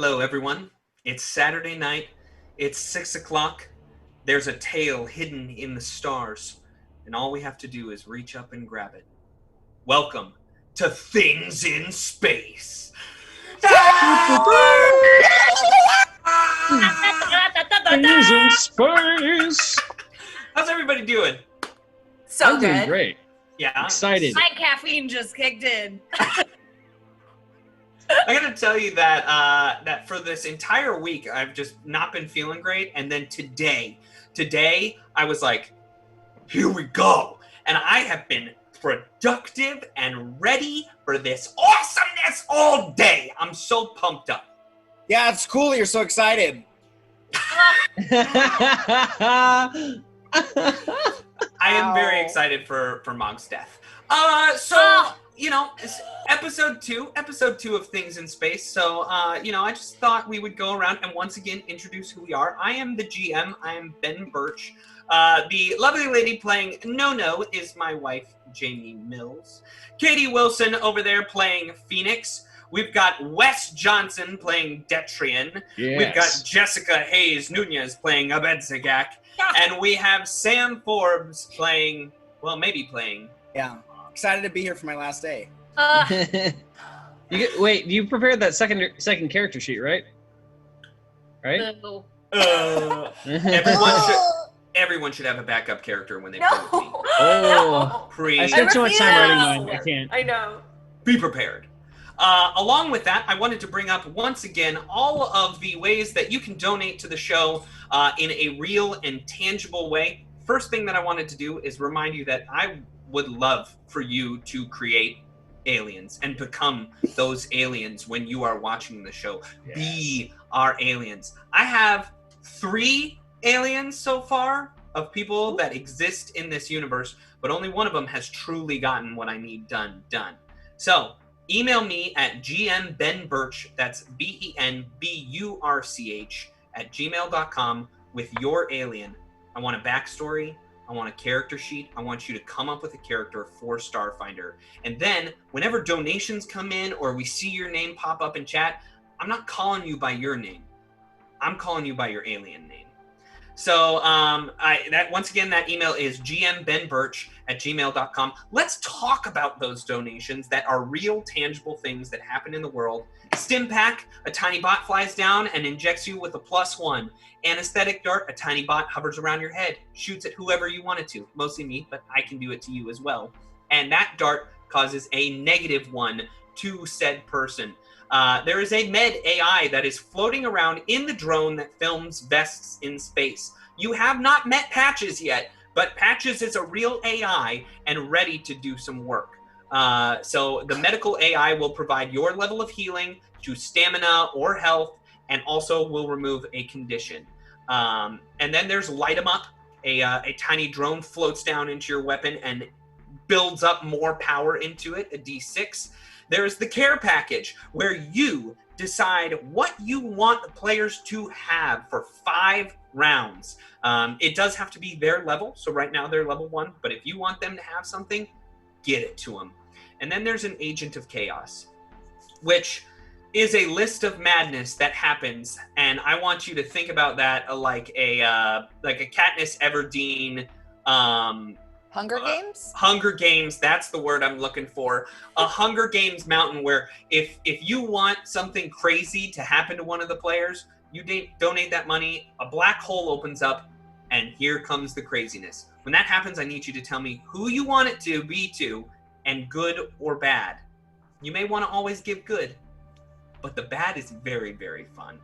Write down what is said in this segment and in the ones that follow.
Hello, everyone. It's Saturday night. It's 6 o'clock. There's a tail hidden in the stars, and all we have to do is reach up and grab it. Welcome to Things in Space. Things in space. How's everybody doing? So I'm good. doing great. Yeah. Excited. My caffeine just kicked in. I gotta tell you that for this entire week, I've just not been feeling great. And then today I was like, here we go. And I have been productive and ready for this awesomeness all day. I'm so pumped up. Yeah, it's cool that you're so excited. I am very excited for Mog's death. It's episode two of Things in Space. So, I just thought we would go around and once again introduce who we are. I am the GM. I am Ben Birch. The lovely lady playing No is my wife, Jamie Mills. Katie Wilson over there playing Phoenix. We've got Wes Johnson playing Detrian. Yes. We've got Jessica Hayes Nunez playing Abedzagak. And we have Sam Forbes playing. Yeah, excited to be here for my last day. You prepared that second character sheet, right? Right? No. Everyone should have a backup character when they play with me. Oh. I I spent too much time writing mine. I can't. I know. Be prepared. Along with that, I wanted to bring up once again all of the ways that you can donate to the show in a real and tangible way. First thing that I wanted to do is remind you that I would love for you to create aliens and become those aliens when you are watching the show. Yes. Be our aliens. I have 3 aliens so far of people that exist in this universe, but only one of them has truly gotten what I need done. So email me at gmbenburch, that's BENBURCH @gmail.com with your alien. I want a backstory. I want a character sheet. I want you to come up with a character for Starfinder. And then whenever donations come in or we see your name pop up in chat, I'm not calling you by your name. I'm calling you by your alien name. So that email is gmbenburch@gmail.com. Let's talk about those donations that are real, tangible things that happen in the world. Stimpack, a tiny bot flies down and injects you with a +1. Anesthetic dart, a tiny bot hovers around your head, shoots at whoever you want it to. Mostly me, but I can do it to you as well. And that dart causes a -1 to said person. There is a med AI that is floating around in the drone that films vests in space. You have not met Patches yet, but Patches is a real AI and ready to do some work. So the medical AI will provide your level of healing to stamina or health, and also will remove a condition. And then there's Light 'em Up. A tiny drone floats down into your weapon and builds up more power into it, a D6. There's the care package, where you decide what you want the players to have for 5 rounds. It does have to be their level, so right now they're level 1, but if you want them to have something, get it to them. And then there's an Agent of Chaos, which is a list of madness that happens, and I want you to think about that like a Katniss Everdeen Hunger Games? Hunger Games, that's the word I'm looking for. A Hunger Games mountain where if you want something crazy to happen to one of the players, you donate that money, a black hole opens up, and here comes the craziness. When that happens, I need you to tell me who you want it to be to, and good or bad. You may want to always give good, but the bad is very, very fun.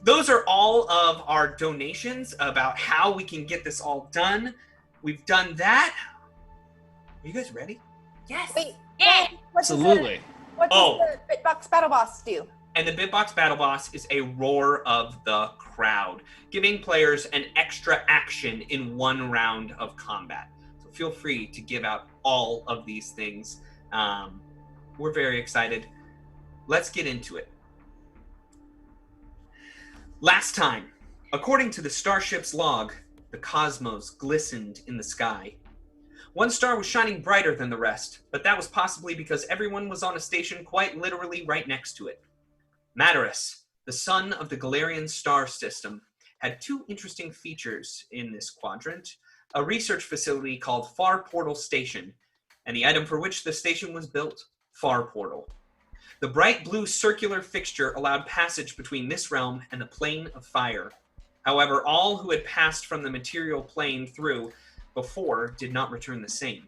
Those are all of our donations about how we can get this all done. We've done that. Are you guys ready? Yes. Wait, Yeah. Absolutely. What does the Bitbox Battle Boss do? And the Bitbox Battle Boss is a roar of the crowd, giving players an extra action in 1 round of combat. So feel free to give out all of these things. We're very excited. Let's get into it. Last time, according to the starship's log, the cosmos glistened in the sky. One star was shining brighter than the rest, but that was possibly because everyone was on a station quite literally right next to it. Materus, the sun of the Galarian star system, had two interesting features in this quadrant: a research facility called Far Portal Station, and the item for which the station was built, Far Portal. The bright blue circular fixture allowed passage between this realm and the plane of fire. However, all who had passed from the material plane through before did not return the same,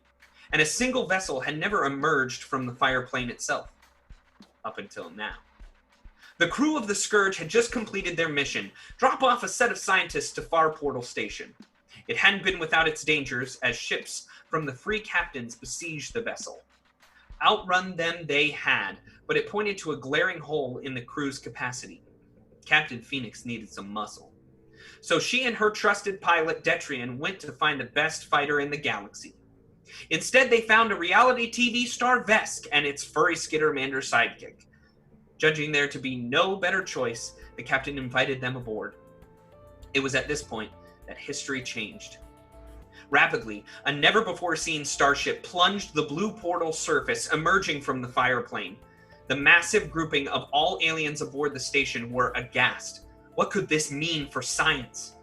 and a single vessel had never emerged from the fire plane itself, up until now. The crew of the Scourge had just completed their mission: drop off a set of scientists to Far Portal Station. It hadn't been without its dangers, as ships from the free captains besieged the vessel. Outrun them they had, but it pointed to a glaring hole in the crew's capacity. Captain Phoenix needed some muscle. So she and her trusted pilot Detrian went to find the best fighter in the galaxy. Instead, they found a reality TV star Vesk and its furry Skittermander sidekick. Judging there to be no better choice, the captain invited them aboard. It was at this point that history changed. Rapidly, a never-before-seen starship plunged the blue portal surface, emerging from the fire plane. The massive grouping of all aliens aboard the station were aghast. What could this mean for science?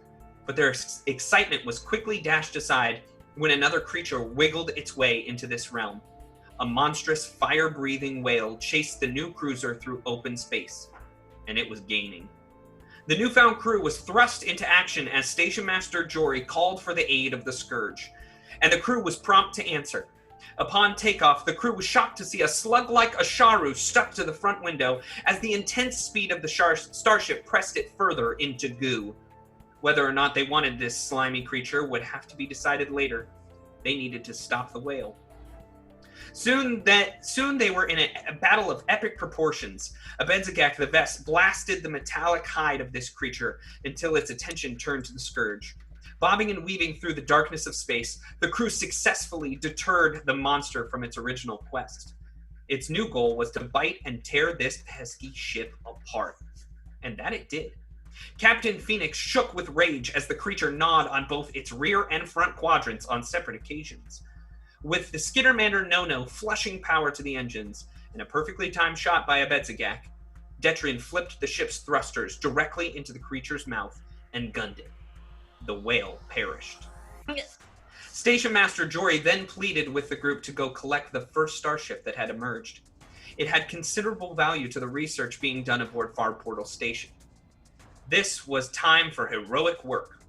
But their excitement was quickly dashed aside when another creature wiggled its way into this realm. A monstrous, fire-breathing whale chased the new cruiser through open space, and it was gaining. The newfound crew was thrust into action as Station Master Jory called for the aid of the Scourge, and the crew was prompt to answer. Upon takeoff, the crew was shocked to see a slug-like Asharu stuck to the front window as the intense speed of the starship pressed it further into goo. Whether or not they wanted this slimy creature would have to be decided later. They needed to stop the whale. Soon they were in a battle of epic proportions. Abedzagak the Vest blasted the metallic hide of this creature until its attention turned to the Scourge. Bobbing and weaving through the darkness of space, the crew successfully deterred the monster from its original quest. Its new goal was to bite and tear this pesky ship apart. And that it did. Captain Phoenix shook with rage as the creature gnawed on both its rear and front quadrants on separate occasions. With the Skittermander No-No flushing power to the engines, and a perfectly timed shot by Abedzagak, Detrian flipped the ship's thrusters directly into the creature's mouth and gunned it. The whale perished. Station Master Jory then pleaded with the group to go collect the first starship that had emerged. It had considerable value to the research being done aboard Far Portal Station. This was time for heroic work.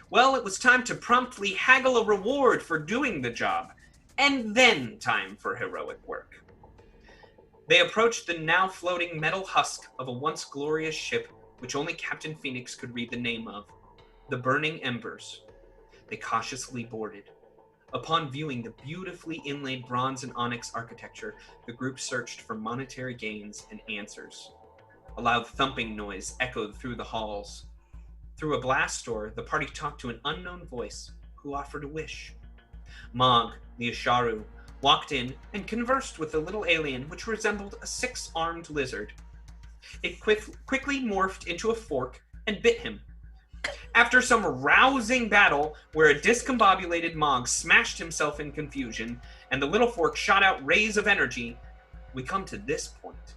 Well, it was time to promptly haggle a reward for doing the job, and then time for heroic work. They approached the now floating metal husk of a once glorious ship which only Captain Phoenix could read the name of, the Burning Embers. They cautiously boarded. Upon viewing the beautifully inlaid bronze and onyx architecture, the group searched for monetary gains and answers. A loud thumping noise echoed through the halls. Through a blast door, the party talked to an unknown voice who offered a wish. Mog, the Asharu, walked in and conversed with the little alien which resembled a six-armed lizard. It quickly morphed into a fork and bit him. After some rousing battle where a discombobulated Mog smashed himself in confusion and the little fork shot out rays of energy, we come to this point.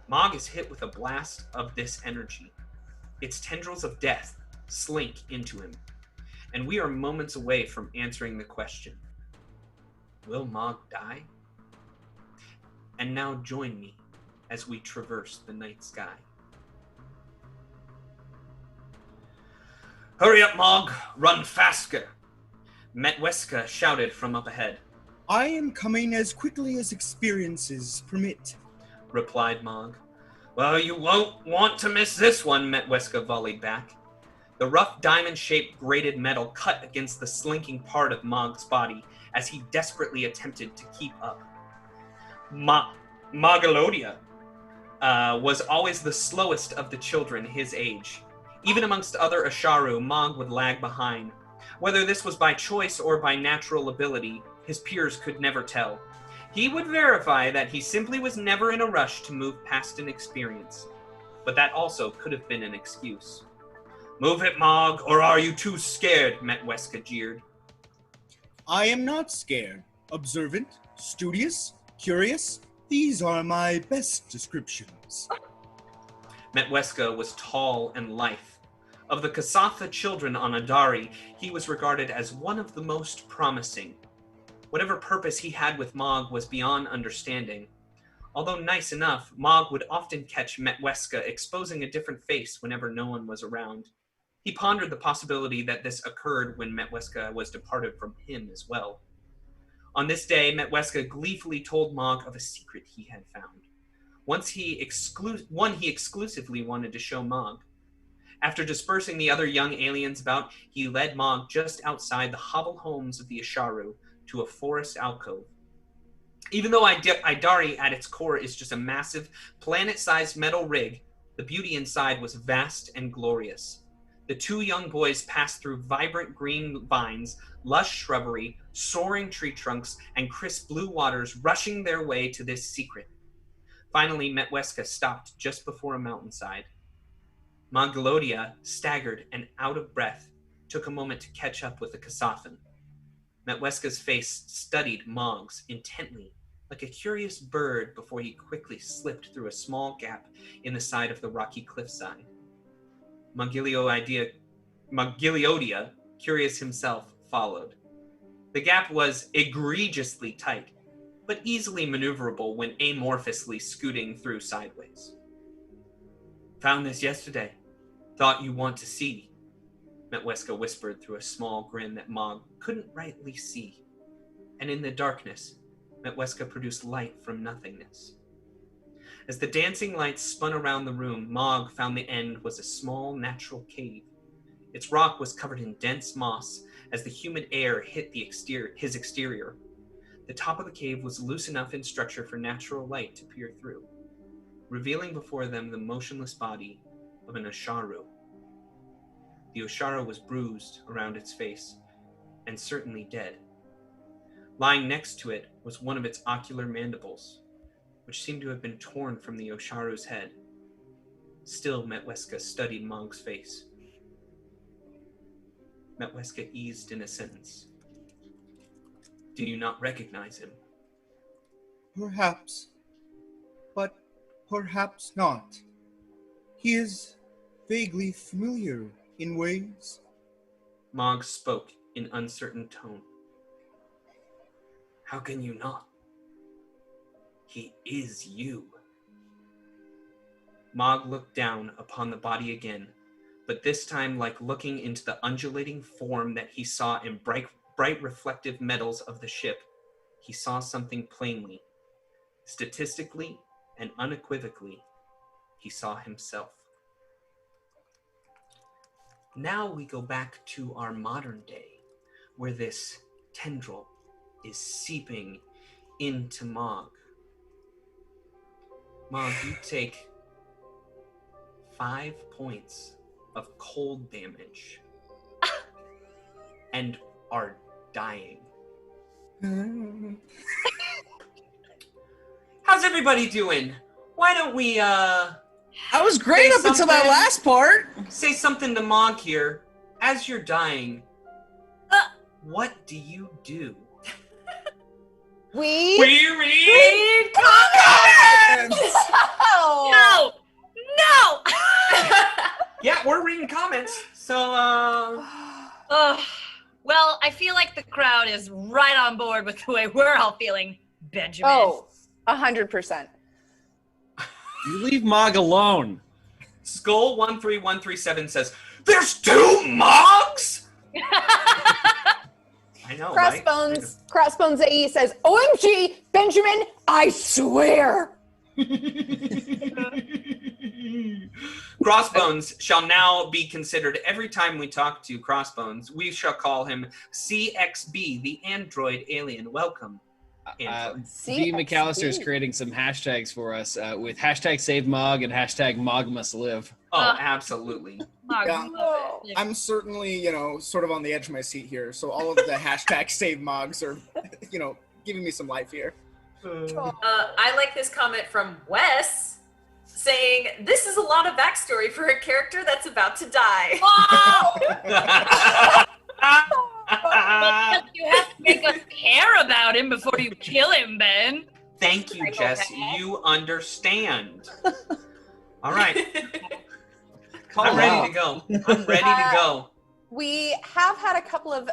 Mog is hit with a blast of this energy. Its tendrils of death slink into him, and we are moments away from answering the question, will Mog die? And now join me as we traverse the night sky. Hurry up, Mog! Run faster! Metweska shouted from up ahead. I am coming as quickly as experiences permit, replied Mog. Well, you won't want to miss this one, Metweska volleyed back. The rough diamond-shaped grated metal cut against the slinking part of Mog's body as he desperately attempted to keep up. Mogalodia was always the slowest of the children his age. Even amongst other Asharu, Mog would lag behind. Whether this was by choice or by natural ability, his peers could never tell. He would verify that he simply was never in a rush to move past an experience. But that also could have been an excuse. Move it, Mog, or are you too scared? Metweska jeered. I am not scared. Observant, studious, curious. These are my best descriptions. Metweska was tall and lithe. Of the Kasatha children on Adari, he was regarded as one of the most promising. Whatever purpose he had with Mog was beyond understanding. Although nice enough, Mog would often catch Metweska exposing a different face whenever no one was around. He pondered the possibility that this occurred when Metweska was departed from him as well. On this day, Metweska gleefully told Mog of a secret he had found. One he exclusively wanted to show Mog. After dispersing the other young aliens about, he led Mog just outside the hovel homes of the Isharu to a forest alcove. Even though Idari at its core is just a massive, planet-sized metal rig, the beauty inside was vast and glorious. The two young boys passed through vibrant green vines, lush shrubbery, soaring tree trunks, and crisp blue waters rushing their way to this secret. Finally, Metweska stopped just before a mountainside. Mongolodia, staggered and out of breath, took a moment to catch up with the Kasathan. Metweska's face studied Mog's intently, like a curious bird, before he quickly slipped through a small gap in the side of the rocky cliffside. Mongoliodia, curious himself, followed. The gap was egregiously tight, but easily maneuverable when amorphously scooting through sideways. Found this yesterday. Thought you want to see, Metweska whispered through a small grin that Mog couldn't rightly see. And in the darkness, Metweska produced light from nothingness. As the dancing lights spun around the room, Mog found the end was a small natural cave. Its rock was covered in dense moss as the humid air hit his exterior. The top of the cave was loose enough in structure for natural light to peer through, revealing before them the motionless body of an Osharu. The Osharu was bruised around its face, and certainly dead. Lying next to it was one of its ocular mandibles, which seemed to have been torn from the Osharu's head. Still, Metweska studied Mog's face. Metweska eased in a sentence. Do you not recognize him? Perhaps, but perhaps not. He is vaguely familiar in ways. Mog spoke in uncertain tone. How can you not? He is you. Mog looked down upon the body again, but this time like looking into the undulating form that he saw in bright reflective metals of the ship, he saw something plainly. Statistically and unequivocally, he saw himself. Now we go back to our modern day, where this tendril is seeping into Mog. Mog, you take 5 points of cold damage and are dying. How's everybody doing? Why don't we, I was great Say up until that something. last part. say something to Mog here. As you're dying, what do you do? We read No! No! Yeah, we're reading comments. So, Ugh. Well, I feel like the crowd is right on board with the way we're all feeling, Benjamin. Oh, 100%. You leave Mog alone. Skull13137 says, "There's 2 Mogs?" I know, right? Crossbones AE says, OMG, Benjamin, I swear. Crossbones shall now be considered every time we talk to Crossbones. We shall call him CXB, the android alien. Welcome. Android. B. McAllister is creating some hashtags for us with hashtag Save Mog and hashtag Mog Must Live. Oh, absolutely. Mog, Yeah. love it. I'm certainly, sort of on the edge of my seat here. So all of the hashtag save Mogs are, giving me some life here. I like this comment from Wes saying, "This is a lot of backstory for a character that's about to die." Oh! But you have to make us care about him before you kill him, Ben. Thank you, Like, Jess. okay. You understand. All right. I'm Oh, ready wow. to go. I'm ready to go. We have had a couple of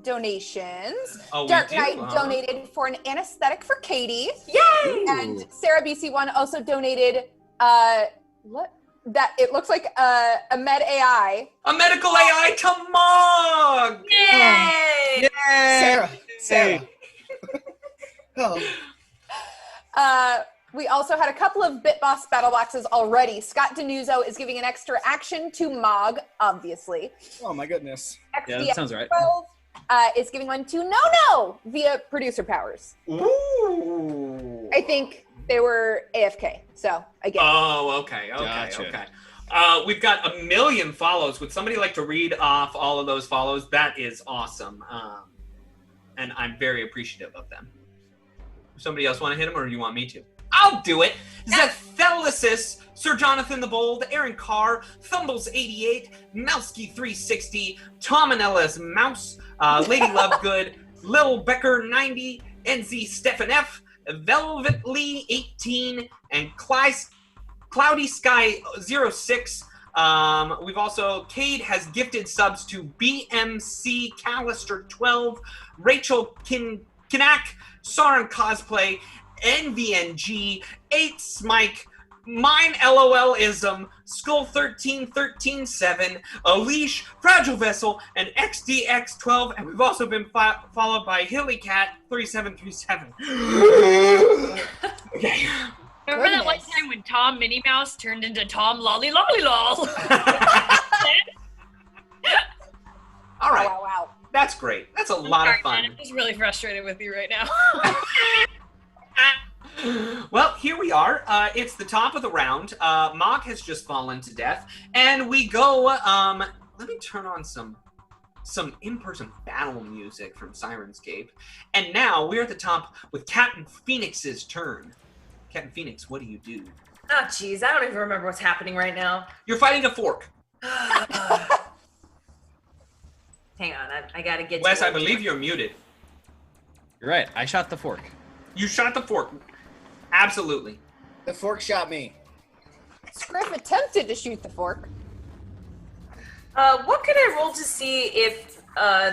donations. Oh, we Dark do? Knight Huh? donated for an anesthetic for Katie. Yay! And Sarah BC1 also donated what that it looks like a med AI. A medical AI to Mog! Yay! Sarah. Oh, We also had a couple of Bit Boss battle boxes already. Scott Denuzzo is giving an extra action to Mog, obviously. oh my goodness. Yeah, that sounds right. XDX12 is giving one to No via producer powers. Ooh. I think they were AFK, so I guess. Oh, okay. Gotcha. We've got 1 million follows. Would somebody like to read off all of those follows? That is awesome. And I'm very appreciative of them. Somebody else want to hit them, or do you want me to? I'll do it. Zethelicis, Sir Jonathan the Bold, Aaron Carr, Thumbles88, Mowski360, Tomanellas Mouse, Lady Lovegood, Lil Becker 90, NZ Stefan F, Velvet Lee 18, and Cloudy Sky 06. We've also, Cade has gifted subs to BMC Callister 12, Rachel Kinak, Saran Cosplay, NVNG, 8 Smike, Mine LOLism, Skull 13137, Alish, Fragile Vessel, and XDX12, and we've also been followed by Hillycat 3737. Okay. Remember that one Goodness. time when Tom Minnie Mouse turned into Tom Lolly Lolly Lol? All right, Wow. that's great. That's a lot of fun. I'm just really frustrated with you right now. Well, here we are. It's the top of the round. Mog has just fallen to death, and we go. Let me turn on some in-person battle music from Sirenscape, and now we're at the top with Captain Phoenix's turn. Captain Phoenix, what do you do? Oh, jeez, I don't even remember what's happening right now. You're fighting a fork. Hang on, I gotta get Wes, to I believe you're muted. You're right. I shot the fork. You shot the fork. Absolutely. The fork shot me. Scriff attempted to shoot the fork. What could I roll to see if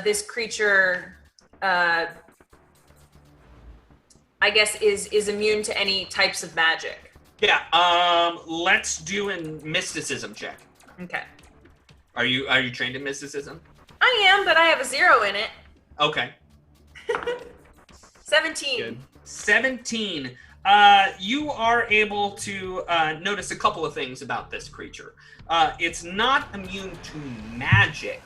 this creature, I guess, is immune to any types of magic? Yeah. Let's do a mysticism check. Okay. Are you trained in mysticism? I am, but I have a 0 in it. Okay. 17. Good. 17. You are able to notice a couple of things about this creature. It's not immune to magic,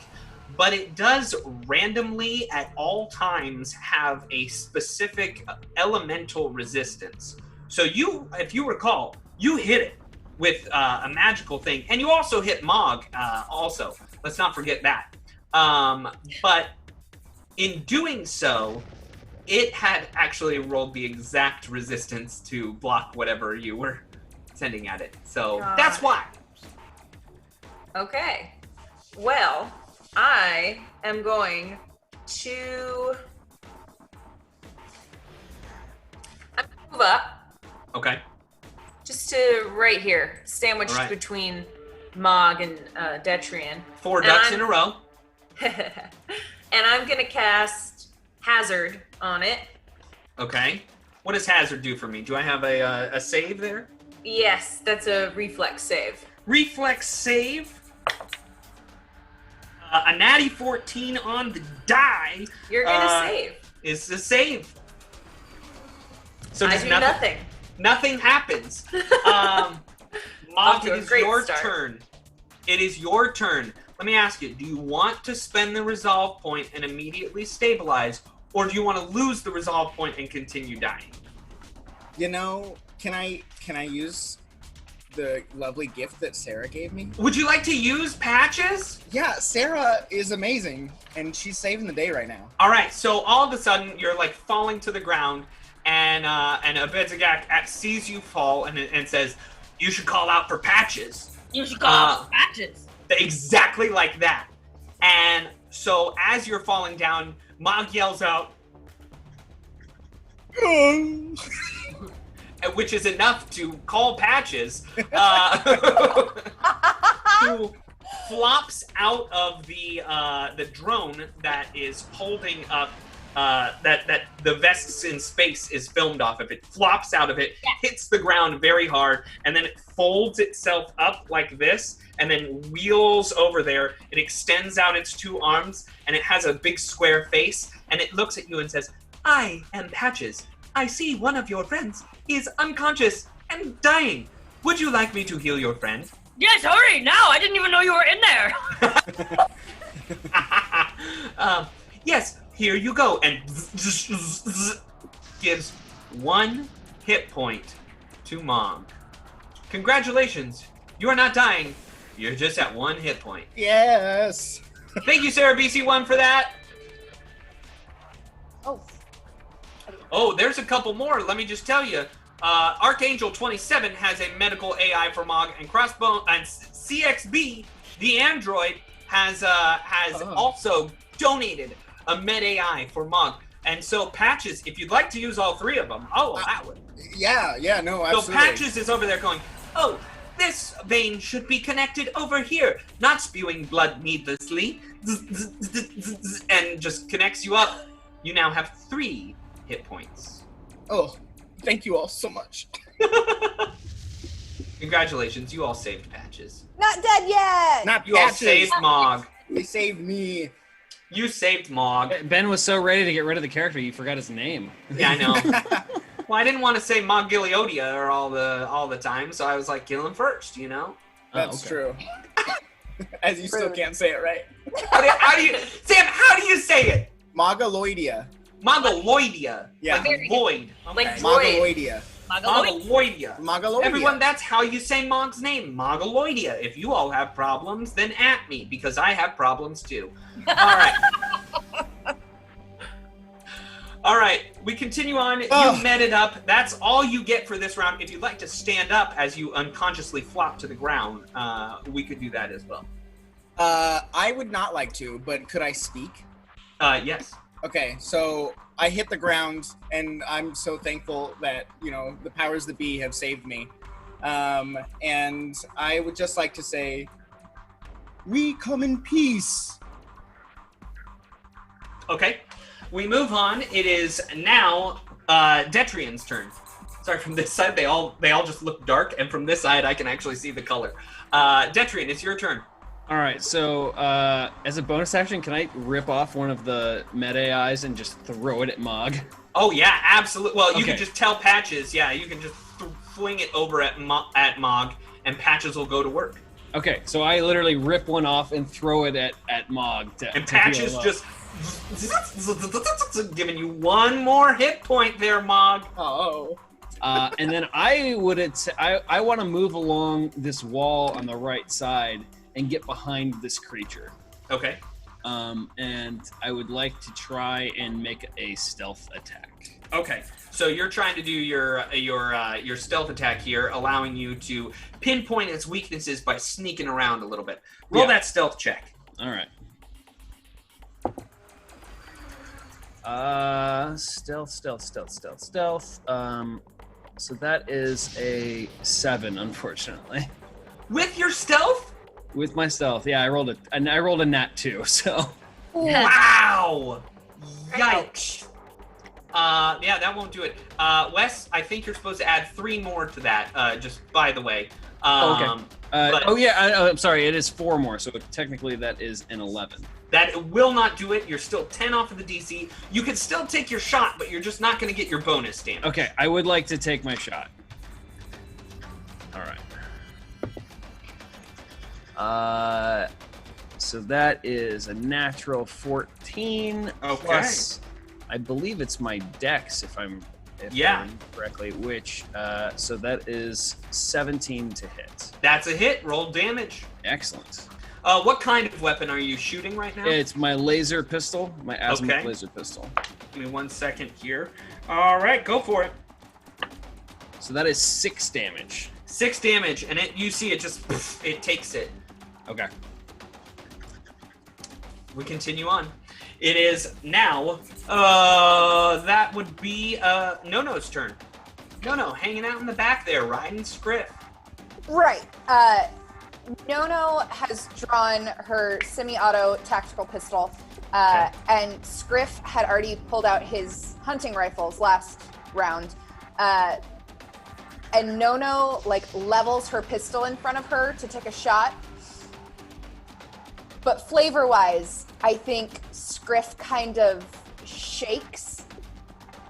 but it does randomly at all times have a specific elemental resistance. So if you recall, you hit it with a magical thing, and you also hit Mog also. Let's not forget that. But in doing so, it had actually rolled the exact resistance to block whatever you were sending at it. So that's why. Okay. Well, I am going to... I'm gonna move up, Okay. just to right here, sandwiched All right. between Mog and Detrian. 4 And ducks I'm- in a row. And I'm gonna cast Hazard on it. Okay. What does Hazard do for me? Do I have a save there? Yes, that's a reflex save. Reflex save. A natty 14 on the die You're gonna save. is the save. So I does do nothing, nothing. nothing happens. Off Mog, to it a is great your start. turn. It is your turn. Let me ask you, do you want to spend the resolve point and immediately stabilize, or do you want to lose the resolve point and continue dying? You know, can I use the lovely gift that Sarah gave me? Would you like to use patches? Yeah, Sarah is amazing, and she's saving the day right now. All right, so all of a sudden you're like falling to the ground, and Abedzagak sees you fall and says, "You should call out for patches." You should call out patches. Exactly like that. And so as you're falling down, Mog yells out, which is enough to call Patches, who flops out of the drone that is holding up that the vests in space is filmed off of. It flops out of it, hits the ground very hard, and then it folds itself up like this, and then wheels over there. It extends out its two arms, and it has a big square face, and it looks at you and says, "I am Patches. I see one of your friends is unconscious and dying. Would you like me to heal your friend?" Yes, hurry now! I didn't even know you were in there. Yes, here you go. And gives 1 hit point to Mom. Congratulations. You are not dying. You're just at 1 hit point. Yes. Thank you, Sarah BC1, for that. Oh, there's a couple more. Let me just tell you. Archangel 27 has a medical AI for Mog, and Crossbone and CXB, the android, has also donated a med AI for Mog. And so Patches, if you'd like to use all 3 of them, I'll allow it. Yeah, no, absolutely. So Patches is over there going, "Oh, this vein should be connected over here, not spewing blood needlessly," and just connects you up. You now have 3 hit points. Oh, thank you all so much. Congratulations, you all saved Patches. Not dead yet. Not You all Patches. saved Mog. They saved me. You saved Mog. Ben was so ready to get rid of the character, you forgot his name. Yeah, I know. Well, I didn't want to say Mog Giliodia all the time, so I was like, kill him first, you know? That's okay. true. As you still can't say it right. How do you, Sam? How do you say it? Mogaloidia. Mongoloidia. Yeah. Like void. Okay. Like void. Mogaloidia. Mongoloidia. Mogaloidia. Everyone, that's how you say Mog's name, Mongoloidia. If you all have problems, then at me, because I have problems too. All right. All right, we continue on. You met it up. That's all you get for this round. If you'd like to stand up as you unconsciously flop to the ground, we could do that as well. I would not like to, but could I speak? Yes. Okay, so I hit the ground, and I'm so thankful that, you know, the powers that be have saved me. And I would just like to say, We come in peace. Okay, we move on. It is now Detrian's turn. Sorry, from this side they all just look dark, and from this side I can actually see the color. Detrian, it's your turn. All right, so as a bonus action, can I rip off one of the meta AIs and just throw it at Mog? Oh yeah, absolutely. Well, you Okay. can just tell Patches. Yeah, you can just fling it over at Mog, and Patches will go to work. Okay, so I literally rip one off and throw it at Mog. And Patches just giving you 1 more hit point there, Mog. And then I want to move along this wall on the right side and get behind this creature. Okay. And I would like to try and make a stealth attack. Okay. So you're trying to do your stealth attack here, allowing you to pinpoint its weaknesses by sneaking around a little bit. Roll that stealth check. All right. Stealth. So that is a 7, unfortunately. With your stealth? With my stealth, yeah, I rolled a nat 2, so. Wow! Yikes! Yeah, that won't do it. Wes, I think you're supposed to add 3 more to that. Just by the way. Okay. I'm sorry. It is 4 more, so technically that is an 11. That will not do it. You're still 10 off of the DC. You can still take your shot, but you're just not going to get your bonus damage. Okay, I would like to take my shot. All right. So that is a natural 14. Okay. Plus, I believe it's my dex, if I'm remember correctly. Which so that is 17 to hit. That's a hit. Roll damage. Excellent. What kind of weapon are you shooting right now? It's my laser pistol, my azimuth laser pistol. Give me 1 second here. All right, go for it. So that is 6 damage. 6 damage, and you see it just, it takes it. Okay. we continue on. It is now, that would be Nono's turn. Nono, hanging out in the back there, riding Scriff. Right. Nono has drawn her semi-auto tactical pistol, and Scriff had already pulled out his hunting rifles last round. And Nono, levels her pistol in front of her to take a shot. But flavor-wise, I think Scriff kind of shakes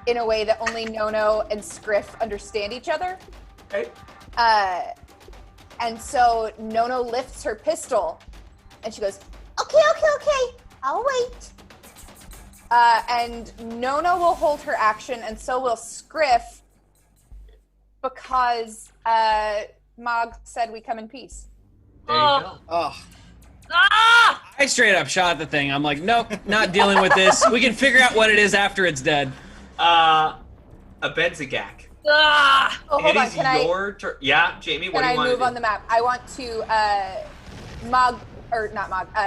in a way that only Nono and Scriff understand each other. Okay. And so Nono lifts her pistol, and she goes, okay, I'll wait. And Nono will hold her action, and so will Scriff, because Mog said we come in peace. There you go. Oh, Ah! I straight up shot the thing. I'm like, nope, not dealing with this. We can figure out what it is after it's dead. A Bedzigak. Ah! Oh, hold It on. is Can your turn. Yeah, Jamie, what I do you want to move do? on the map? I want to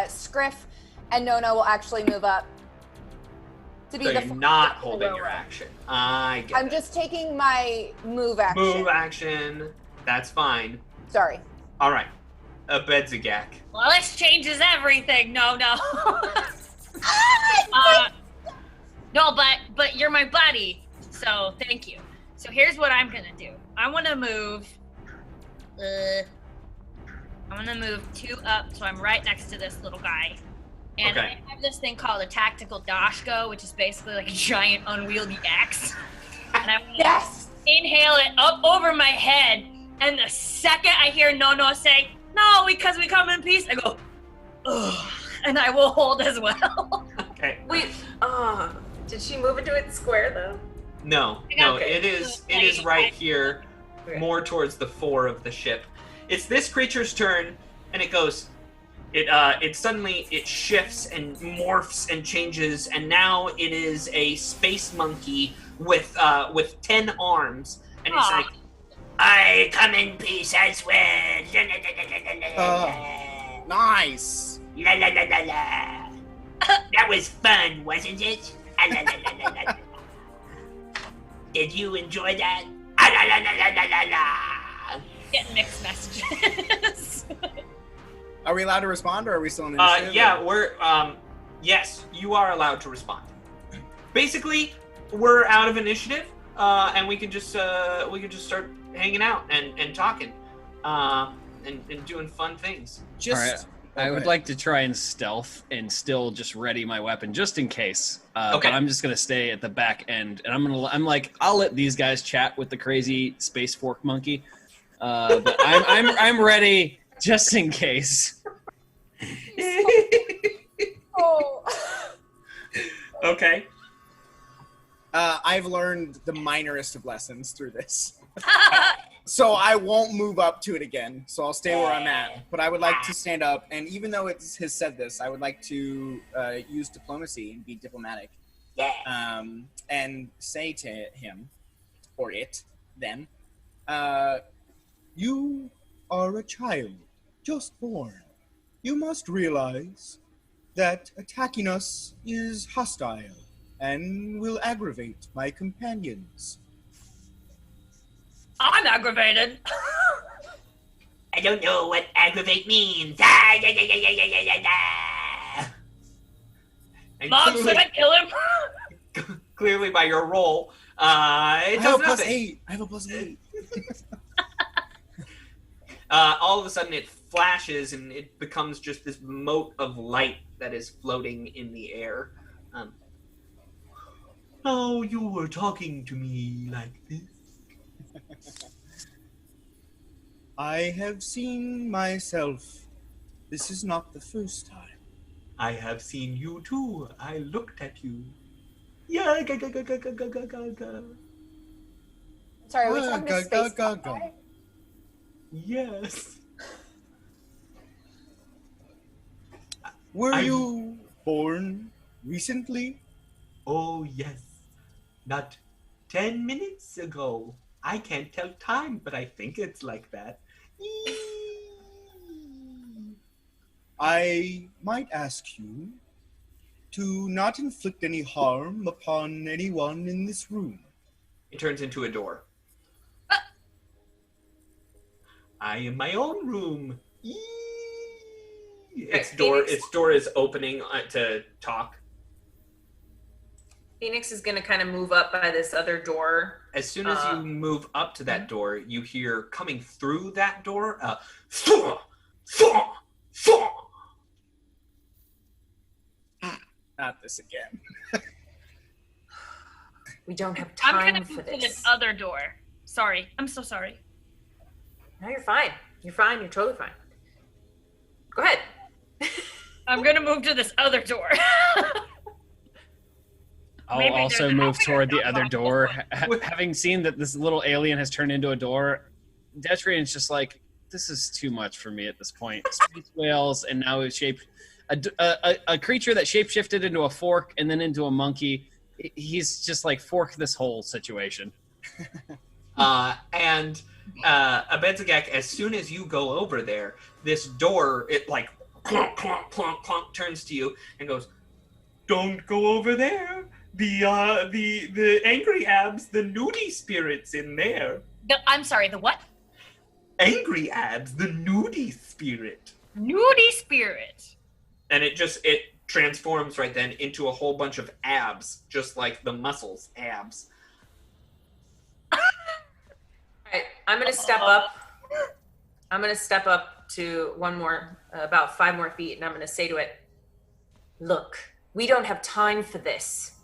Scriff and Nono will actually move up to be So the you're not holding your action. I get I'm it. just taking my move action. Move action. That's fine. Sorry. All right. A Bedzigak. Well, this changes everything. No. No, but you're my buddy, so thank you. So here's what I'm gonna do. I want to move. I'm gonna move 2 up, so I'm right next to this little guy. And Okay. I have this thing called a tactical dashko, which is basically like a giant unwieldy axe. And I'm gonna Yes. inhale it up over my head, and the second I hear Nono say, "No, because we come in peace," I go, ugh, and I will hold as well. Okay. Wait, did she move into it square though? No, Okay. it is right here, Okay. more towards the fore of the ship. It's this creature's turn, and it goes. It suddenly shifts and morphs and changes, and now it is a space monkey with 10 arms, and it's Aw. like, I come in peace as well. nice. La la la la la. That was fun, wasn't it? Ah, la, la, la, la, la. Did you enjoy that? Ah, la, la, la, la, la, la. Get mixed messages. Are we allowed to respond, or are we still in initiative? Yeah, we're yes, you are allowed to respond. Basically, we're out of initiative, and we can just start hanging out and talking, and doing fun things. Just. All right. I would like to try and stealth and still just ready my weapon just in case. Okay. But I'm just gonna stay at the back end, and I'll let these guys chat with the crazy space fork monkey. But I'm ready just in case. Oh. Okay. I've learned the minorest of lessons through this. So I won't move up to it again. So I'll stay where I'm at. But I would like to stand up, and even though it has said this, I would like to use diplomacy and be diplomatic. And say to him, or it, then, You are a child, just born. You must realize that attacking us is hostile and will aggravate my companions. I'm aggravated. I don't know what aggravate means. Ah, yeah, yeah, yeah, yeah, yeah, yeah, yeah. And Mom, should I kill him? clearly by your roll, it I does have a nothing. +8. I have a +8. All of a sudden it flashes and it becomes just this mote of light that is floating in the air. Oh, you were talking to me like this? I have seen myself. This is not the first time. I have seen you too. I looked at you. Yeah, ga ga ga ga ga ga ga ga ga. Sorry, are we Ah, talking ga, to space? ga, ga, ga. Yes. Were I- you born recently? Oh, yes. Not 10 minutes ago. I can't tell time, but I think it's like that. I might ask you, to not inflict any harm upon anyone in this room. It turns into a door. I am my own room. Eee. Its door is opening to talk. Phoenix is gonna kind of move up by this other door. As soon as you move up to that door, you hear coming through that door, Not this again. We don't have I'm time gonna for move to this. this other door. Sorry. I'm so sorry. No, you're fine. You're fine. You're totally fine. Go ahead. I'm gonna move to this other door. I'll Maybe also there's move an toward the opening other on door. Having seen that this little alien has turned into a door, Detrian's just like, this is too much for me at this point. Space whales, and now it's a creature that shapeshifted into a fork and then into a monkey. He's just like, fork this whole situation. And Abedzagak, as soon as you go over there, this door, it like clonk, clonk, clonk, clonk, turns to you and goes, "Don't go over there. The angry abs, the nudie spirits in there. I'm sorry, the what? Angry abs, the nudie spirit." Nudie spirit. And it transforms right then into a whole bunch of abs, just like the muscles, abs. Alright, I'm gonna step up. I'm gonna step up to one more, about 5 more feet, and I'm gonna say to it, "Look, we don't have time for this.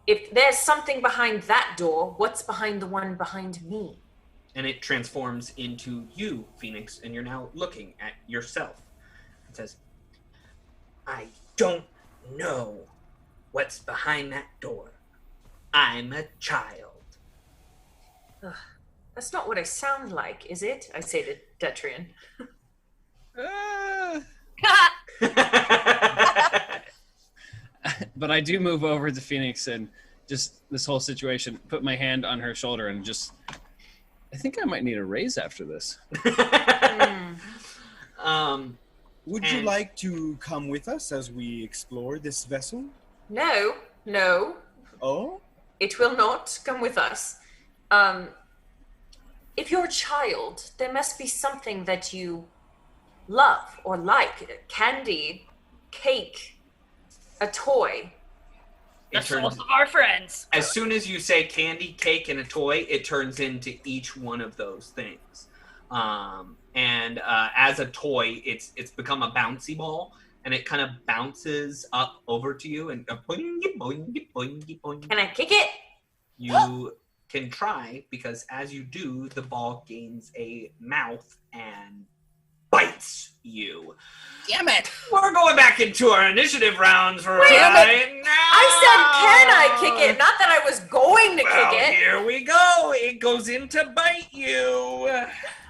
If there's something behind that door, what's behind the one behind me?" And it transforms into you, Phoenix, and you're now looking at yourself. It says, "I don't know what's behind that door. I'm a child." Ugh, that's not what I sound like, is it? I say to Detrian. But I do move over to Phoenix and just this whole situation, put my hand on her shoulder and just, I think I might need a raise after this. Would you like to come with us as we explore this vessel? No, Oh? it will not come with us. If you're a child, there must be something that you love or like. Candy, cake, a toy. It The souls turns, of our friends. as soon as you say candy, cake, and a toy, it turns into each one of those things. And as a toy, it's become a bouncy ball, and it kind of bounces up over to you and boingy, boingy, boingy, boingy. Can I kick it? You can try, because as you do, the ball gains a mouth and bites you. Damn it! We're going back into our initiative rounds right now. I said, can I kick it? Not that I was going to Well, kick it. here we go. It goes in to bite you.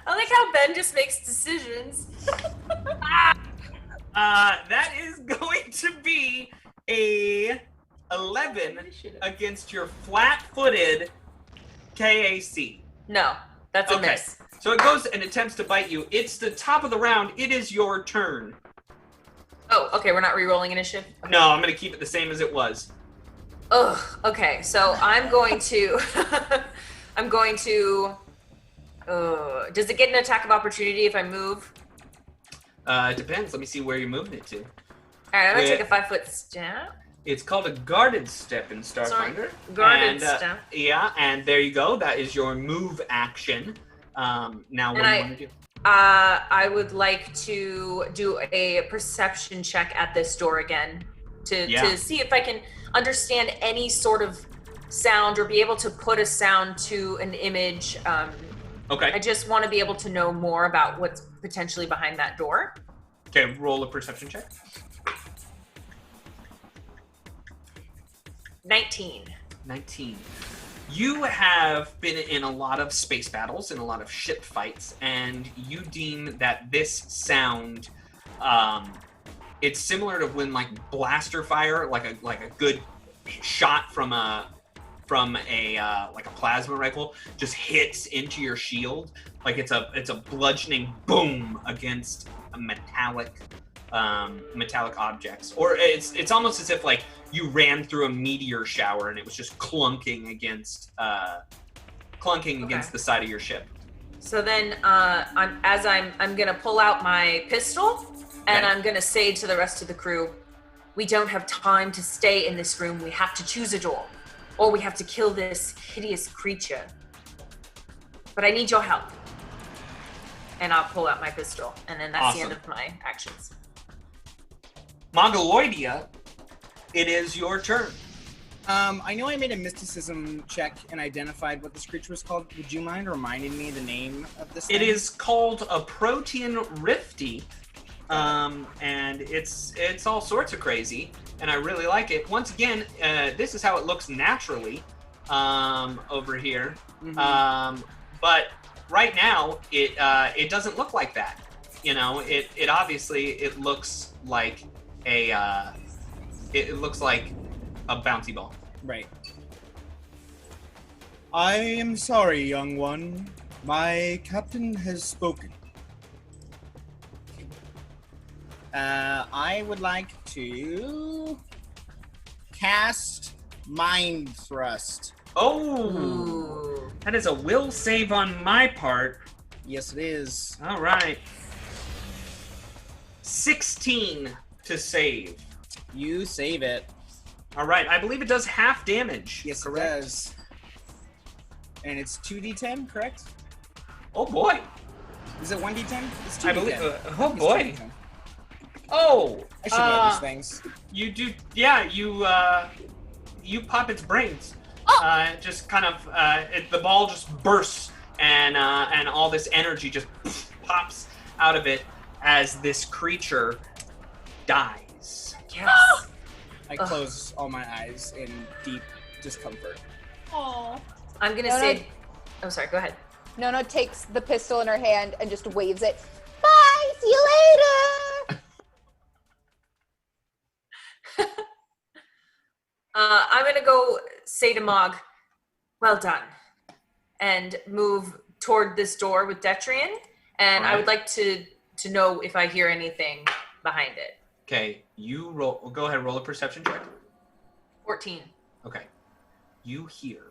I like how Ben just makes decisions. That is going to be a 11 against your flat-footed KAC. No, that's a Okay. miss. So it goes and attempts to bite you. It's the top of the round. It is your turn. Oh, okay, we're not re-rolling initiative? Okay. No, I'm going to keep it the same as it was. Ugh, okay, so I'm going to... does it get an attack of opportunity if I move? It depends. Let me see where you're moving it to. Alright, I'm gonna Wait. take a 5-foot step. It's called a guarded step in Starfinder. Sorry, guarded And, step. Yeah, and there you go. That is your move action. Now, what do you want to do? I would like to do a perception check at this door again to see if I can understand any sort of sound or be able to put a sound to an image. Okay. I just want to be able to know more about what's potentially behind that door. Okay, roll a perception check. 19. 19. You have been in a lot of space battles and a lot of ship fights, and you deem that this sound, it's similar to when like blaster fire, like a good shot from a like a plasma rifle, just hits into your shield. Like it's a bludgeoning boom against metallic objects, or it's almost as if like you ran through a meteor shower and it was just clunking against the side of your ship. So then, I'm gonna pull out my pistol, and I'm gonna say to the rest of the crew, we don't have time to stay in this room. We have to choose a door, or we have to kill this hideous creature. But I need your help. And I'll pull out my pistol, and then that's the end of my actions. Mongoloidia, it is your turn. I know I made a mysticism check and identified what this creature was called. Would you mind reminding me the name of this thing? It is called a Protean Rifty, and it's all sorts of crazy, and I really like it. Once again, this is how it looks naturally over here, but right now it doesn't look like that. You know, it obviously it looks like it looks like a bouncy ball. Right. I am sorry, young one. My captain has spoken. I would like to cast Mind Thrust. Oh, that is a will save on my part. Yes, it is. All right. 16 to save. You save it. All right, I believe it does half damage. Yes, correct? It does. And it's 2d10, correct? Oh boy. Is it 1d10? It's 2d10. I believe. Oh It's boy. 2d10. Oh. I should know these things. You do. Yeah. You pop its brains. Just kind of. The ball just bursts, and all this energy just pops out of it as this creature dies. Yes. I close all my eyes in deep discomfort. Oh. I'm gonna say. Oh, sorry. Go ahead. Nono takes the pistol in her hand and just waves it. Bye. See you later. I'm gonna go say to Mog, well done, and move toward this door with Detrian, and I would like to know if I hear anything behind it. Okay, you roll. Go ahead, roll a perception check. 14. Okay, you hear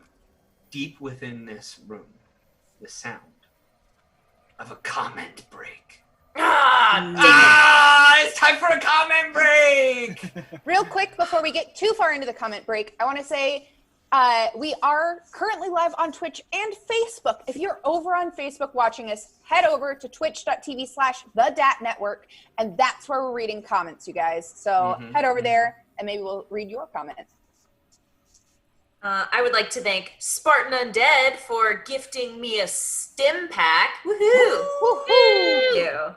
deep within this room the sound of a comment break. It's time for a comment break! Real quick, before we get too far into the comment break, I want to say we are currently live on Twitch and Facebook. If you're over on Facebook watching us, head over to twitch.tv/thedatnetwork, and that's where we're reading comments, you guys. So head over there, and maybe we'll read your comments. I would like to thank Spartan Undead for gifting me a stim pack. Woohoo! Thank you.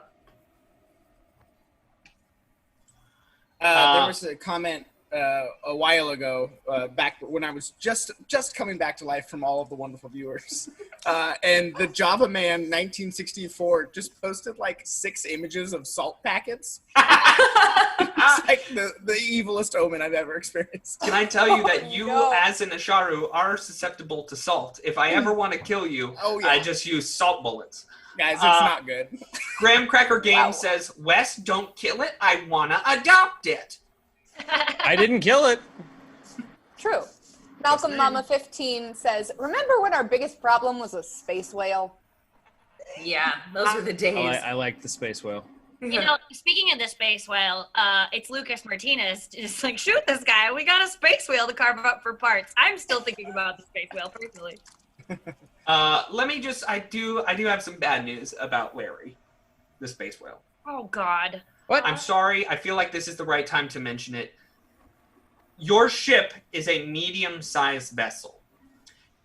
There was a comment a while ago, back when I was just coming back to life from all of the wonderful viewers, and the Java Man 1964 just posted like 6 images of salt packets. It's like the evilest omen I've ever experienced. Can I tell you that you, as an Asharu, are susceptible to salt? If I ever want to kill you, I just use salt bullets. Guys, it's not good. Graham Cracker Game says, Wes, don't kill it. I want to adopt it. I didn't kill it. True. Malcolm Mama 15 says, remember when our biggest problem was a space whale? Yeah, those were the days. I like the space whale. You know, speaking of the space whale, it's Lucas Martinez. Just like, shoot this guy. We got a space whale to carve up for parts. I'm still thinking about the space whale personally. Let me just, I do have some bad news about Larry, the space whale. Oh, God. What? I'm sorry. I feel like this is the right time to mention it. Your ship is a medium-sized vessel.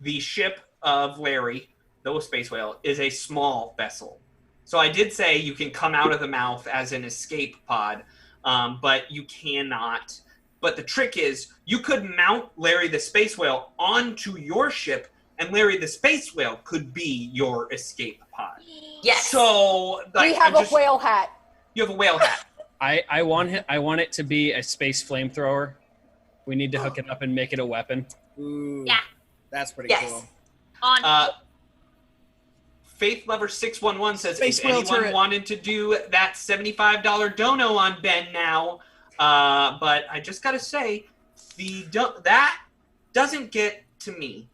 The ship of Larry, the space whale, is a small vessel. So I did say you can come out of the mouth as an escape pod, but you cannot. But the trick is you could mount Larry the space whale onto your ship, and Larry the space whale could be your escape pod. Yes. So like, We have a whale hat. You have a whale hat. I want it to be a space flamethrower. We need to hook it up and make it a weapon. Ooh, Yeah. that's pretty Yes. cool. On Faith Lover 611 says, Space if whale anyone turret. wanted to do that $75 dono on Ben now, but I just gotta say, that doesn't get to me.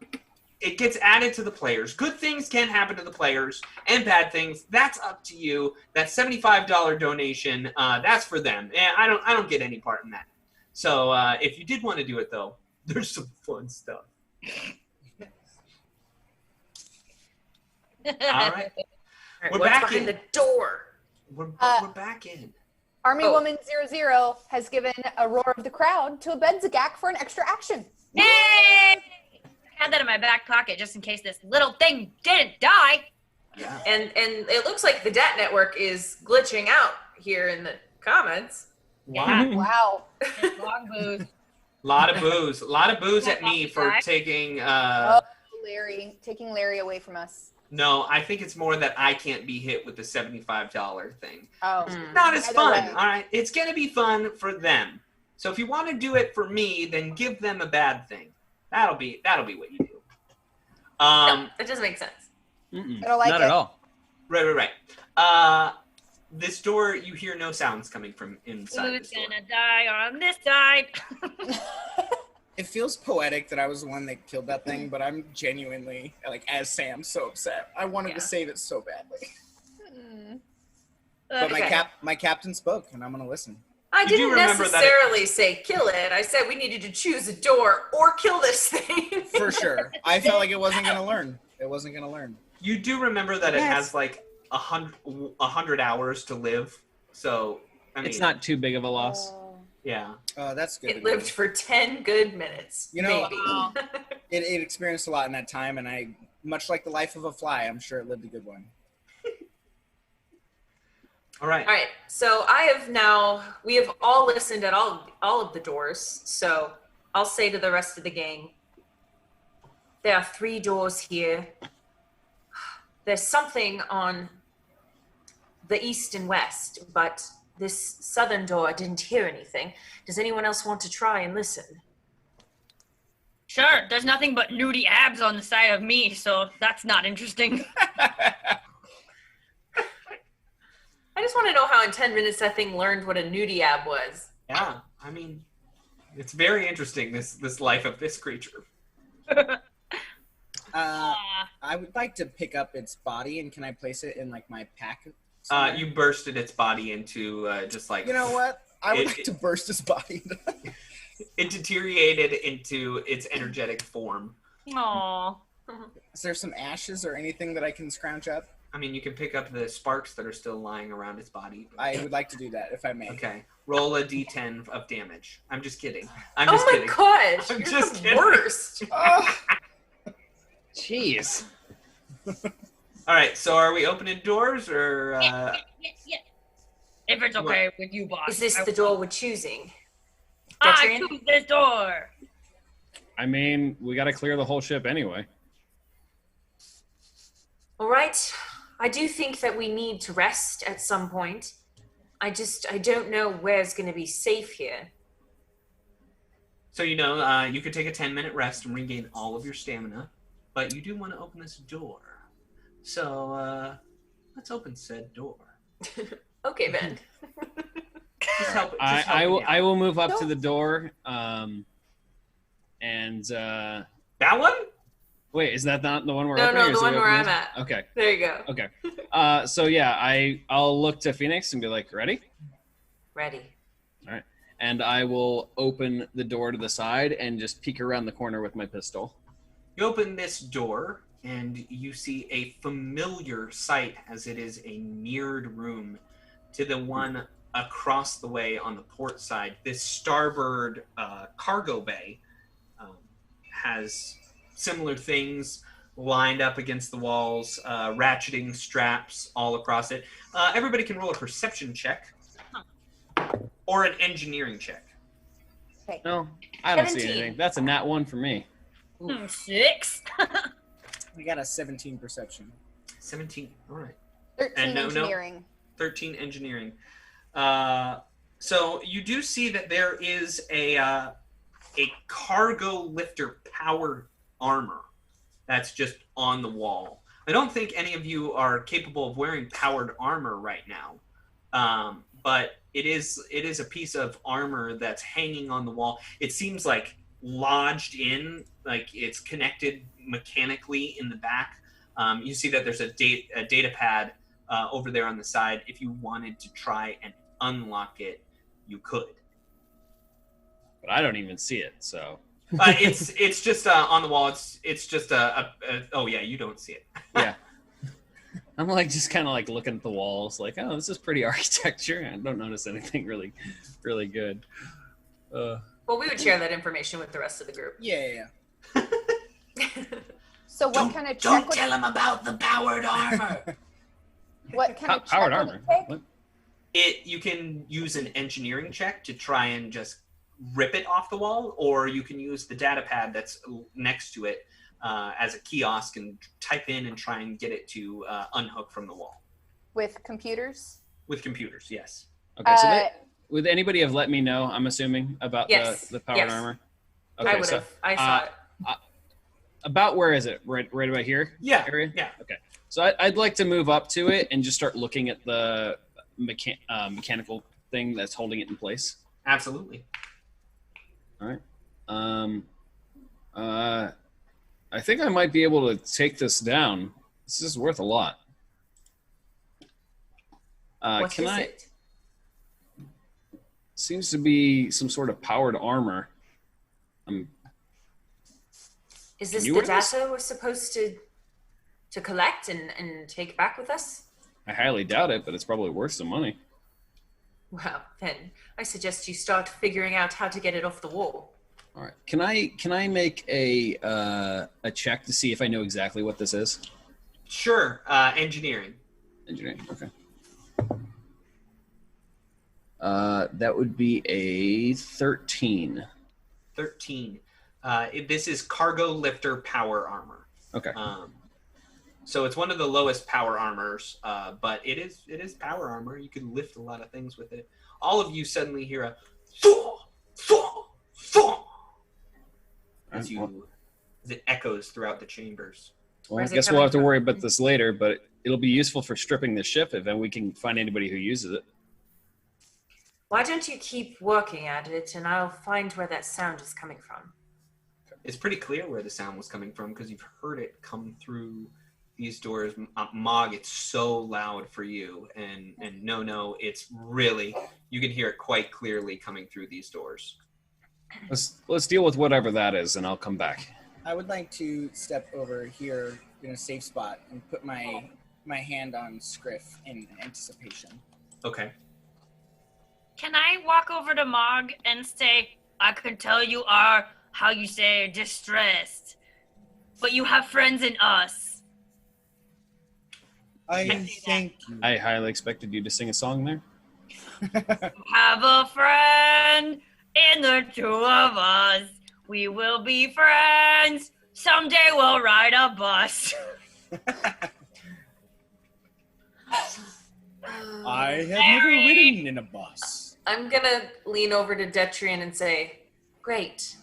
It gets added to the players. Good things can happen to the players, and bad things. That's up to you. That $75 donation, that's for them. And I don't get any part in that. So if you did want to do it, though, there's some fun stuff. All right. Alright, We're what's back behind in. the door? We're back in. Army Oh. Woman 00 has given a roar of the crowd to a Benzagak for an extra action. Yay! I had that in my back pocket just in case this little thing didn't die. Yeah. And it looks like the DAT network is glitching out here in the comments. Yeah. Wow. Long booze. Lot of booze. A lot of booze at me for taking... Larry, taking Larry away from us. No, I think it's more that I can't be hit with the $75 thing. Oh. Not as Either fun, way. all right? It's going to be fun for them. So if you want to do it for me, then give them a bad thing. That'll be what you do. No, that doesn't make sense. Mm-mm. I don't like Not it. at all. Right. This door, you hear no sounds coming from inside Who's this door. gonna die on this side? It feels poetic that I was the one that killed that thing, but I'm genuinely, like, as Sam, so upset. I wanted to save it so badly. But Okay. my captain spoke, and I'm gonna listen. I You do didn't remember that necessarily say kill it. I said we needed to choose a door or kill this thing. For sure. I felt like it wasn't gonna learn. It wasn't gonna learn. You do remember that it Yes. has like 100 hours to live. So, I mean, It's not too big of a loss. Yeah. That's good. It lived for 10 good minutes. You know, maybe. It experienced a lot in that time, and I, much like the life of a fly, I'm sure it lived a good one. All right. All right, so we have all listened at all of the doors, so I'll say to the rest of the gang, there are 3 doors here. There's something on the east and west, but this southern door, I didn't hear anything. Does anyone else want to try and listen? Sure, there's nothing but nudie abs on the side of me, so that's not interesting. I just want to know how in 10 minutes that thing learned what a nudie ab was. Yeah. I mean, it's very interesting, this life of this creature. I would like to pick up its body, and can I place it in, like, my pack? somewhere? You bursted its body into just like... You know what? I would It- like to burst its body. It deteriorated into its energetic form. Aww. Is there some ashes or anything that I can scrounge up? I mean, you can pick up the sparks that are still lying around its body. I would like to do that, if I may. Okay. Roll a d10 of damage. I'm just kidding. I'm Oh just my kidding. gosh, I'm you're just the kidding. worst. Jeez. All right, so are we opening doors or... Yeah. If it's okay with you, boss. Is this I- the door we're choosing? I Detrian? choose this door. I mean, we got to clear the whole ship anyway. All right. I do think that we need to rest at some point. I don't know where's going to be safe here. So, you could take a 10-minute rest and regain all of your stamina, but you do want to open this door. So, let's open said door. Okay, Ben. Just help, just I help will me out. I will move up to the door. And That one? wait, is that not the one we're No, opening? no, or is the it one where opening? I'm at. Okay. There you go. Okay. So yeah, I'll look to Phoenix and be like, ready? Ready. And I will open the door to the side and just peek around the corner with my pistol. You open this door, and you see a familiar sight as it is a mirrored room to the one across the way on the port side. This starboard cargo bay has similar things lined up against the walls, ratcheting straps all across it. Everybody can roll a perception check or an engineering check. No, I don't see 17. anything. That's a nat 1 for me. 6. I got a 17 perception. 17. All right. 13 And no- engineering. 13 engineering. So you do see that there is a cargo lifter power armor that's just on the wall. I don't think any of you are capable of wearing powered armor right now, but it is a piece of armor that's hanging on the wall. It seems like lodged in, like it's connected mechanically in the back. You see that there's a data pad over there on the side. If you wanted to try and unlock it, you could. But I don't even see it, so. It's just on the wall. It's just oh yeah, you don't see it. Yeah. I'm like just kind of like looking at the walls, like, oh, this is pretty architecture. I don't notice anything really good. Well, we would share that information with the rest of the group. Yeah. So what kind of check Don't would tell him about the powered armor. what kind of check Powered would armor. it take? What? You can use an engineering check to try and just rip it off the wall, or you can use the data pad that's next to it as a kiosk and type in and try and get it to unhook from the wall. With computers? With computers, yes. Okay, so would anybody have let me know, I'm assuming, about the powered armor? Okay, I would have. I saw it. About where is it? Right about here? Yeah. Area? Yeah. Okay. So I'd like to move up to it and just start looking at the mechanical thing that's holding it in place. Absolutely. All right. I think I might be able to take this down. This is worth a lot. What is it? Seems to be some sort of powered armor. Is this you the wear this? data we're supposed to collect and take back with us? I highly doubt it, but it's probably worth some money. Well, then I suggest you start figuring out how to get it off the wall. All right. Can I make a check to see if I know exactly what this is? Sure. Engineering. Engineering. Okay. That would be a 13. 13. This is cargo lifter power armor. Okay. So it's one of the lowest power armors, but it is power armor. You can lift a lot of things with it. All of you suddenly hear a thwaw, thwaw, thwaw as it echoes throughout the chambers. Well, I guess we'll have to worry about this later, but it'll be useful for stripping the ship if we can find anybody who uses it. Why don't you keep working at it, and I'll find where that sound is coming from. It's pretty clear where the sound was coming from because you've heard it come through these doors. Mog, it's so loud for you, and no, it's really, you can hear it quite clearly coming through these doors. Let's deal with whatever that is, and I'll come back. I would like to step over here in a safe spot and put my hand on Scriff in anticipation. Okay. Can I walk over to Mog and say, I can tell you are, how you say, distressed, but you have friends in us. I thank you. I highly expected you to sing a song there. Have a friend in the two of us. We will be friends. Someday we'll ride a bus. I have never ridden in a bus. I'm gonna lean over to Detrian and say, great.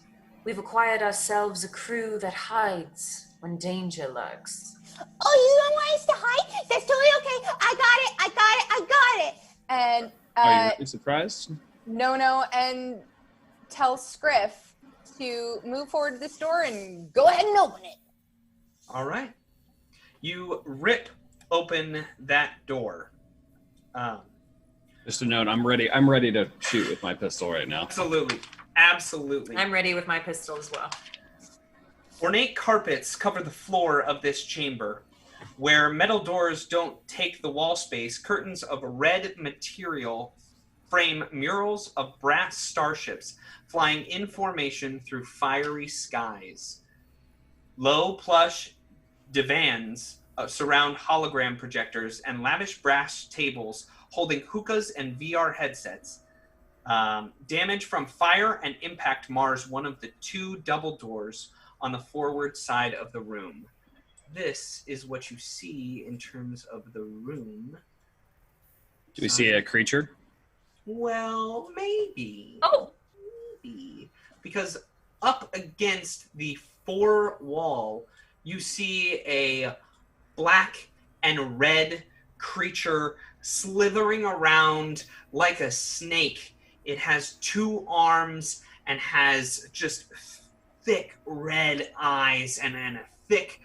We've acquired ourselves a crew that hides when danger lurks. Oh, you don't want us to hide? That's totally okay. I got it. And Are you surprised? No, and tell Scriff to move forward to this door and go ahead and open it. All right. You rip open that door. Just a note, I'm ready to shoot with my pistol right now. Absolutely. I'm ready with my pistol as well. Ornate carpets cover the floor of this chamber. Where metal doors don't take the wall space, curtains of red material frame murals of brass starships flying in formation through fiery skies. Low plush divans surround hologram projectors and lavish brass tables holding hookahs and VR headsets. Damage from fire and impact mars one of the two double doors on the forward side of the room. This is what you see in terms of the room. Do we see a creature? Well, maybe. Oh. Maybe. Because up against the fore wall, you see a black and red creature slithering around like a snake. It has 2 arms and has just thick red eyes and a thick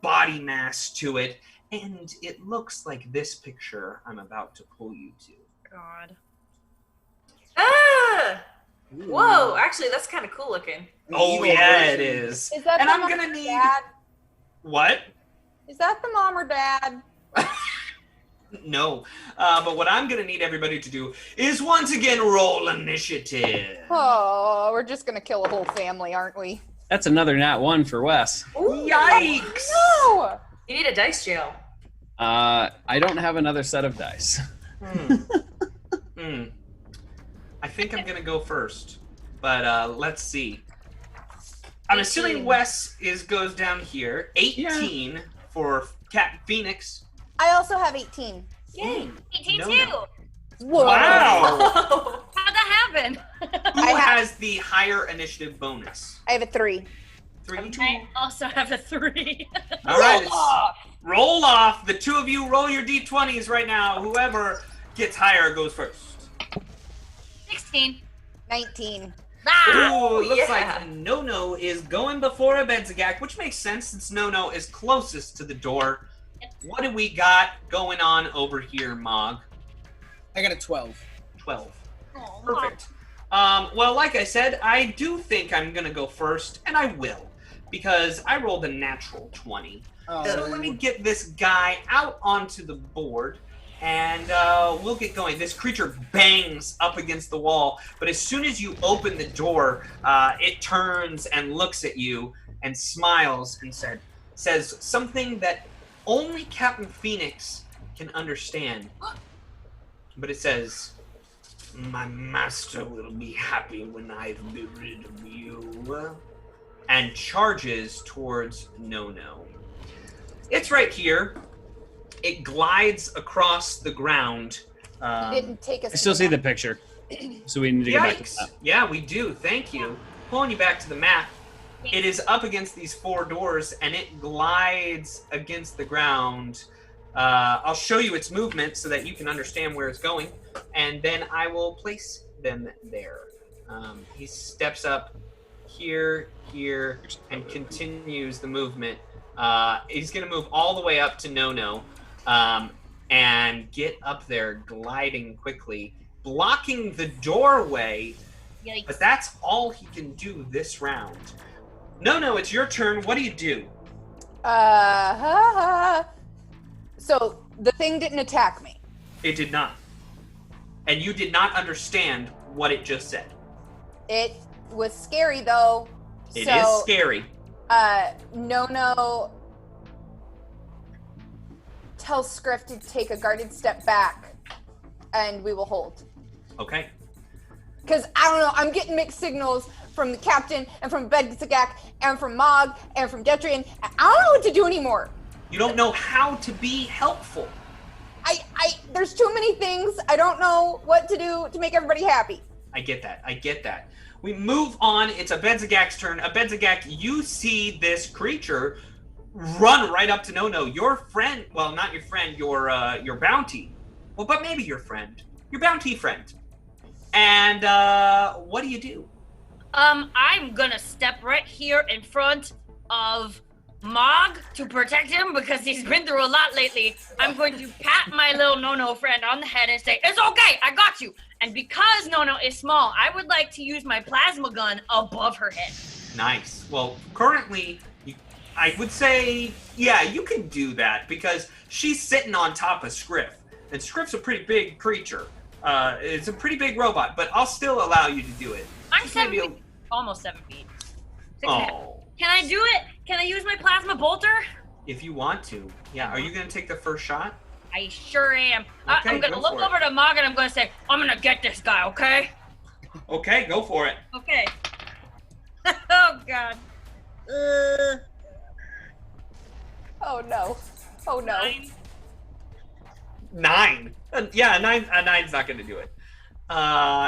body mass to it. And it looks like this picture I'm about to pull you to. God. Ah! Whoa, actually, that's kind of cool looking. Oh, yeah, it is. Is that And the I'm mom gonna or need... dad? What? Is that the mom or dad? No. But what I'm gonna need everybody to do is once again roll initiative. Oh, we're just gonna kill a whole family, aren't we? That's another nat 1 for Wes. Ooh. Yikes! No! You need a dice jail. I don't have another set of dice. I think I'm gonna go first, but let's see. I'm assuming Wes goes down here. 18 for Captain Phoenix. I also have 18. Yay. 18 No, too. no. Whoa. Wow! How'd that happen? Who has the higher initiative bonus? I have a 3. 3? I also have a 3. All right, roll off. The 2 of you roll your d20s right now. Whoever gets higher goes first. 16. 19. Ah! Ooh, looks yeah. like No-No is going before a Bedzagak, which makes sense since No-No is closest to the door. What do we got going on over here, Mog? I got a 12. 12. Oh, Perfect. Well, like I said, I do think I'm going to go first, and I will, because I rolled a natural 20. So let me get this guy out onto the board, and we'll get going. This creature bangs up against the wall, but as soon as you open the door, it turns and looks at you and smiles and says something that only Captain Phoenix can understand. But it says, "My master will be happy when I've been rid of you," and charges towards No-No. It's right here. It glides across the ground. You didn't take us. I still see the picture, so we need to go back to Yikes. that. Yeah, we do. Thank you. Pulling you back to the map. It is up against these 4 doors, and it glides against the ground. I'll show you its movement so that you can understand where it's going, and then I will place them there. He steps up here, and continues the movement. He's going to move all the way up to No-No and get up there gliding quickly, blocking the doorway, Yikes. but that's all he can do this round. No, it's your turn. What do you do? So the thing didn't attack me. It did not. And you did not understand what it just said. It was scary though. It is scary. No. Tell Scriff to take a guarded step back, and we will hold. Okay. Because I don't know, I'm getting mixed signals from the captain and from Bedzagak and from Mog and from Detrian. I don't know what to do anymore. You don't know how to be helpful. There's too many things. I don't know what to do to make everybody happy. I get that. We move on. It's a Bedzagak's turn. A Bedzagak, you see this creature run right up to No-No. Your friend, well, not your friend, your bounty. Well, but maybe your friend. Your bounty friend. And what do you do? I'm gonna step right here in front of Mog to protect him because he's been through a lot lately. I'm going to pat my little No-No friend on the head and say, "It's okay, I got you." And because No-No is small, I would like to use my plasma gun above her head. Nice. Well, currently, I would say, yeah, you can do that because she's sitting on top of Scriff. And Scriff's a pretty big creature. It's a pretty big robot, but I'll still allow you to do it. I'm 7 feet, almost 7 feet. 6.5. Oh. Can I do it? Can I use my plasma bolter? If you want to. Yeah, are you going to take the first shot? I sure am. Okay, I'm going to go look for it. over to Mog and I'm going to say, "I'm going to get this guy, okay?" Okay, go for it. Okay. Oh, God. Oh no. 9. Yeah, a nine's not going to do it.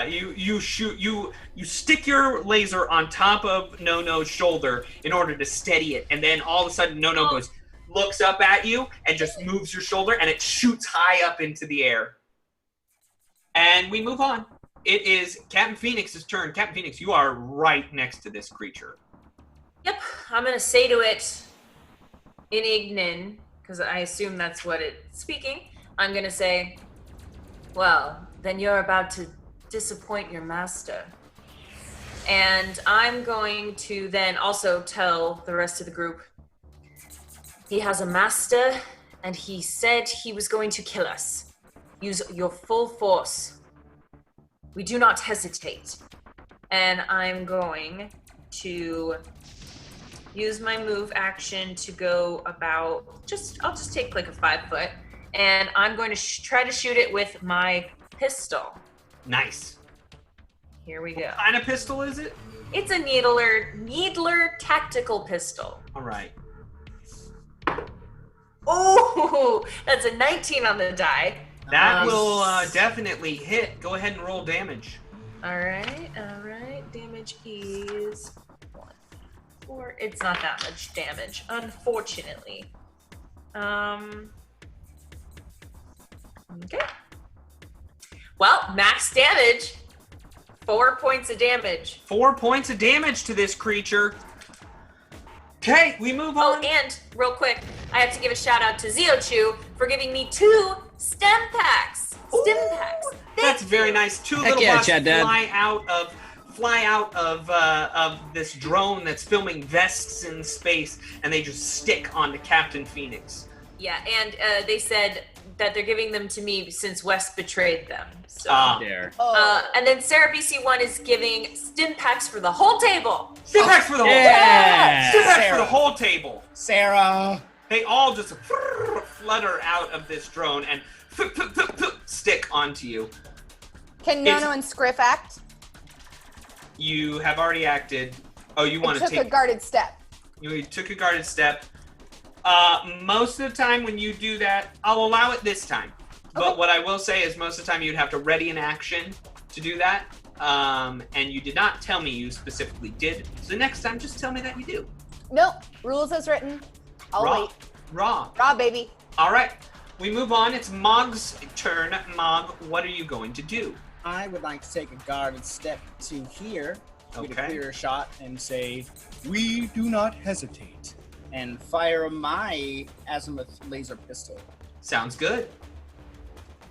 You shoot. You stick your laser on top of No-No's shoulder in order to steady it, and then all of a sudden No-No goes looks up at you and just moves your shoulder, and it shoots high up into the air. And we move on. It is Captain Phoenix's turn. Captain Phoenix, you are right next to this creature. Yep, I'm going to say to it in Ignin, because I assume that's what it's speaking. I'm going to say, well, then you're about to disappoint your master. And I'm going to then also tell the rest of the group, he has a master, and he said he was going to kill us. Use your full force. We do not hesitate. And I'm going to use my move action to go about, I'll just take like a 5 foot, and I'm going to try to shoot it with my pistol. Nice. Here we go. What kind of pistol is it? It's a needler tactical pistol. All right. Oh, that's a 19 on the die. That will definitely hit. Go ahead and roll damage. All right. Damage is 1, 4. It's not that much damage, unfortunately. Okay. Well, max damage. 4 points of damage. 4 points of damage to this creature. Okay, we move on. Oh, and real quick, I have to give a shout out to Ziochu for giving me 2 stem packs. That's very nice. 2 Heck little yeah, bots Chad Dad. fly out of this drone that's filming vests in space, and they just stick onto Captain Phoenix. Yeah, and they said that they're giving them to me since Wes betrayed them. So. There. And then Sarah BC1 is giving stim packs for the whole table. Stim packs for the whole Yeah. table. Stim packs for Sarah. the whole table. Sarah. They all just flutter out of this drone and stick onto you. Can Nono and Scriff act? You have already acted. Oh, you want to Took take a guarded step. You took a guarded step. Most of the time when you do that, I'll allow it this time. But Okay. what I will say is most of the time you'd have to ready an action to do that. And you did not tell me you specifically did. So next time, just tell me that you do. Nope. Rules as written. I'll wait. Raw. Raw, baby. All right. We move on. It's Mog's turn. Mog, what are you going to do? I would like to take a guarded step to here, get a Okay. clearer shot, and say, We do not hesitate. and fire my azimuth laser pistol. Sounds good.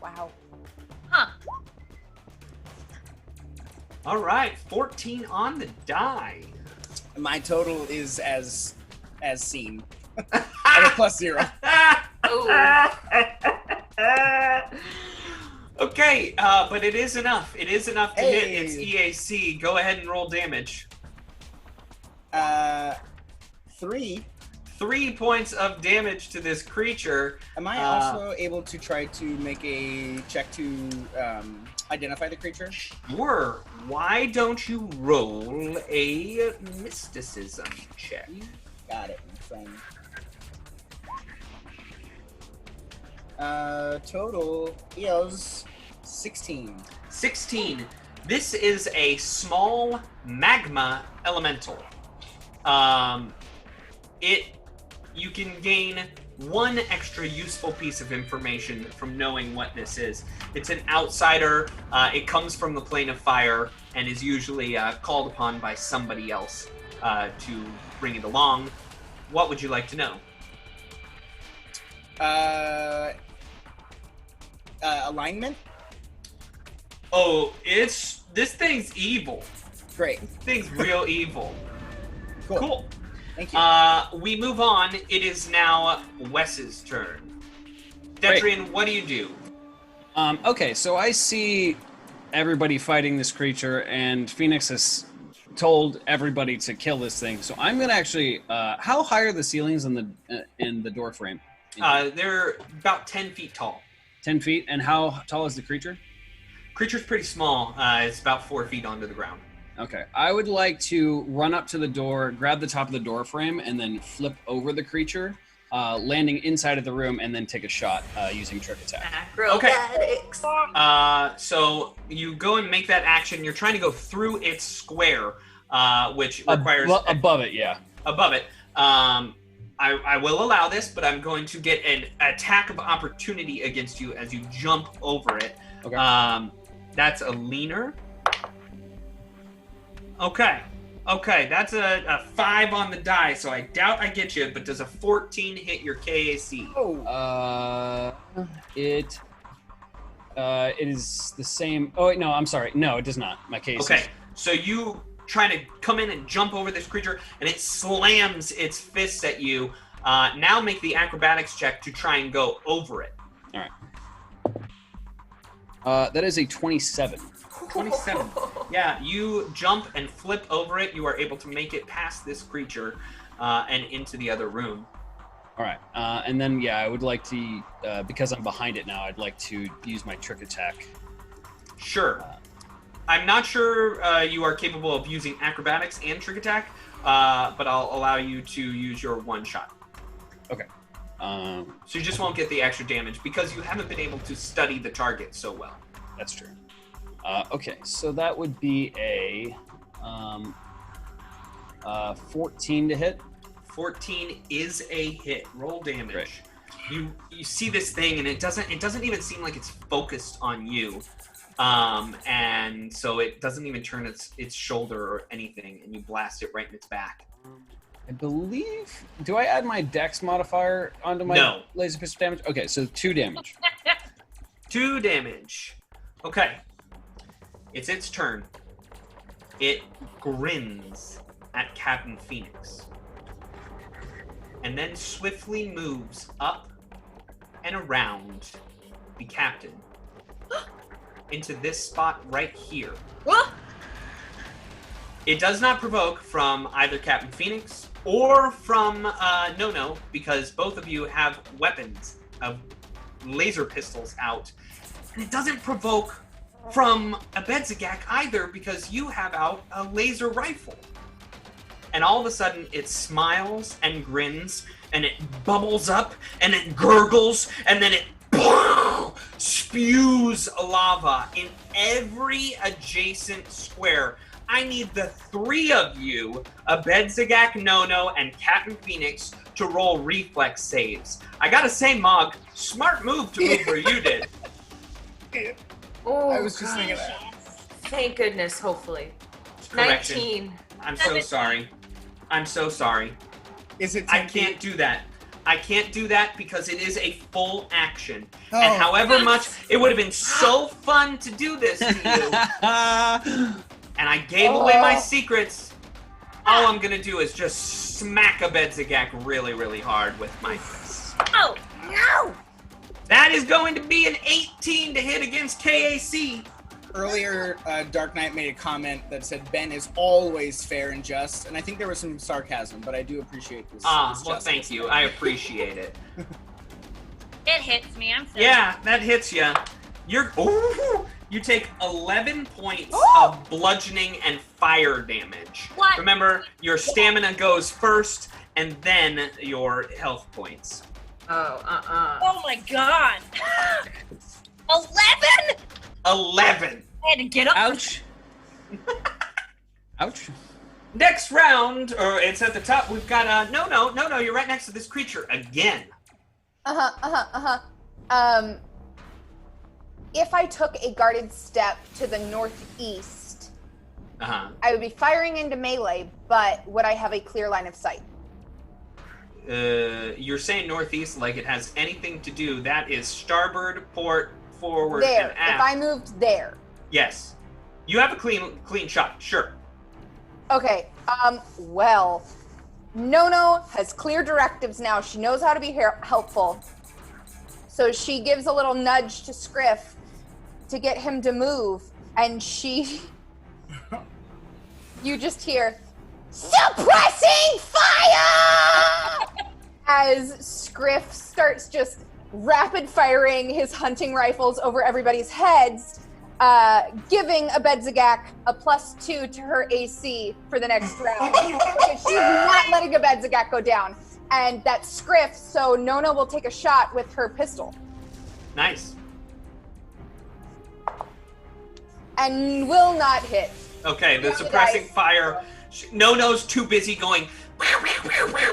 Wow. Huh. All right. 14 on the die. My total is as seen. I have a +0. Okay, but it is enough. It is enough to hit Hey. its EAC. Go ahead and roll damage. 3. 3 points of damage to this creature. Am I also able to try to make a check to identify the creature? Sure. Why don't you roll a mysticism check? Got it, my friend. Total is 16. 16. This is a small magma elemental. You can gain 1 extra useful piece of information from knowing what this is. It's an outsider. It comes from the plane of fire and is usually called upon by somebody else to bring it along. What would you like to know? Alignment? Oh, this thing's evil. Great. This thing's real evil. Cool. Thank you. We move on. It is now Wes's turn. Detrian, what do you do? Okay, so I see everybody fighting this creature, and Phoenix has told everybody to kill this thing. So I'm gonna actually. How high are the ceilings in the door frame? They're about 10 feet tall. 10 feet, and how tall is the creature? Creature's pretty small. It's about 4 feet onto the ground. Okay, I would like to run up to the door, grab the top of the door frame, and then flip over the creature, landing inside of the room, and then take a shot using trick attack. Acrobatics. So you go and make that action. You're trying to go through its square, which requires Above it, yeah. above it. I will allow this, but I'm going to get an attack of opportunity against you as you jump over it. Okay. That's a leaner. Okay, that's a 5 on the die, so I doubt I get you, but does a 14 hit your KAC? It is the same. Oh, wait, no, I'm sorry. No, it does not. My KAC. Okay, so you try to come in and jump over this creature, and it slams its fists at you. Now make the acrobatics check to try and go over it. All right. That is a 27. 27. Yeah, you jump and flip over it. You are able to make it past this creature and into the other room. All right. And then, yeah, I would like to, because I'm behind it now, I'd like to use my trick attack. Sure. I'm not sure you are capable of using acrobatics and trick attack, but I'll allow you to use your one shot. Okay. So you just won't get the extra damage because you haven't been able to study the target so well. That's true. Okay, so that would be a 14 to hit. 14 is a hit. Roll damage. Great. You see this thing and it doesn't even seem like it's focused on you. And so it doesn't even turn its shoulder or anything, and you blast it right in its back. I believe. Do I add my Dex modifier onto my laser pistol damage? Okay, so 2 damage. 2 damage. Okay. It's its turn. It grins at Captain Phoenix. And then swiftly moves up and around the captain into this spot right here. What? It does not provoke from either Captain Phoenix or from No, because both of you have weapons of laser pistols out. And it doesn't provoke from Abedzagak either because you have out a laser rifle. And all of a sudden it smiles and grins and it bubbles up and it gurgles and then it spews lava in every adjacent square. I need the 3 of you, Abedzagak, No, and Captain Phoenix, to roll reflex saves. I gotta say, Mog, smart move to move where you did. Oh, I was just thinking that. Thank goodness, hopefully. Correction. 19. I'm so sorry. I'm so sorry. Is it? I 10 can't feet? do that. I can't do that because it is a full action. Oh. And however much it would have been so fun to do this to you, and I gave away my secrets, all I'm gonna do is just smack a Abedzagak really, really hard with my fists. Oh, no! That is going to be an 18 to hit against KAC. Earlier, Dark Knight made a comment that said Ben is always fair and just, and I think there was some sarcasm, but I do appreciate this. Well, justice. thank you. I appreciate it. It hits me. I'm sorry. Yeah, that hits you. You take 11 points of bludgeoning and fire damage. What? Remember, your stamina goes first, and then your health points. Oh my god. 11? 11. I had to get up. Ouch. Ouch. Next round, or it's at the top, we've got No, you're right next to this creature again. If I took a guarded step to the northeast, I would be firing into melee, but would I have a clear line of sight? You're saying northeast like it has anything to do. That is starboard, port, forward, There. and aft. If I moved there. Yes. You have a clean shot, sure. Okay. Well, No has clear directives now. She knows how to be helpful. So she gives a little nudge to Scriff to get him to move, and she... You just hear, suppressing fire! As Scriff starts just rapid firing his hunting rifles over everybody's heads, giving Abedzagak a +2 to her AC for the next round. She's not letting Abedzagak go down. And that's Scriff, so Nona will take a shot with her pistol. Nice. And will not hit. Okay, the Roll the suppressing dice. fire. No's too busy going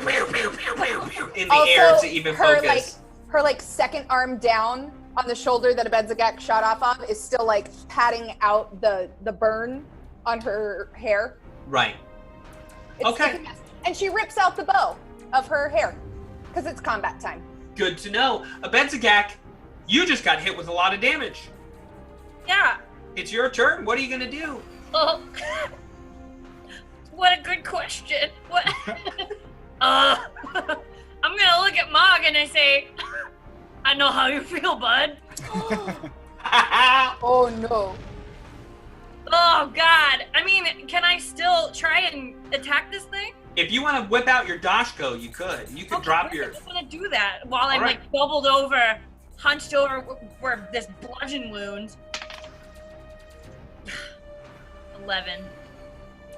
in the air to even focus. Her second arm down on the shoulder that Abedzagak shot off of is still patting out the burn on her hair. Right. Okay. And she rips out the bow of her hair because it's combat time. Good to know. Abedzagak, you just got hit with a lot of damage. Yeah. It's your turn. What are you going to do? Oh. What a good question. What? I'm gonna look at Mog and I say, I know how you feel, bud. Oh no. Oh God. I mean, can I still try and attack this thing? If you want to whip out your Dashko, you could. You could drop your... I just want to do that while I'm doubled over, hunched over where this bludgeon wound. 11.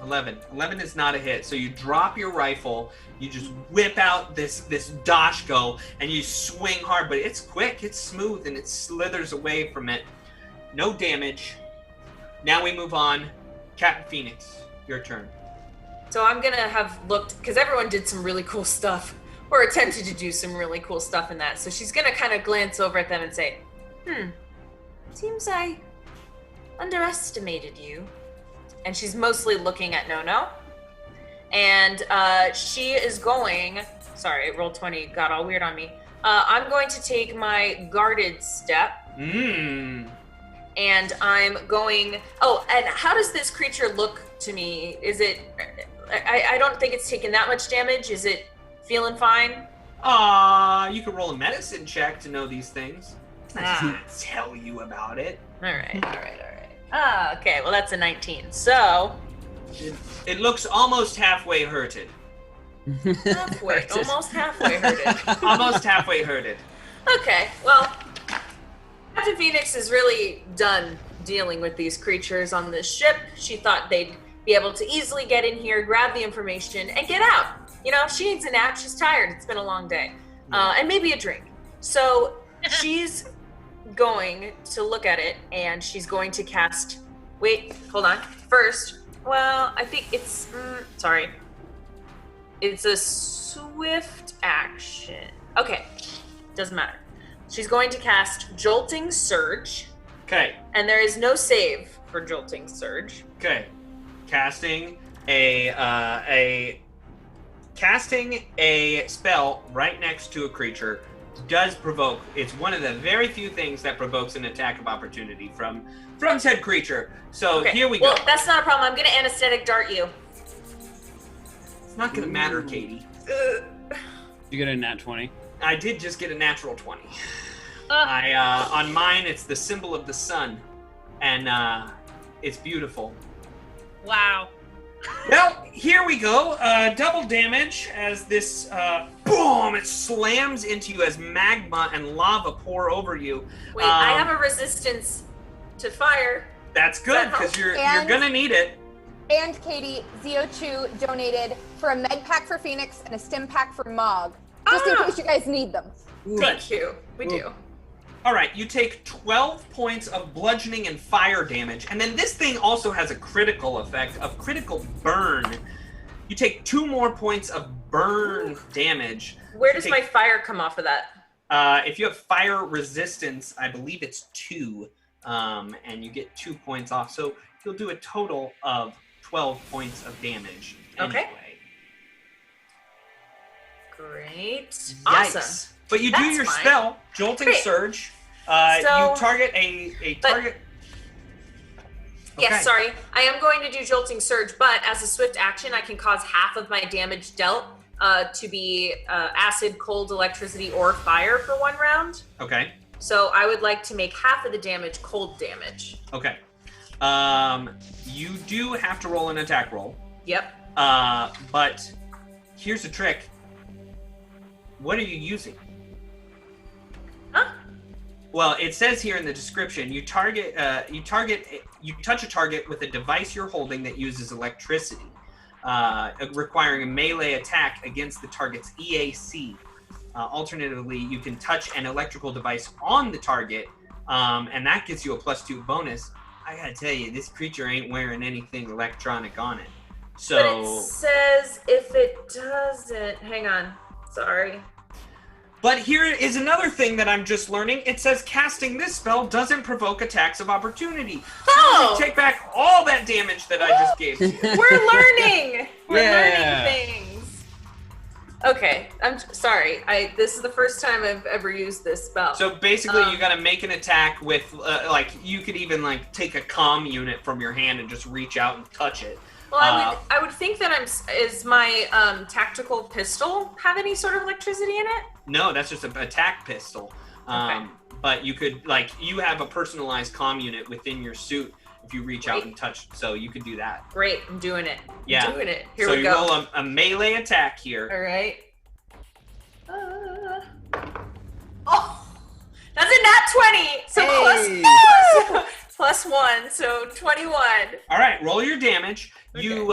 11 is not a hit. So you drop your rifle, you just whip out this Dashko, and you swing hard, but it's quick, it's smooth, and it slithers away from it. No damage. Now we move on. Captain Phoenix, your turn. So I'm gonna have looked, because everyone did some really cool stuff, or attempted to do some really cool stuff in that. So she's gonna kind of glance over at them and say, seems I underestimated you. And she's mostly looking at Nono. And she is going, sorry, roll 20 got all weird on me. I'm going to take my guarded step. And I'm going, and how does this creature look to me? Is it, I don't think it's taken that much damage. Is it feeling fine? You can roll a medicine check to know these things. I can't tell you about it. All right. Okay, well that's a 19. So it looks almost halfway hurted. Almost halfway hurted. Almost halfway hurted. Okay, well, Captain Phoenix is really done dealing with these creatures on this ship. She thought they'd be able to easily get in here, grab the information, and get out. You know, she needs a nap. She's tired. It's been a long day. And maybe a drink. So she's going to look at it, and she's going to cast... Wait, hold on. First, well, I think it's... sorry. It's a swift action. Okay, doesn't matter. She's going to cast Jolting Surge. Okay. And there is no save for Jolting Surge. Okay. Casting a spell right next to a creature does provoke. It's one of the very few things that provokes an attack of opportunity from said creature. So here we go. Well, that's not a problem. I'm going to anesthetic dart you. It's not going to matter, Katie. You get a nat 20. I did just get a natural 20. On mine, it's the symbol of the sun, and it's beautiful. Wow. Well, here we go. Double damage as this, boom, it slams into you as magma and lava pour over you. Wait, I have a resistance to fire. That's good, because you're gonna need it. And Katie, Zio2 donated for a med pack for Phoenix and a stim pack for Mog, just in case you guys need them. Thank you. We do. All right, you take 12 points of bludgeoning and fire damage, and then this thing also has a critical effect of critical burn. You take 2 more points of burn damage. Where does my fire come off of that? If you have fire resistance, I believe it's 2, and you get 2 points off. So you'll do a total of 12 points of damage. Okay. Anyway. Great. Yikes. Awesome. But you do your spell, Jolting Surge. You target a target. Yes, Okay. sorry. I am going to do Jolting Surge, but as a swift action, I can cause half of my damage dealt to be acid, cold, electricity, or fire for 1 round. Okay. So I would like to make half of the damage cold damage. Okay. You do have to roll an attack roll. Yep. But here's the trick. What are you using? Huh? Well, it says here in the description, you touch a target with a device you're holding that uses electricity, requiring a melee attack against the target's EAC. Alternatively, you can touch an electrical device on the target, and that gives you a +2 bonus. I gotta tell you, this creature ain't wearing anything electronic on it. So. But it says if it doesn't. Hang on. Sorry. But here is another thing that I'm just learning. It says casting this spell doesn't provoke attacks of opportunity. Oh! Take back all that damage that I just gave to you. We're learning. We're Yeah. learning things. Okay, I'm sorry. This is the first time I've ever used this spell. So basically, you gotta make an attack with, like, you could even, like, take a comm unit from your hand and just reach out and touch it. Well, I would think that is my tactical pistol have any sort of electricity in it? No, that's just an attack pistol. Okay. But you could, like, you have a personalized comm unit within your suit if you reach out Great. and touch, so you could do that. Great, I'm doing it. Yeah. I'm doing it. Here so we you go. roll a melee attack here. All right. Oh, that's a nat 20. So Hey. plus 1, so 21. All right, roll your damage. Okay. You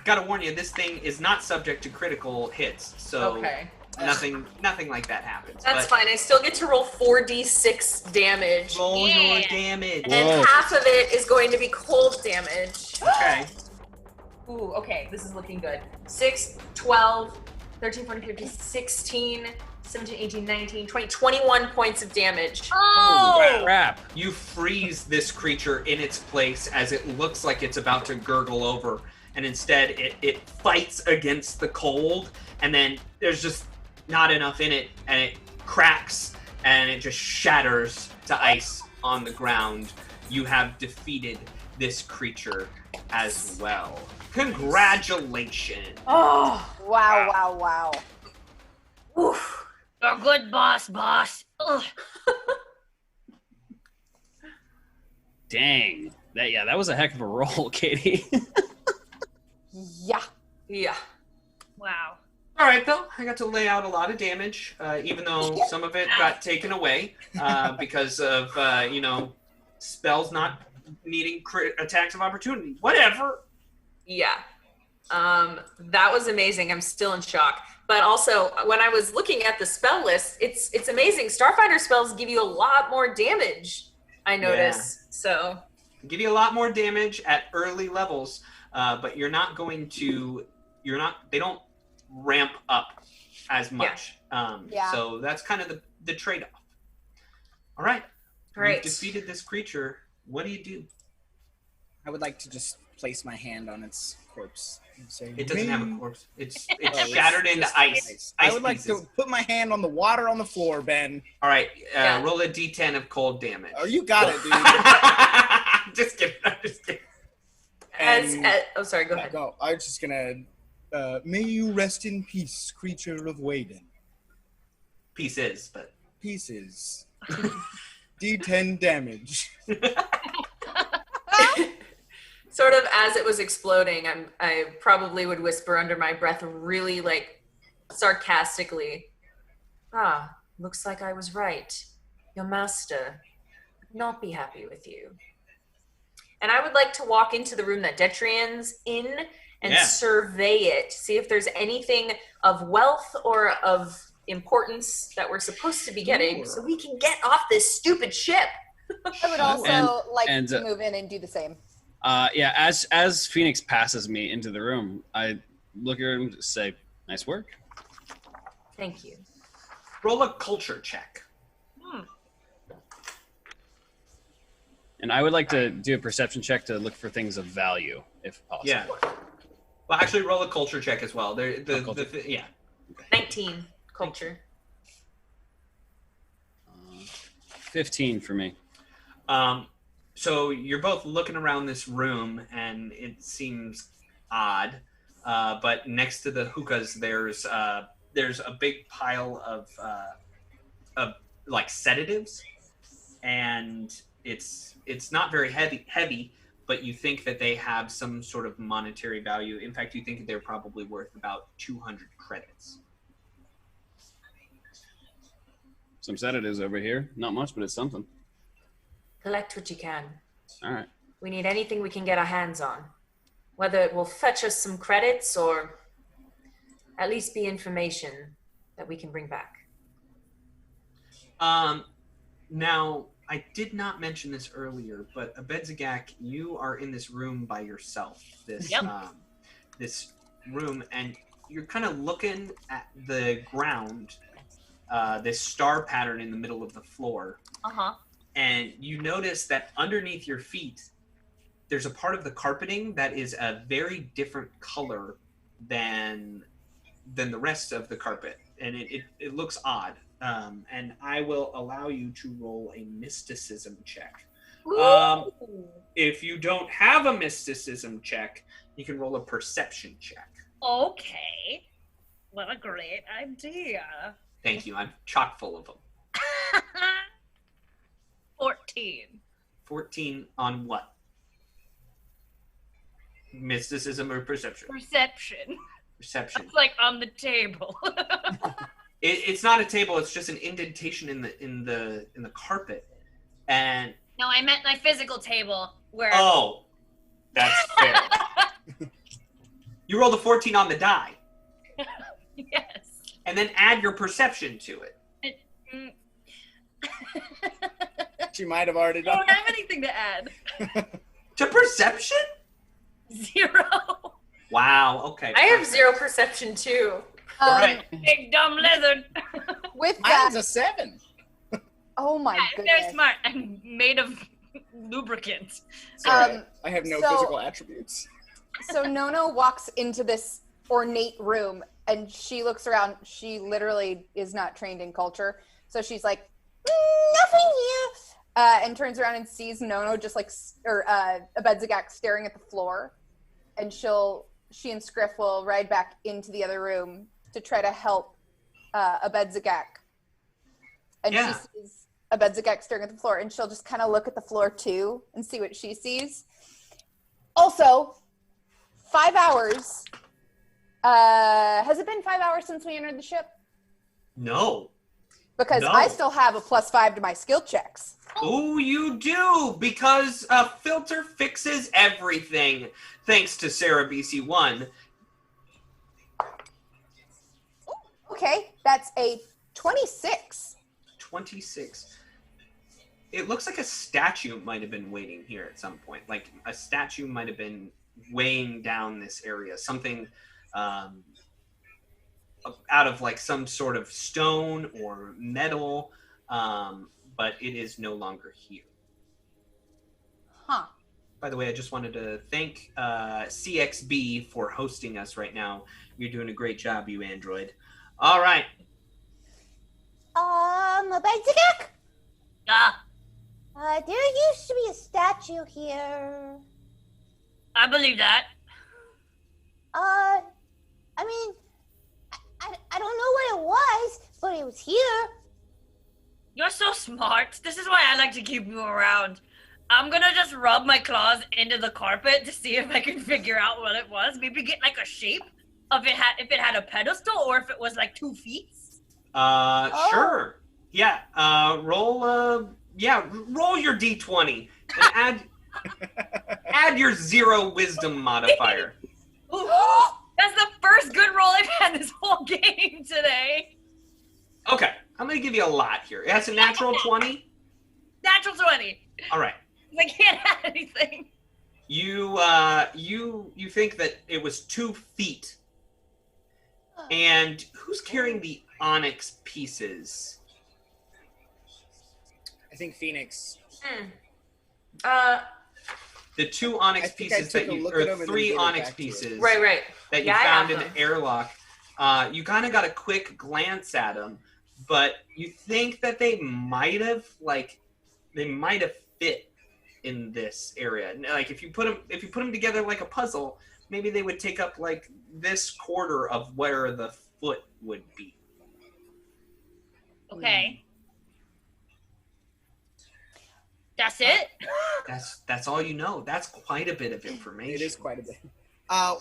gotta warn you, this thing is not subject to critical hits, so Okay. nothing like that happens. That's but fine. I still get to roll 4d6 damage. roll your Yeah. damage. And then Whoa. half of it is going to be cold damage. Okay. Ooh, okay, this is looking good. 6, 12, 13, 14, 15, 16, 17, 18, 19, 20, 21 points of damage. Oh! Crap. You freeze this creature in its place as it looks like it's about to gurgle over, and instead it fights against the cold, and then there's just not enough in it, and it cracks, and it just shatters to ice on the ground. You have defeated this creature as well. Congratulations. Oh, Wow. oof. You're good, boss. Ugh. Dang. That was a heck of a roll, Katie. Yeah. Yeah. Wow. All right, though. I got to lay out a lot of damage, even though some of it got taken away because of, spells not needing attacks of opportunity. Whatever. Yeah. That was amazing. I'm still in shock. But also, when I was looking at the spell list, it's amazing. Starfinder spells give you a lot more damage, I notice. So Give you a lot more damage at early levels, but you're not going to. They don't ramp up as much. Yeah. So that's kind of the trade-off. All right. Great. You've defeated this creature. What do you do? I would like to just place my hand on its corpse and say, It doesn't have a "Ring." corpse. It's Oh, shattered into just ice. I Ice would like pieces. to put my hand on the water on the floor, Ben. All right. Yeah. Roll a d10 of cold damage. Oh, you got it, dude. Just kidding. I'm just kidding. Oh, sorry. Go ahead. Go. I was just gonna. May you rest in peace, creature of Waden. Pieces, but Pieces. D10 damage. Sort of as it was exploding, I probably would whisper under my breath, really like sarcastically, "Ah, looks like I was right. Your master would not be happy with you." And I would like to walk into the room that Detrian's in and Yeah. survey it, see if there's anything of wealth or of importance that we're supposed to be getting, so we can get off this stupid ship. I would also like and, to move in and do the same. As Phoenix passes me into the room, I look at her and just say, "Nice work." Thank you. roll a culture check. And I would like to do a perception check to look for things of value, if possible. Yeah. Well, actually, roll a culture check as well. Culture. Yeah. 19 culture. 15 for me. So you're both looking around this room, and it seems odd. But next to the hookahs, there's a big pile of like sedatives, and it's not very heavy, but you think that they have some sort of monetary value. In fact, you think that they're probably worth about 200 credits. Some sedatives over here. Not much, but it's something. Collect what you can. All right. We need anything we can get our hands on. Whether it will fetch us some credits or at least be information that we can bring back. Now, I did not mention this earlier, but Abedzagak, you are in this room by yourself. this room, and you're kind of looking at the ground, this star pattern in the middle of the floor. And you notice that underneath your feet, there's a part of the carpeting that is a very different color than the rest of the carpet, and it looks odd. And I will allow you to roll a mysticism check. If you don't have a mysticism check, you can roll a perception check. Okay. What a great idea. Thank you. I'm chock full of them. 14. 14 on what? Mysticism or perception? Perception. Perception. It's like on the table. It's not a table. It's just an indentation in the carpet, and No, I meant my physical table where. oh, that's fair. You rolled a 14 on the die, Yes. and then add your perception to it. Mm. She might have already I done don't have anything to add. To perception? 0. Wow. Okay. I have 0 perception too. Right. Big dumb lizard. With Mine's that, a 7. oh my They're goodness. smart. I'm made of lubricant. Sorry, I have no so- physical attributes. So Nono walks into this ornate room and she looks around. She literally is not trained in culture. So she's like, nothing here. And turns around and sees Nono just like, or Abedzagak staring at the floor. And she and Scriff will ride back into the other room to try to help Abedzagak. And Yeah. she sees Abedzagak staring at the floor, and she'll just kind of look at the floor too and see what she sees. Also, 5 hours. Has it been 5 hours since we entered the ship? No. Because No. I still have a +5 to my skill checks. Oh, you do, because a filter fixes everything. Thanks to Sarah BC1. Okay, that's a 26. 26. It looks like a statue might have been waiting here at some point. Like a statue might have been weighing down this area. Something out of like some sort of stone or metal, but it is no longer here. Huh. By the way, I just wanted to thank CXB for hosting us right now. You're doing a great job, you android. All right. Abedzagak? Ah, There used to be a statue here. I believe that. I mean, I don't know what it was, but it was here. You're so smart. This is why I like to keep you around. I'm gonna just rub my claws into the carpet to see if I can figure out what it was. Maybe get like a shape of it if it had a pedestal or if it was like 2 feet. Sure. Yeah. Roll your D20 and add your 0 wisdom modifier. Ooh, that's the first good roll I've had this whole game today. Okay, I'm gonna give you a lot here. That's a natural 20. Natural 20. All right. I can't add anything. You think that it was 2 feet. And who's carrying the onyx pieces? I think Phoenix. The 2 onyx I think I pieces took that a you, look or at 'em and then 3 gave it onyx back to you. pieces Right. that you Yeah, I found have in the them. airlock. You kind of got a quick glance at them, but you think that they might have fit in this area. Like if you put them together like a puzzle, maybe they would take up like this quarter of where the foot would be. Okay. That's it? That's all you know. That's quite a bit of information. It is quite a bit.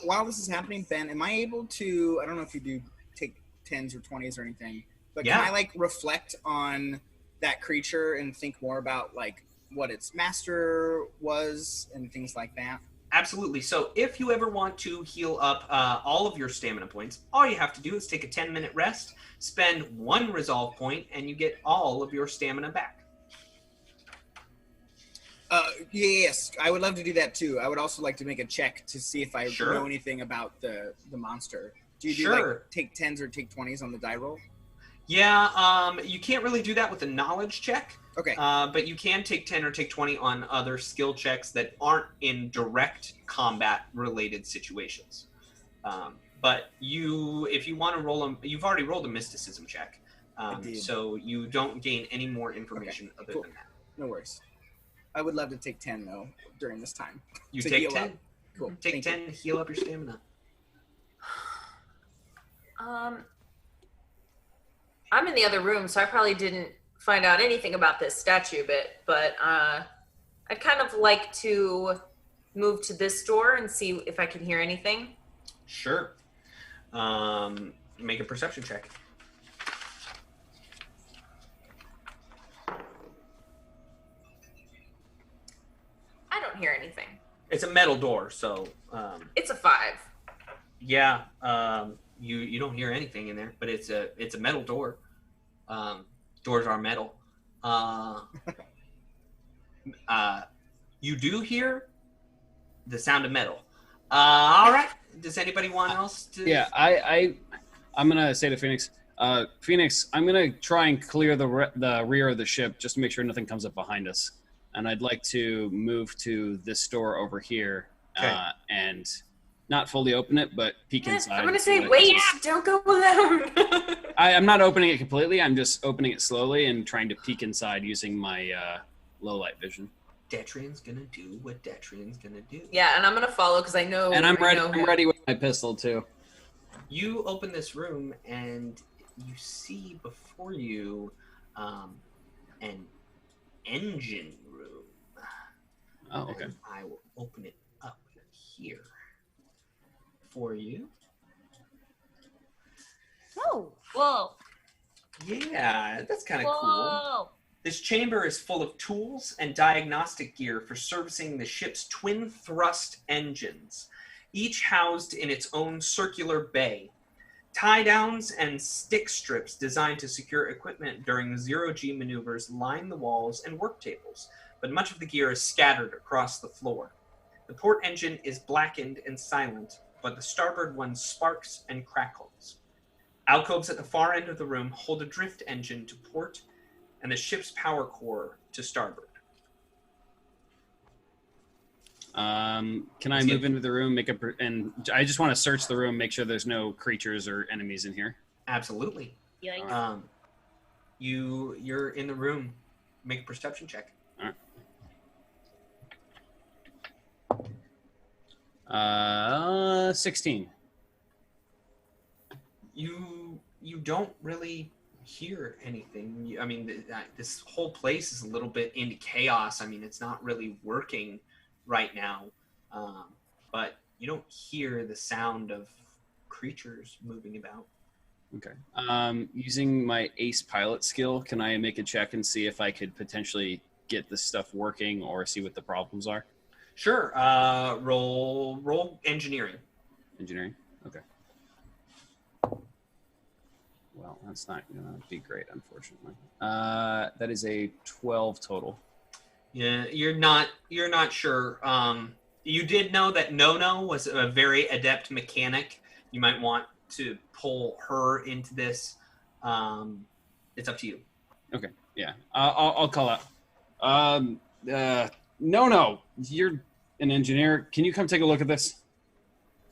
While this is happening, Ben, am I able to, I don't know if you do take 10s or 20s or anything, but Yeah. can I like reflect on that creature and think more about like what its master was and things like that? Absolutely. So if you ever want to heal up all of your stamina points, all you have to do is take a 10-minute rest, spend 1 resolve point, and you get all of your stamina back. Yes, I would love to do that too. I would also like to make a check to see if I Sure. know anything about the monster. Do you do Sure. like take 10s or take 20s on the die roll? Yeah, you can't really do that with a knowledge check. Okay. But you can take 10 or take 20 on other skill checks that aren't in direct combat-related situations. But if you want to roll them, you've already rolled a mysticism check, so you don't gain any more information other than that. No worries. I would love to take 10 though during this time. You to take heal 10. up. Cool. Take Thank 10, heal up your stamina. I'm in the other room, so I probably didn't find out anything about this statue bit, but I'd kind of like to move to this door and see if I can hear anything. Sure. Make a perception check. I don't hear anything. It's a metal door, so It's a 5. yeah. You don't hear anything in there, but it's a metal door. Doors are metal. You do hear the sound of metal. All right. Does anybody want else to? Yeah, I'm gonna say to Phoenix, Phoenix, I'm gonna try and clear the rear of the ship just to make sure nothing comes up behind us, and I'd like to move to this door over here, and not fully open it, but peek inside. I'm gonna say, wait, don't go alone. I'm not opening it completely. I'm just opening it slowly and trying to peek inside using my low light vision. Detrian's gonna do what Detrian's gonna do. Yeah, and I'm gonna follow because I know. And I'm ready. I'm ready with my pistol too. You open this room and you see before you an engine room. Oh, okay. And I will open it up here for you. Oh. Whoa. Yeah, that's kind of cool. Whoa. This chamber is full of tools and diagnostic gear for servicing the ship's twin thrust engines, each housed in its own circular bay. Tie-downs and stick strips designed to secure equipment during zero-G maneuvers line the walls and work tables, but much of the gear is scattered across the floor. The port engine is blackened and silent, but the starboard one sparks and crackles. Alcoves at the far end of the room hold a drift engine to port and the ship's power core to starboard. Can I move into the room, and I just want to search the room, make sure there's no creatures or enemies in here. Absolutely. Yikes. You're in the room. Make a perception check. All right. 16. You don't really hear anything. I mean, this whole place is a little bit into chaos. I mean, it's not really working right now, but you don't hear the sound of creatures moving about. Okay. Using my ace pilot skill, can I make a check and see if I could potentially get this stuff working or see what the problems are? Sure. Roll engineering. Engineering? Okay. Well, that's not going to be great, unfortunately. That is a 12 total. Yeah, you're not sure. You did know that Nono was a very adept mechanic. You might want to pull her into this. It's up to you. Okay, yeah. I'll call out. No, you're an engineer. Can you come take a look at this?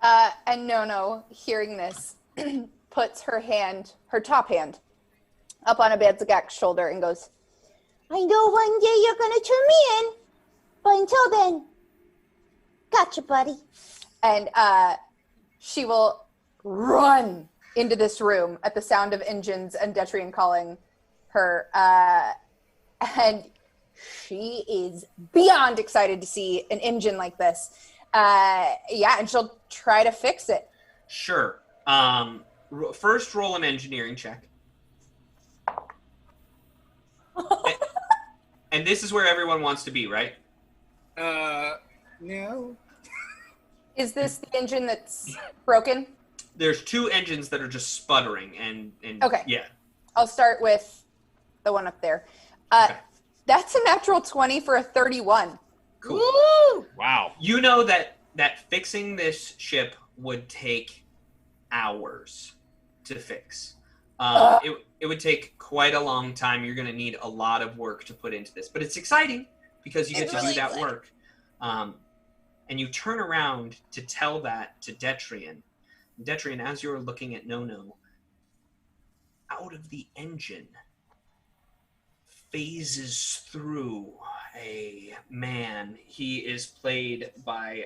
And Nono, hearing this, puts her top hand, up on Abedzagak's shoulder and goes, I know one day you're gonna turn me in, but until then, gotcha, buddy. And she will run into this room at the sound of engines and Detrian calling her. And she is beyond excited to see an engine like this. And she'll try to fix it. Sure. First, roll an engineering check. And this is where everyone wants to be, right? No. Is this the engine that's broken? There's two engines that are just sputtering, and Okay. Yeah. I'll start with the one up there. Okay. That's a natural 20 for a 31. Cool. Woo! Wow. You know that fixing this ship would take hours to fix. It would take quite a long time. You're going to need a lot of work to put into this, but it's exciting because you get to do that work. And you turn around to tell that to Detrian. Detrian, as you're looking at Nono, out of the engine phases through a man. He is played by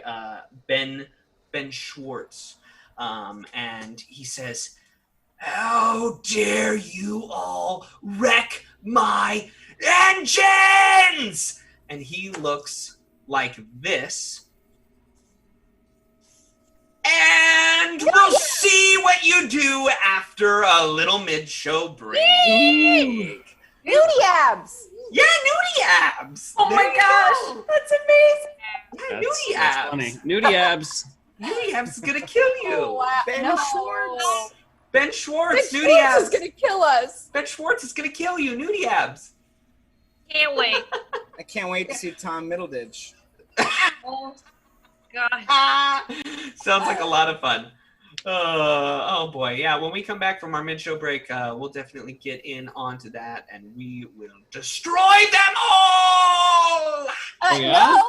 Ben Schwartz, and he says, "How dare you all wreck my engines!" And he looks like this. And we'll see what you do after a little mid-show break. Nudie abs! Yeah, nudie abs! Oh my gosh, that's amazing. Yeah, nudie abs. That's funny. Nudie abs. Nudie abs is gonna kill you. Oh, wow. Ben No. Schwartz. Ben Schwartz, Ben nudie Schwartz abs. is gonna kill us. Ben Schwartz is gonna kill you, nudie abs. Can't wait. I can't wait to see Tom Middleditch. Oh, God. Sounds like a lot of fun. Oh boy, yeah. When we come back from our mid-show break, we'll definitely get in onto that, and we will destroy them all. Oh, yeah?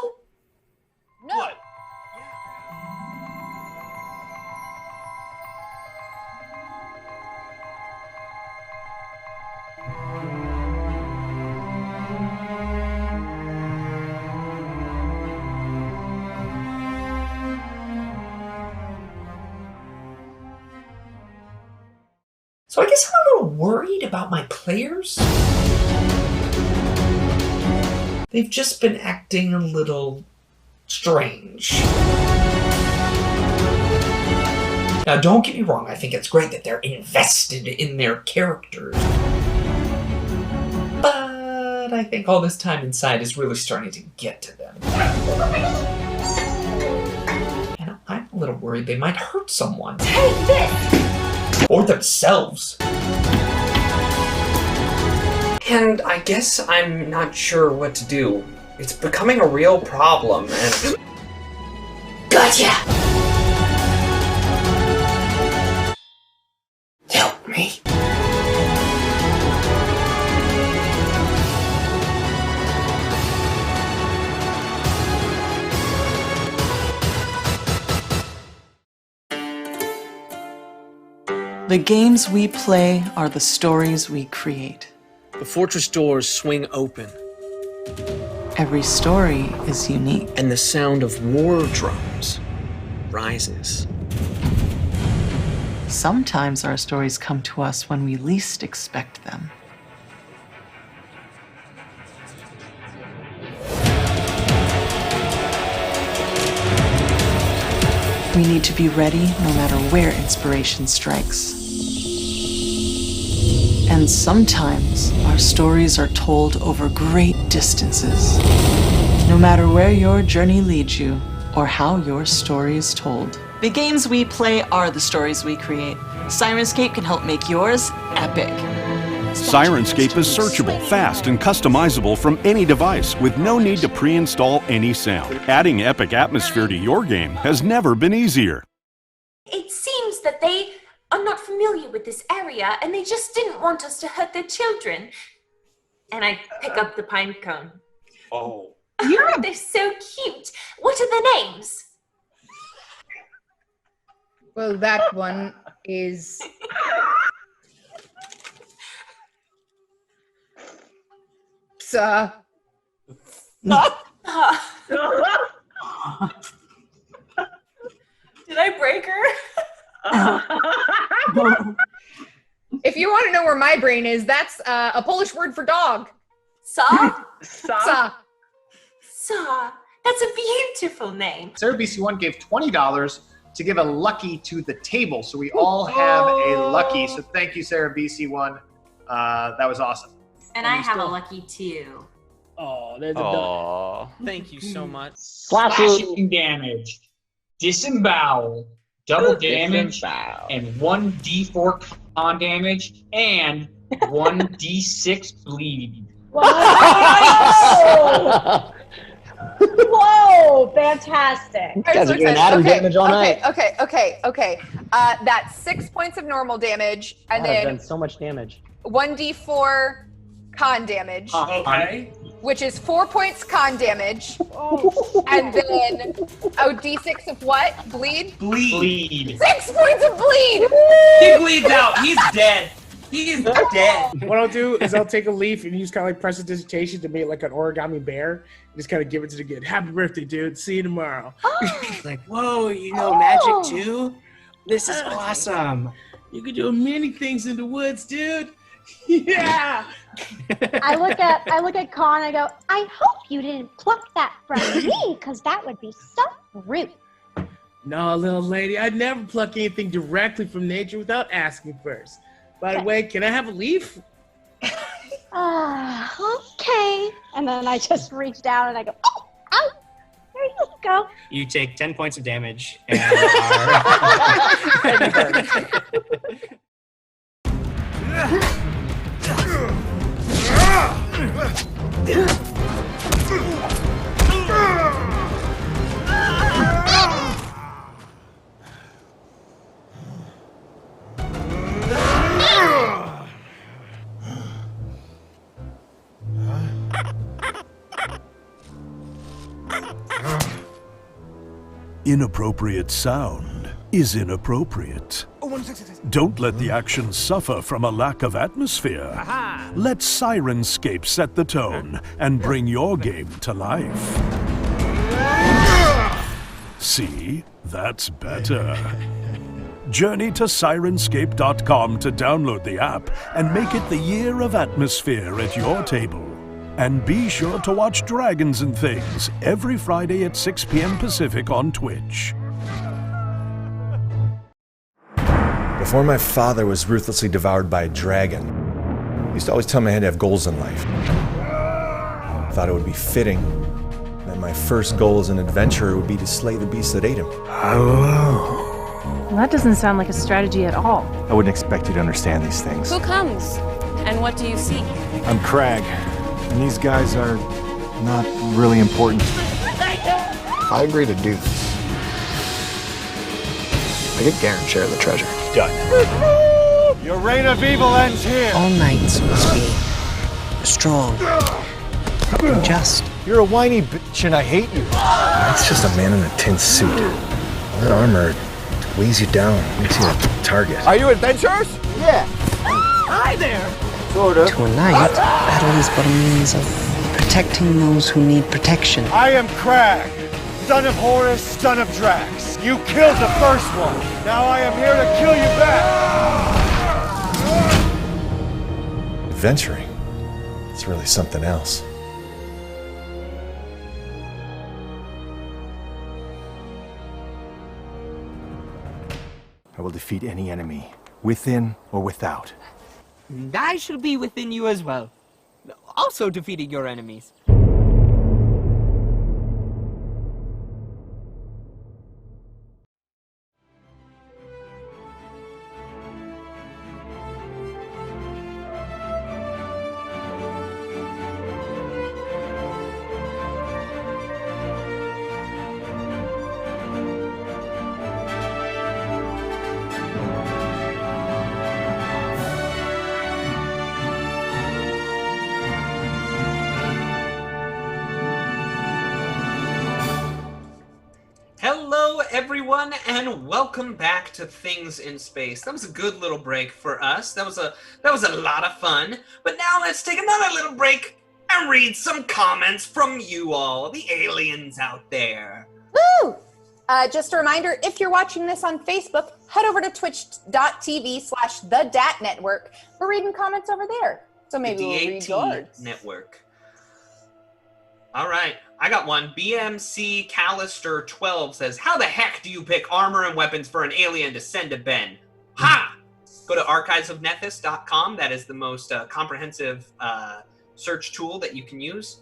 No. What? So I guess I'm a little worried about my players. They've just been acting a little strange. Now, don't get me wrong, I think it's great that they're invested in their characters. But I think all this time inside is really starting to get to them. And I'm a little worried they might hurt someone. Take this! Or themselves. And I guess I'm not sure what to do. It's becoming a real problem, and... Gotcha! Help me. The games we play are the stories we create. The fortress doors swing open, Every story is unique. and the sound of war drums rises. Sometimes our stories come to us when we least expect them. We need to be ready no matter where inspiration strikes. And sometimes our stories are told over great distances. No matter where your journey leads you or how your story is told. The games we play are the stories we create. Sirenscape can help make yours epic. Sirenscape is searchable, fast, and customizable from any device with no need to pre-install any sound. Adding epic atmosphere to your game has never been easier. It seems that they are not familiar with this area and they just didn't want us to hurt their children. And I pick up the pine cone. Oh. They're so cute. What are their names? Well, that one is... Did I break her? If you want to know where my brain is, that's a Polish word for dog. Saw? Sa. Saw. That's a beautiful name. Sarah BC1 gave $20 to give a lucky to the table. So we all have a lucky. So thank you, Sarah BC1. That was awesome. And I have a lucky too. Oh, there's a Aww. Thank you so much. Slashing damage, disembowel, double damage, and 1d4 con damage, and 1d6 bleed. Wow! Oh, fantastic. I'm guys so are doing excited. atom damage all night. Okay. That's 6 points of normal damage, and God, I've then done so much damage. 1d4 con damage, Okay. which is 4 points con damage, and then d6 of what? Bleed? Bleed. 6 points of bleed! He bleeds out. He's dead. He's dead. What I'll do is I'll take a leaf and use kind of like prestidigitation to make like an origami bear and just kind of give it to the kid. Happy birthday, dude. See you tomorrow. Like, whoa, you know magic too? This is awesome. You can do many things in the woods, dude. Yeah. I look at Con. I go, I hope you didn't pluck that from me, because that would be so rude. No, little lady, I'd never pluck anything directly from nature without asking first. By the way, can I have a leaf? Okay. And then I just reach down and I go, oh, ow, there you go. You take 10 points of damage and Inappropriate sound is inappropriate. Don't let the action suffer from a lack of atmosphere. Let Sirenscape set the tone and bring your game to life. See? That's better. Journey to Sirenscape.com to download the app and make it the year of atmosphere at your table. And be sure to watch Dragons and Things every Friday at 6 p.m. Pacific on Twitch. Before my father was ruthlessly devoured by a dragon, he used to always tell me I had to have goals in life. I thought it would be fitting that my first goal as an adventurer would be to slay the beast that ate him. Well, that doesn't sound like a strategy at all. I wouldn't expect you to understand these things. Who comes? And what do you seek? I'm Crag, and these guys are not really important. I agree to do this. I get Garen share of the treasure. Done. Your reign of evil ends here. All knights must be strong and just. You're a whiny bitch and I hate you. That's just a man in a tin suit. That armor weighs you down, makes you a target. Are you adventurers? Yeah. Hi there! Sort of. To a knight, battle is but a means of protecting those who need protection. I am Crag, son of Horus, son of Drax. You killed the first one. Now I am here to kill you back. Adventuring. It's really something else. I will defeat any enemy, within or without. And I shall be within you as well, also defeating your enemies. Hello, everyone, and welcome back to Things in Space. That was a good little break for us. That was a lot of fun. But now let's take another little break and read some comments from you all, the aliens out there. Woo! Just a reminder, if you're watching this on Facebook, head over to twitch.tv/thedatnetwork. We're reading comments over there. So maybe we'll read yours. Network. All right, I got one. BMC Callister 12 says, "How the heck do you pick armor and weapons for an alien to send to Ben?" Ha! Go to archivesofnethys.com. That is the most comprehensive search tool that you can use.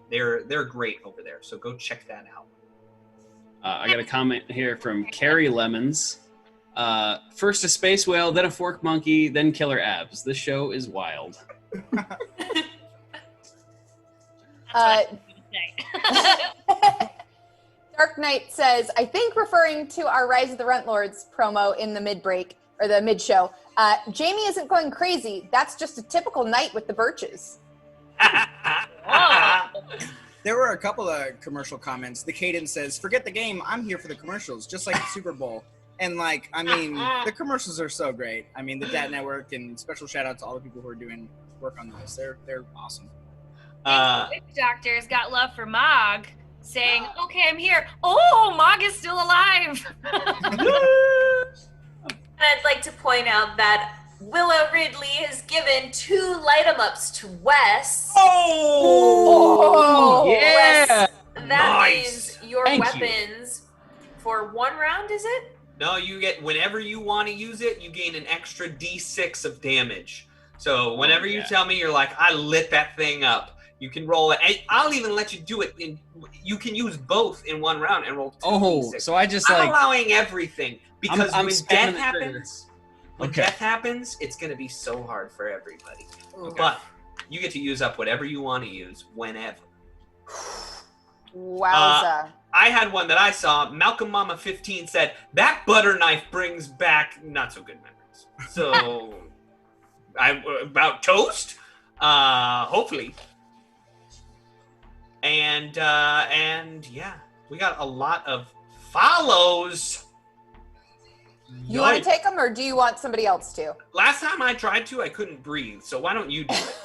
They're great over there, so go check that out. I got a comment here from Carrie Lemons. First a space whale, then a fork monkey, then killer abs. This show is wild. Dark Knight says, I think referring to our Rise of the Rent Lords promo in the mid-break, or the mid-show, Jamie isn't going crazy. That's just a typical night with the Birches. There were a couple of commercial comments. The Cadence says, forget the game, I'm here for the commercials, just like the Super Bowl. And like, I mean, the commercials are so great. I mean, the Dat Network, and special shout out to all the people who are doing work on this. They're awesome. Witch Doctor's got love for Mog, saying, okay, I'm here. Oh, Mog is still alive. I'd like to point out that Willow Ridley has given 2 light-em-ups to Wes. Oh, yeah. Wes, that Nice. means your Thank you. weapons for 1 round, is it? No, you get, whenever you want to use it, you gain an extra D6 of damage. So whenever you tell me, you're like, I lit that thing up, you can roll it. I'll even let you do it you can use both in 1 round and roll 2 D6. So I just I'm allowing everything. Because I'm when spamming death the happens, death happens, it's going to be so hard for everybody. Okay. But you get to use up whatever you want to use whenever. Wowza. I had one that I saw. Malcolm Mama 15 said, that butter knife brings back not so good memories. So, about toast? Hopefully. And yeah, we got a lot of follows. You want to take them, or do you want somebody else to? Last time I tried to, I couldn't breathe. So why don't you do it?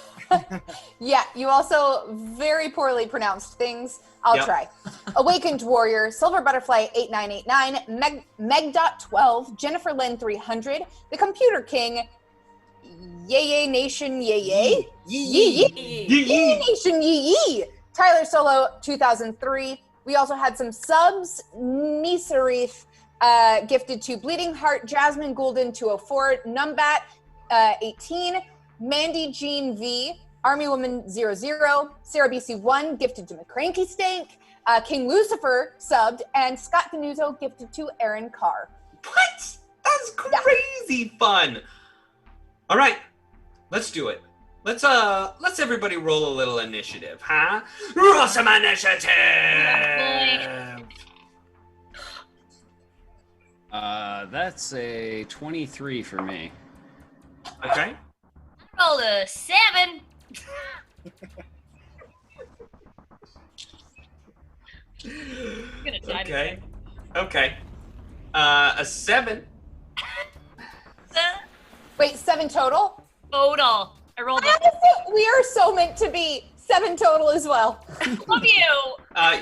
Yeah, you also very poorly pronounced things. I'll try. Awakened Warrior, Silver Butterfly 8989, Meg.12, Jennifer Lynn 300, The Computer King, Yay Nation Yay Yay Nation Yee, Tyler Solo 2003. We also had some subs. Nisarith gifted to Bleeding Heart, Jasmine Goulden 204, Numbat 18, Mandy Jean V, Army Woman 00, Sarah BC1 gifted to McCranky Stank, King Lucifer subbed, and Scott Denuzo gifted to Aaron Carr. What? That's crazy fun. All right, let's do it. Let's everybody roll a little initiative, huh? Roll some initiative. That's a 23 for me. Okay. Rolled a 7. I'm gonna die today. Okay. A 7. Wait, 7 total? Total. I rolled a... We are so meant to be. 7 total as well. Love you.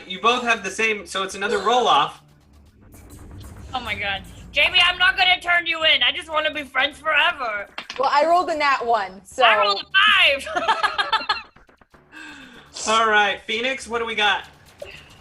You both have the same, so it's another roll-off. Oh my god. Jamie, I'm not gonna turn you in. I just want to be friends forever. Well, I rolled a nat 1, so... I rolled a 5. All right, Phoenix, what do we got?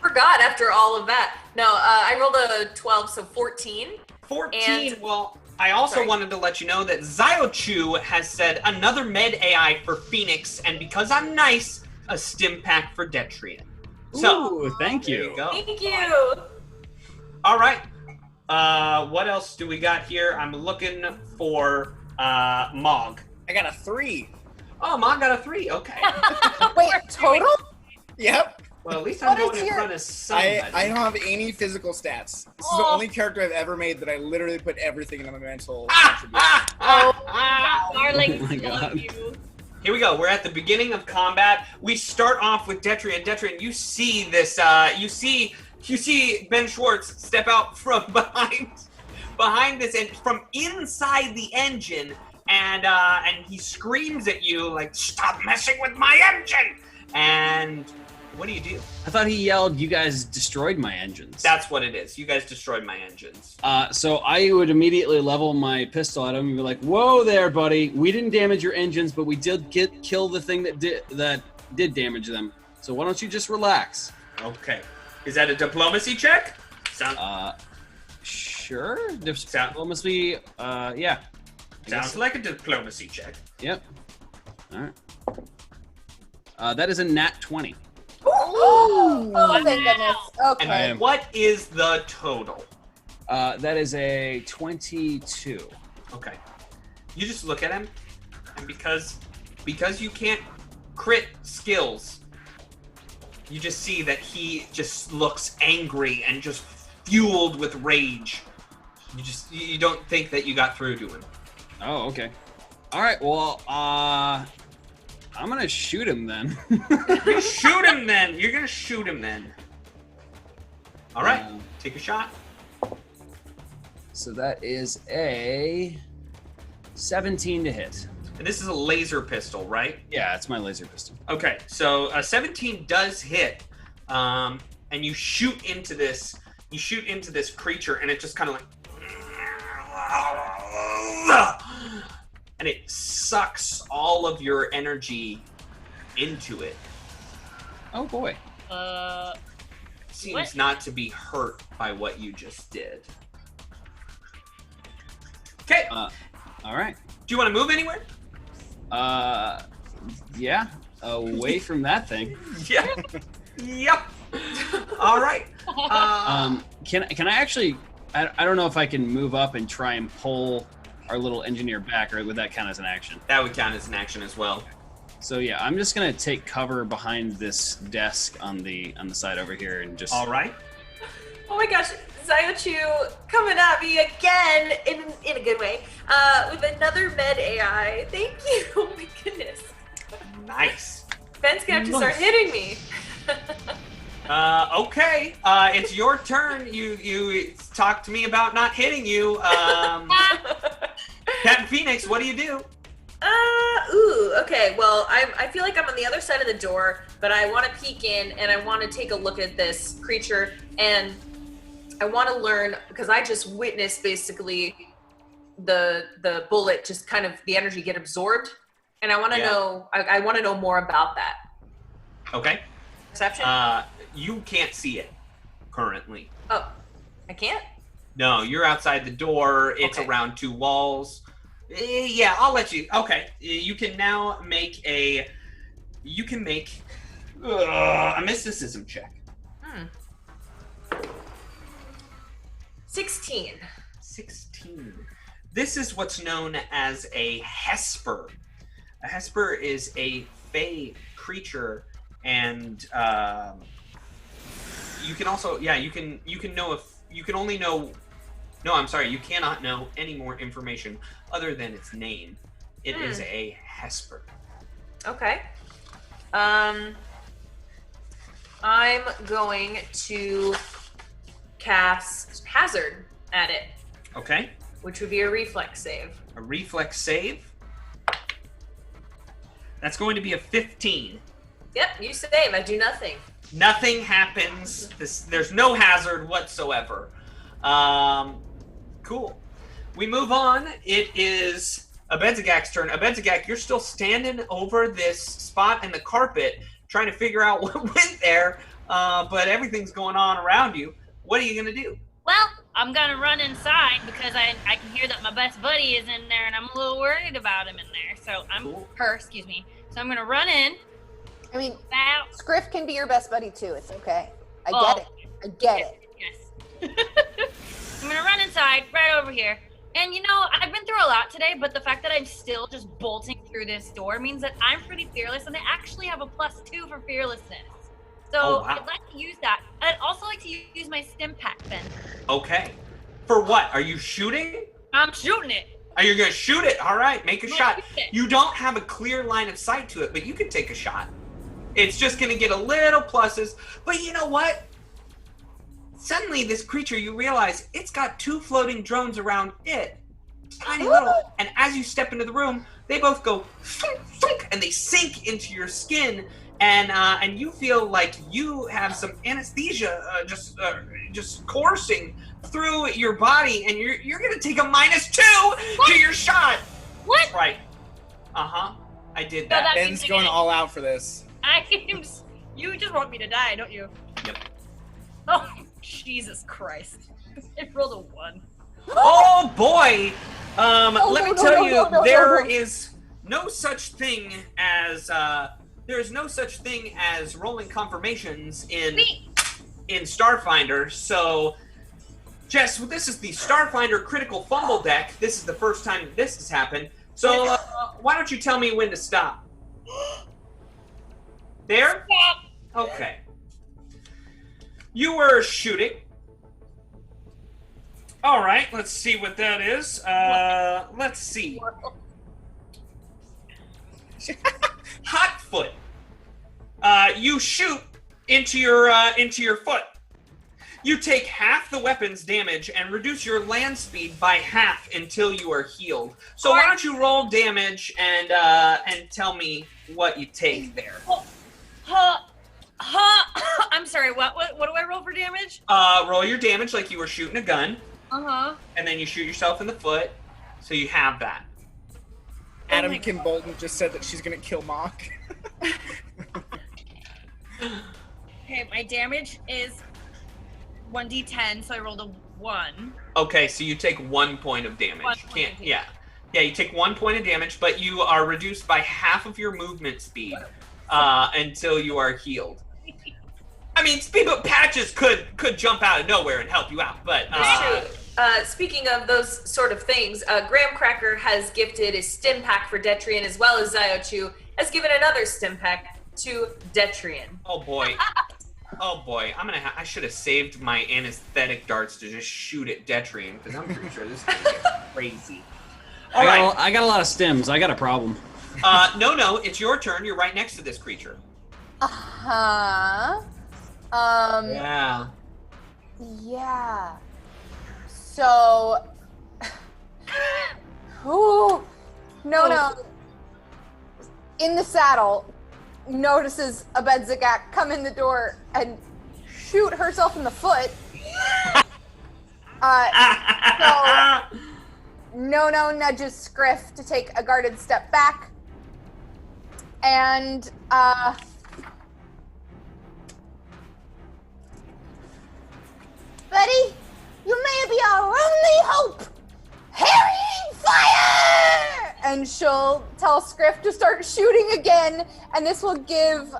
Forgot after all of that. No, I rolled a 12, so 14. 14, well, I also wanted to let you know that Ziochu has said another med AI for Phoenix, and because I'm nice, a stim pack for Detrian. So, ooh, thank you. There you go. Thank you. All right. What else do we got here? I'm looking for Mog. I got a 3. Oh, Mog got a 3. Okay. Wait, total? Yep. Well, at least I'm going in front of somebody. I don't have any physical stats. This is the only character I've ever made that I literally put everything in my mental attributes. Darling, oh my God. Here we go. We're at the beginning of combat. We start off with Detrian. Detrian, you see this. You see Ben Schwartz step out from behind this, and from inside the engine, and he screams at you like, "Stop messing with my engine!" And what do you do? I thought he yelled, "You guys destroyed my engines." That's what it is. You guys destroyed my engines. So I would immediately level my pistol at him and be like, "Whoa there, buddy! We didn't damage your engines, but we did kill the thing that did damage them. So why don't you just relax?" Okay. Is that a diplomacy check? Sure. Diplomacy. Yeah. Sounds like a diplomacy check. Yep. All right. That is a nat 20. Oh, thank goodness. Okay. And what is the total? That is a 22. Okay. You just look at him, and because you can't crit skills, you just see that he just looks angry and just fueled with rage. You don't think that you got through to him. Oh, okay. All right. Well, I'm gonna shoot him then. You're gonna shoot him then. You're gonna shoot him then. All right. Take a shot. So that is a 17 to hit. And this is a laser pistol, right? Yeah, it's my laser pistol. Okay, so 17 does hit, and you shoot into this. You shoot into this creature, and it just kind of like, and it sucks all of your energy into it. Oh boy. Seems not to be hurt by what you just did. Okay. All right. Do you want to move anywhere? Yeah. Away from that thing. Yeah. Yep. All right. Can I actually? I don't know if I can move up and try and pull our little engineer back, or would that count as an action? That would count as an action as well. So yeah, I'm just gonna take cover behind this desk on the side over here and just. All right. Oh my gosh, Ziochu coming at me again in a good way with another med AI. Thank you. Oh my goodness. Nice. Ben's gonna have to start hitting me. Okay. It's your turn. You talked to me about not hitting you. Captain Phoenix, what do you do? Okay. Well, I feel like I'm on the other side of the door, but I want to peek in and I want to take a look at this creature, and I want to learn, because I just witnessed basically the bullet just kind of the energy get absorbed, and I want to know. I want to know more about that. Okay. Perception. You can't see it currently. Oh, I can't? No, you're outside the door. It's around two walls. Yeah, I'll let you. Okay, you can now make a. You can make a mysticism check. 16. 16. This is what's known as a Hesper. A Hesper is a fey creature, and you can also, you can know if you can only know. No, I'm sorry, you cannot know any more information other than its name. It is a Hesper. Okay. I'm going to cast Hazard at it. Okay. Which would be a reflex save. A reflex save. That's going to be a 15. Yep, you save. I do nothing. Nothing happens. There's no hazard whatsoever. Cool. We move on. It is Abedzagak's turn. Abedzagak, you're still standing over this spot in the carpet trying to figure out what went there, but everything's going on around you. What are you going to do? Well, I'm going to run inside because I can hear that my best buddy is in there, and I'm a little worried about him in there. So excuse me. So I'm going to run in. I mean, Scriff can be your best buddy too. It's okay. I get it. Yes. I'm going to run inside right over here. And you know, I've been through a lot today, but the fact that I'm still just bolting through this door means that I'm pretty fearless, and I actually have a +2 for fearlessness. So I'd like to use that. I'd also like to use my stim pack then. Okay. For what? Are you shooting? I'm shooting it. Are you going to shoot it? All right, make a shot. You don't have a clear line of sight to it, but you can take a shot. It's just going to get a little pluses. But you know what? Suddenly, this creature, you realize it's got 2 floating drones around it. Tiny little. And as you step into the room, they both go thunk, thunk, and they sink into your skin. And you feel like you have some anesthesia just coursing through your body, and you're gonna take a -2 to your shot. What? That's right. I did that. Ben's going all out for this. You just want me to die, don't you? Yep. Oh, Jesus Christ! I rolled a 1. Oh boy! Let me tell you, there is no such thing as rolling confirmations in Starfinder. So, Jess, this is the Starfinder critical fumble deck. This is the first time this has happened. So, why don't you tell me when to stop? There? Stop. Okay. You were shooting. All right, let's see what that is. Let's see. Hot foot. You shoot into your foot. You take half the weapon's damage and reduce your land speed by half until you are healed. So why don't you roll damage and tell me what you take there? I'm sorry. What do I roll for damage? Roll your damage like you were shooting a gun. And then you shoot yourself in the foot, so you have that. Adam Kim Bolton just said that she's gonna kill Mock. Okay, my damage is 1d10, so I rolled a 1. Okay, so you take 1 point of damage. Yeah, you take 1 point of damage, but you are reduced by half of your movement speed until you are healed. I mean, speed bump patches could jump out of nowhere and help you out, but speaking of those sort of things, Graham Cracker has gifted a stim pack for Detrian, as well as Ziochu has given another stim pack to Detrian. Oh boy. Oh boy, I should have saved my anesthetic darts to just shoot at Detrian, because I'm pretty sure this is gonna get crazy. I got a lot of stims. I got a problem. No, it's your turn. You're right next to this creature. Yeah. Yeah. So, no. In the saddle, notices Abedzagak come in the door and shoot herself in the foot. So, No nudges Scriff to take a guarded step back. And, Buddy, you may be our only hope! Harrying fire! And she'll tell Scriff to start shooting again, and this will give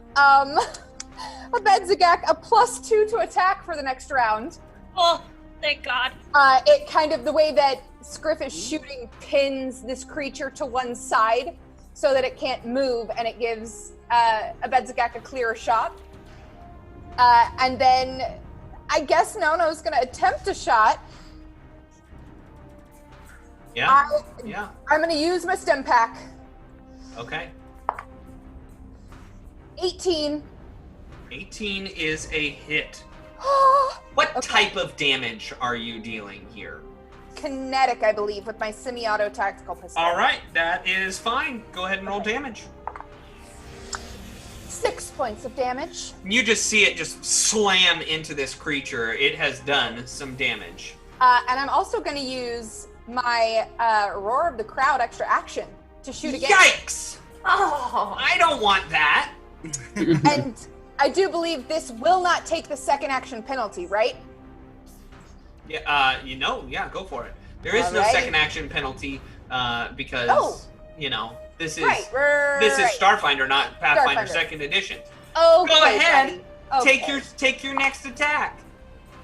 Abedzagak a +2 to attack for the next round. Oh, thank God. It kind of, the way that Scriff is shooting pins this creature to one side so that it can't move, and it gives Abedzagak a clearer shot. And then I guess Nono's going to attempt a shot. Yeah. I'm going to use my stim pack. Okay. 18. 18 is a hit. What type of damage are you dealing here? Kinetic, I believe, with my semi-auto tactical pistol. All right, that is fine. Go ahead and roll damage. 6 points of damage. You just see it just slam into this creature. It has done some damage. And I'm also going to use my Roar of the Crowd extra action to shoot again. Yikes! Oh, I don't want that. And I do believe this will not take the second action penalty, right? Yeah, yeah, go for it. There is no second action penalty because, this is this is Starfinder, not Pathfinder 2nd Edition. Oh, go ahead. Okay. Take your next attack.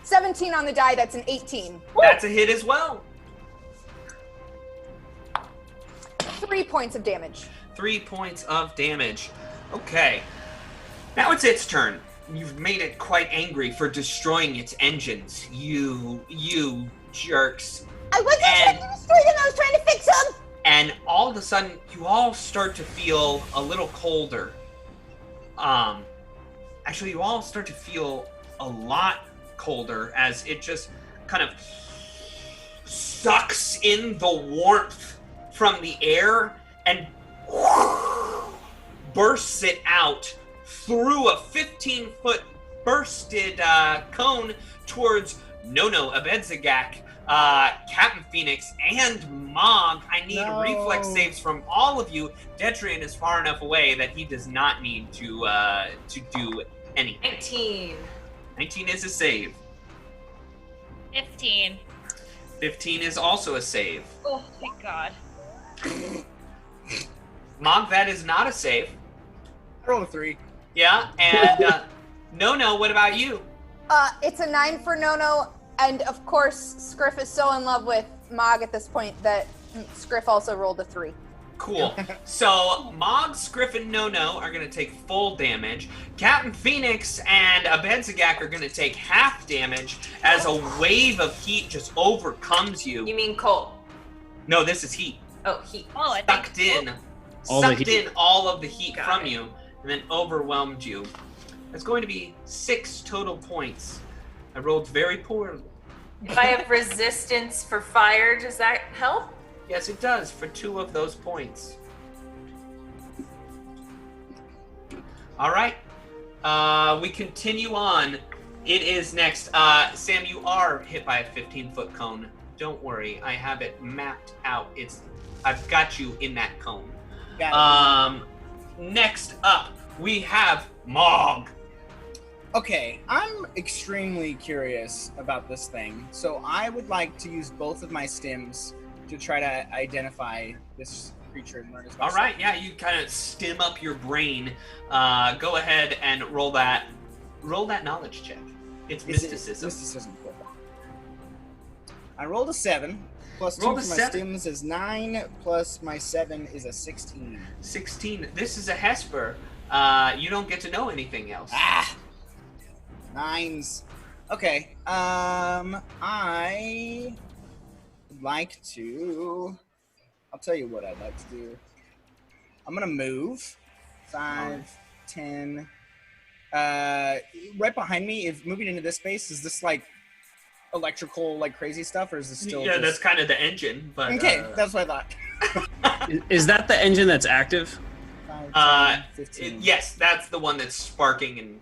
17 on the die. That's an 18. That's a hit as well. 3 points of damage. 3 points of damage. Okay. Now it's its turn. You've made it quite angry for destroying its engines. You jerks. I wasn't trying to destroy them, I was trying to fix them! And all of a sudden, you all start to feel a little colder. Actually, you all start to feel a lot colder as it just kind of sucks in the warmth from the air and bursts it out through a 15-foot bursted cone towards Nono, Abedzagak, Captain Phoenix, and Mog. I need reflex saves from all of you. Detrian is far enough away that he does not need to do anything. 19. 19 is a save. 15. 15 is also a save. Oh, thank God. Mog, that is not a save. I rolled a 3. Yeah, and Nono, what about you? It's a 9 for Nono, and of course, Scriff is so in love with Mog at this point that Scriff also rolled a 3. Cool. So Mog, Scriff, and No-No are going to take full damage. Captain Phoenix and Abedzagak are going to take half damage as a wave of heat just overcomes you. You mean cold? No, this is heat. Oh, heat. Oh, I Sucked in. All the Sucked heat. in all of the heat Got from it. you and then overwhelmed you. That's going to be 6 total points. I rolled very poorly. If I have resistance for fire, does that help? Yes, it does for 2 of those points. All right. We continue on. It is next. Sam, you are hit by a 15-foot cone. Don't worry. I have it mapped out. I've got you in that cone. Next up, we have Mog. Okay, I'm extremely curious about this thing, so I would like to use both of my stims to try to identify this creature and learn as much. All right, yeah, you kind of stim up your brain. Go ahead and roll that knowledge check. It's mysticism. Mysticism. Cool. I rolled a 7. Plus 2 Rolled for a my 7. stims is 9. Plus my 7 is a 16. 16. This is a Hesper. You don't get to know anything else. Ah! 9s. Okay. I would like to. I'll tell you what I'd like to do. I'm gonna move. 5, 10. Right behind me, if moving into this space, is this like electrical, like crazy stuff, or is this still? Yeah, that's kind of the engine. But okay, that's what I thought. Is that the engine that's active? 5, 10, 15. Yes, that's the one that's sparking and.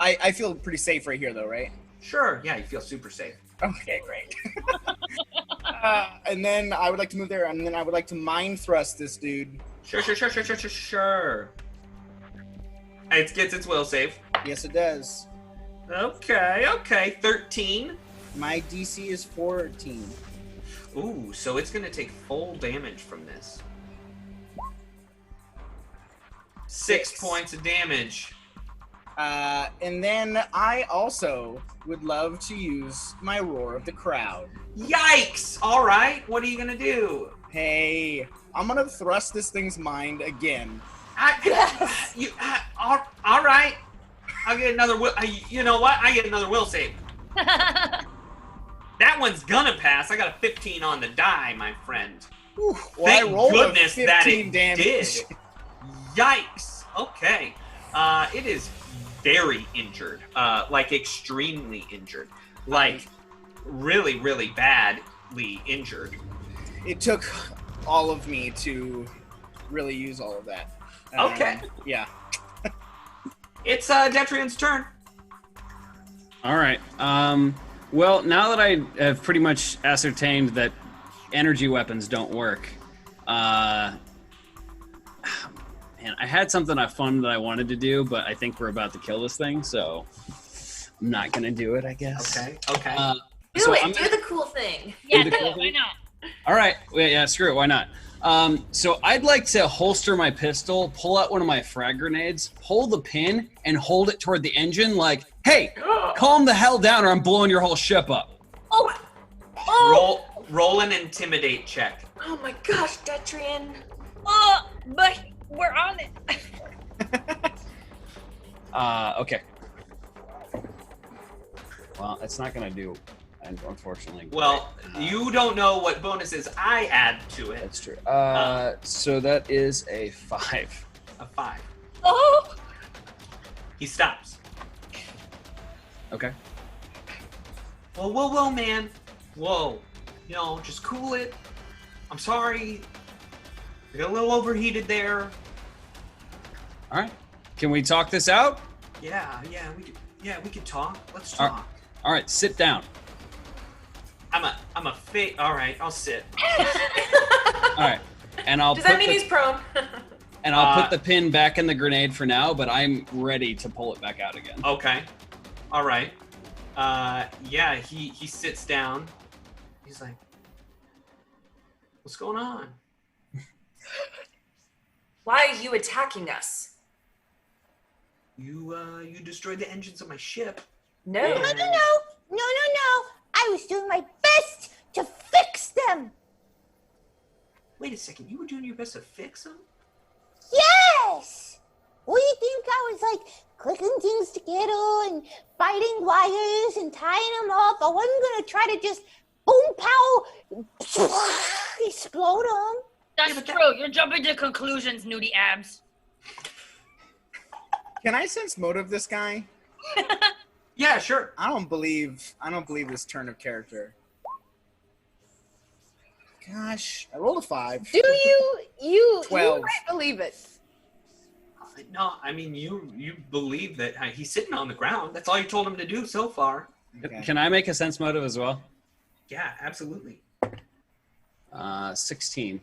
I feel pretty safe right here, though, right? Sure. Yeah, you feel super safe. Okay, great. And then I would like to move there, and then I would like to mind thrust this dude. Sure. It gets its will save. Yes, it does. Okay. 13. My DC is 14. Ooh, so it's going to take full damage from this. 6 points of damage. And then I also would love to use my Roar of the Crowd. Yikes! All right, what are you going to do? Hey, I'm going to thrust this thing's mind again. All right. I'll get another will. You know what? I get another will save. That one's gonna pass. I got a 15 on the die, my friend. Well, Thank I rolled goodness a 15 that it damage. did. Yikes. Okay. It is very injured. Like extremely injured. Like really, really badly injured. It took all of me to really use all of that. Okay. Yeah. It's Detrian's turn. All right. Well, now that I have pretty much ascertained that energy weapons don't work, man, I had something fun that I wanted to do, but I think we're about to kill this thing, so I'm not gonna do it, I guess. Okay. Do the cool thing. Yeah, Do the cool why not? All right. Yeah, screw it. Why not? So I'd like to holster my pistol, pull out one of my frag grenades, pull the pin, and hold it toward the engine like, hey, calm the hell down or I'm blowing your whole ship up. Roll an intimidate check. Oh my gosh, Detrian. But we're on it. Okay. Well, it's not going to do, unfortunately. Well, you don't know what bonuses I add to it. That's true. So that is a 5. A 5. Oh! He stops. Okay. Whoa, man. Whoa. You know, just cool it. I'm sorry. I got a little overheated there. All right. Can we talk this out? Yeah, we could talk. Let's talk. All right, sit down. I'm a fake. All right, I'll sit. All right. And I'll Does that mean he's prone? And I'll put the pin back in the grenade for now, but I'm ready to pull it back out again. Okay. All right. Yeah, he sits down. He's like, what's going on? Why are you attacking us? You destroyed the engines of my ship. No. No. I was doing my best to fix them. Wait wait a second. You were doing your best to fix them? Yes! What do you think? I was like clicking things together and biting wires and tying them up. I wasn't gonna try to just boom pow explode them. That's true. You're jumping to conclusions, nudie abs. Can I sense motive this guy? Yeah, sure. I don't believe this turn of character. Gosh, I rolled a 5. Do you 12. might believe it. No, I mean, you believe that he's sitting on the ground. That's all you told him to do so far. Okay. Can I make a sense motive as well? Yeah, absolutely. 16.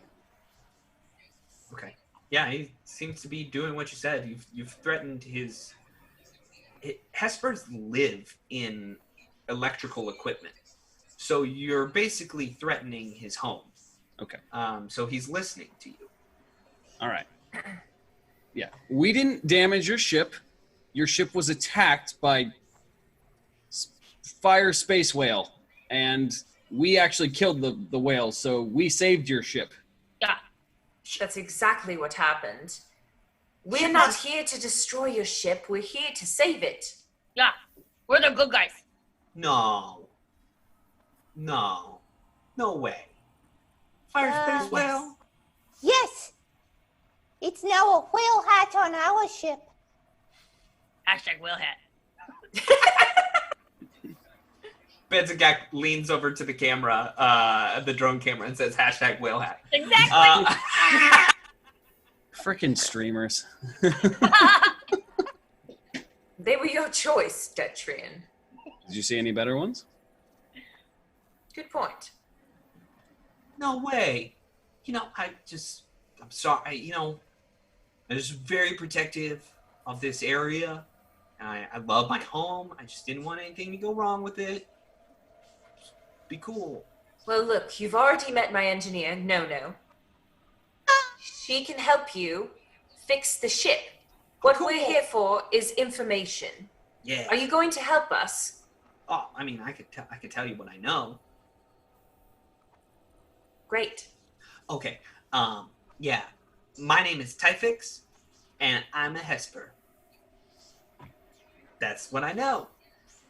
Okay. Yeah, he seems to be doing what you said. You've threatened his... Hespers live in electrical equipment. So you're basically threatening his home. Okay. So he's listening to you. All right. Yeah. We didn't damage your ship. Your ship was attacked by fire space whale. And we actually killed the whale, so we saved your ship. Yeah. That's exactly what happened. We're not here to destroy your ship. We're here to save it. Yeah. We're the good guys. No way. Fire space whale? Yes. It's now a whale hat on our ship. Hashtag whale hat. Benzagak leans over to the camera, the drone camera, and says hashtag whale hat. Exactly. Frickin' streamers. They were your choice, Detrian. Did you see any better ones? Good point. No way. I'm sorry. I'm just very protective of this area. I love my home. I just didn't want anything to go wrong with it. Just be cool. Well, look, you've already met my engineer, No. She can help you fix the ship. What we're here for is information. Yeah. Are you going to help us? Oh, I mean, I could tell you what I know. Great. Okay. Yeah. My name is Typhix, and I'm a Hesper. That's what I know.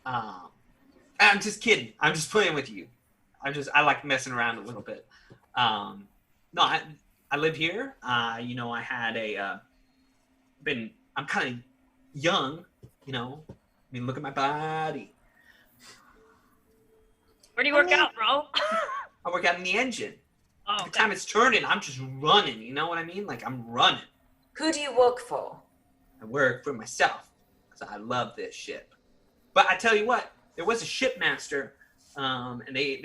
I'm just kidding. I'm just playing with you. I like messing around a little bit. No, I live here. I had I'm kind of young, look at my body. Where do you work out, bro? I work out in the engine. Oh, the time it's turning, I'm just running. You know what I mean? Like, I'm running. Who do you work for? I work for myself because I love this ship. But I tell you what, there was a shipmaster, and they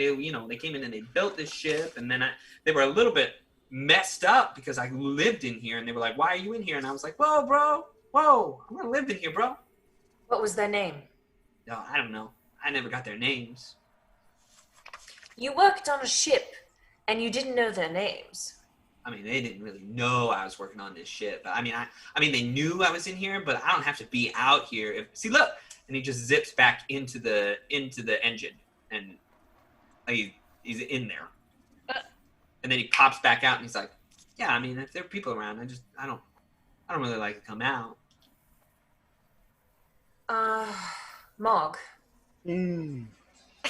came in and they built this ship, and then they were a little bit messed up because I lived in here, and they were like, "Why are you in here?" And I was like, "Whoa, bro, I'm gonna live in here, bro." What was their name? No, I don't know. I never got their names. You worked on a ship, and you didn't know their names. I mean, they didn't really know I was working on this ship. I mean, they knew I was in here, but I don't have to be out here. See, look, and he just zips back into the engine, and he's in there. And then he pops back out, and he's like, "Yeah, I mean, if there are people around, I don't really like to come out." Mog.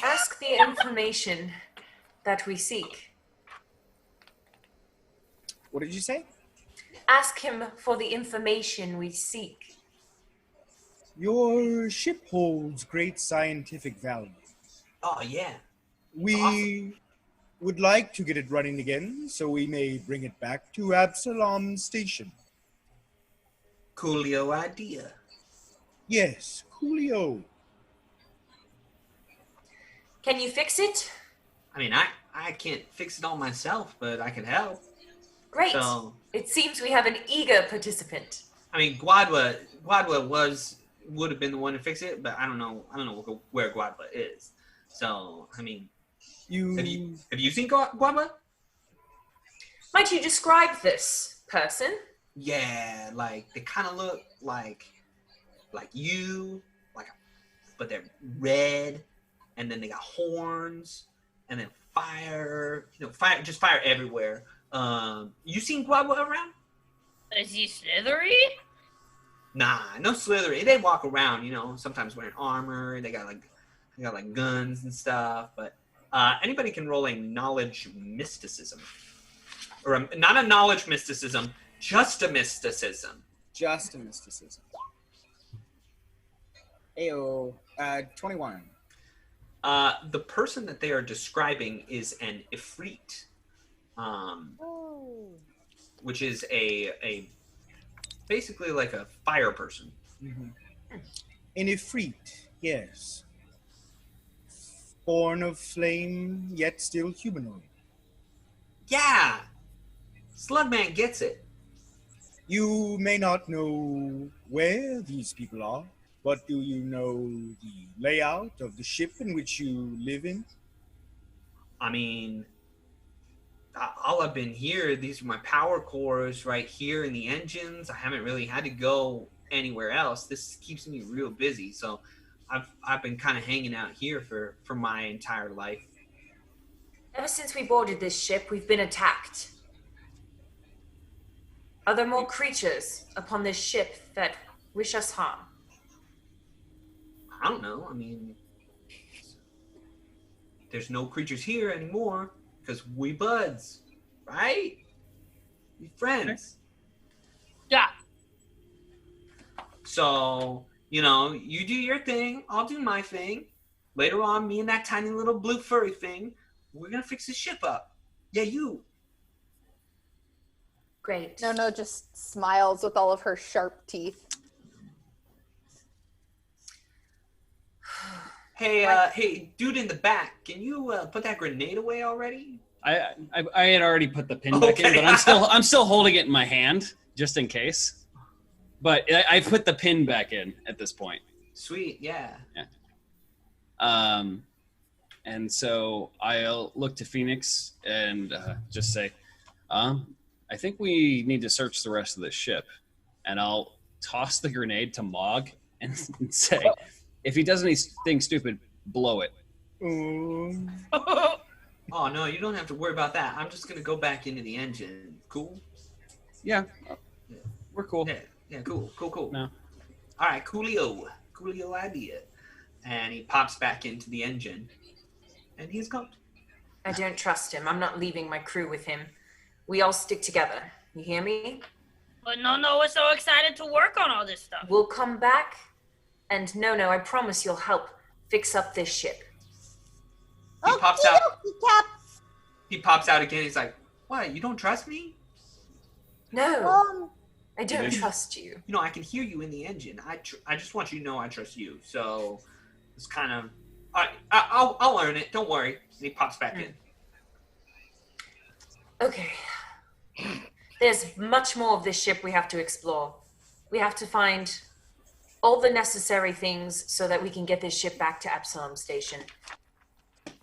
Ask the information that we seek. What did you say? Ask him for the information we seek. Your ship holds great scientific value. Oh, yeah. We would like to get it running again, so we may bring it back to Absalom Station. Coolio idea. Yes, coolio. Can you fix it? I mean, I can't fix it all myself, but I can help. Great. So, it seems we have an eager participant. I mean, Guadwa would have been the one to fix it, but I don't know where Guadwa is. So, I mean, have you seen Guadwa? Might you describe this person? Yeah, like they kind of look like you, but they're red, and then they got horns, and then fire, fire everywhere. You seen Guagua around? Is he slithery? Nah, no slithery. They walk around, sometimes wearing armor. They got like guns and stuff. But anybody can roll a knowledge mysticism, or not a knowledge mysticism, just a mysticism. Just a mysticism. Ayo, 21. The person that they are describing is an Ifrit, which is a basically like a fire person. Mm-hmm. An Ifrit, yes. Born of flame, yet still humanoid. Yeah! Slugman gets it. You may not know where these people are, but do you know the layout of the ship in which you live in? I mean, all I've been here, these are my power cores right here in the engines. I haven't really had to go anywhere else. This keeps me real busy, so I've been kind of hanging out here for my entire life. Ever since we boarded this ship, we've been attacked. Are there more creatures upon this ship that wish us harm? I don't know. I mean, there's no creatures here anymore because we buds, right? We friends. Yeah. So, you do your thing, I'll do my thing. Later on, me and that tiny little blue furry thing, we're gonna fix this ship up. Yeah, you. Great. No, just smiles with all of her sharp teeth. Hey, dude in the back, can you put that grenade away already? I had already put the pin back in, but I'm still holding it in my hand just in case. But I put the pin back in at this point. Sweet, yeah. And so I'll look to Phoenix and just say, I think we need to search the rest of the ship. And I'll toss the grenade to Mog and say, if he does anything stupid, blow it. Oh, no, you don't have to worry about that. I'm just going to go back into the engine. Cool? Yeah. We're cool. Yeah, cool. No. All right, coolio idea. And he pops back into the engine. And he's gone. I don't trust him. I'm not leaving my crew with him. We all stick together. You hear me? But no, we're so excited to work on all this stuff. We'll come back, and no, I promise you'll help fix up this ship. He pops out. He pops out again. He's like, "What? You don't trust me?" No, I don't trust you. I can hear you in the engine. I just want you to know I trust you. So it's kind of. I'll learn it. Don't worry. And he pops back in. Okay. There's much more of this ship we have to explore. We have to find all the necessary things so that we can get this ship back to Absalom Station.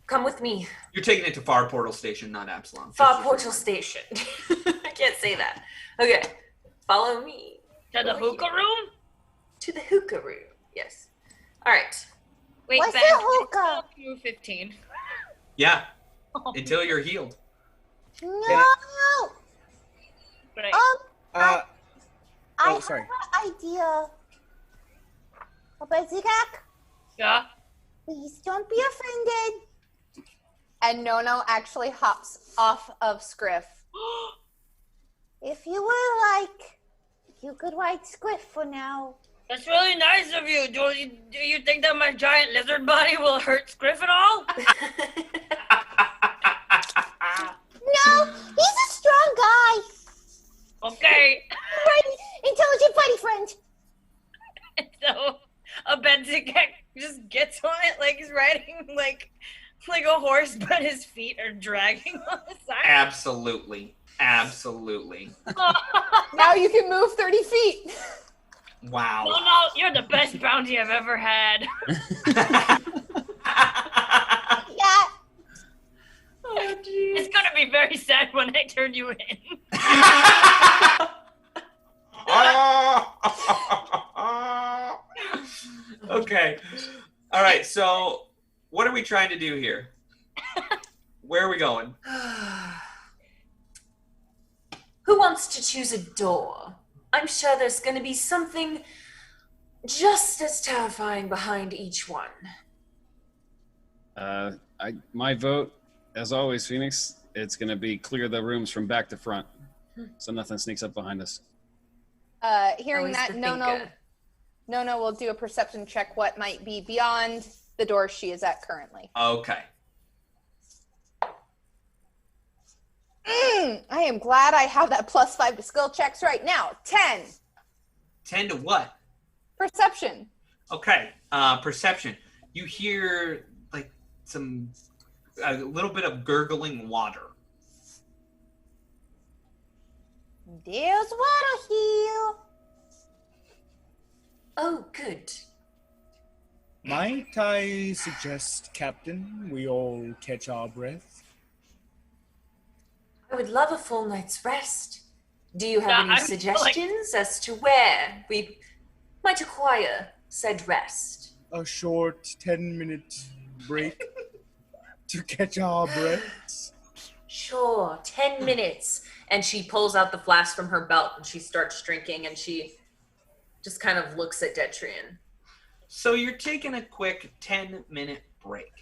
Come with me. You're taking it to Far Portal Station, not Absalom. Far Portal Station. I can't say that. Okay. Follow me. To the hookah room? To the hookah room, yes. All right. Wait, What's Ben, the hookah? Through 15. Yeah. Until you're healed. No. Right. I sorry. have an idea. Zigak, Yeah? please don't be offended. And Nono actually hops off of Scriff. If you were you could ride Squiff for now. That's really nice of you. Do you think that my giant lizard body will hurt Scriff at all? No, he's a strong guy. Okay. Intelligent fighting friend. So, Benzigek just gets on it like he's riding like a horse, but his feet are dragging on the side. Absolutely. Now you can move 30 feet. Wow. No, you're the best bounty I've ever had. Yeah. Oh, geez. It's gonna be very sad when I turn you in. Okay. All right. So, what are we trying to do here? Where are we going? Who wants to choose a door? I'm sure there's going to be something just as terrifying behind each one. My vote, as always, Phoenix, it's going to be clear the rooms from back to front, so nothing sneaks up behind us. Hearing Always that, the No will do a perception check what might be beyond the door she is at currently. Okay. I am glad I have that +5 to skill checks right now. 10. 10 to what? Perception. Okay. Perception. You hear like a little bit of gurgling water. There's water here. Oh, good. Might I suggest, Captain, we all catch our breath? I would love a full night's rest. Do you have Yeah, any I'm suggestions as to where we might acquire said rest? A short 10-minute break to catch our breaths. Sure, 10 minutes. And she pulls out the flask from her belt and she starts drinking and she just kind of looks at Detrian. So you're taking a quick 10-minute break.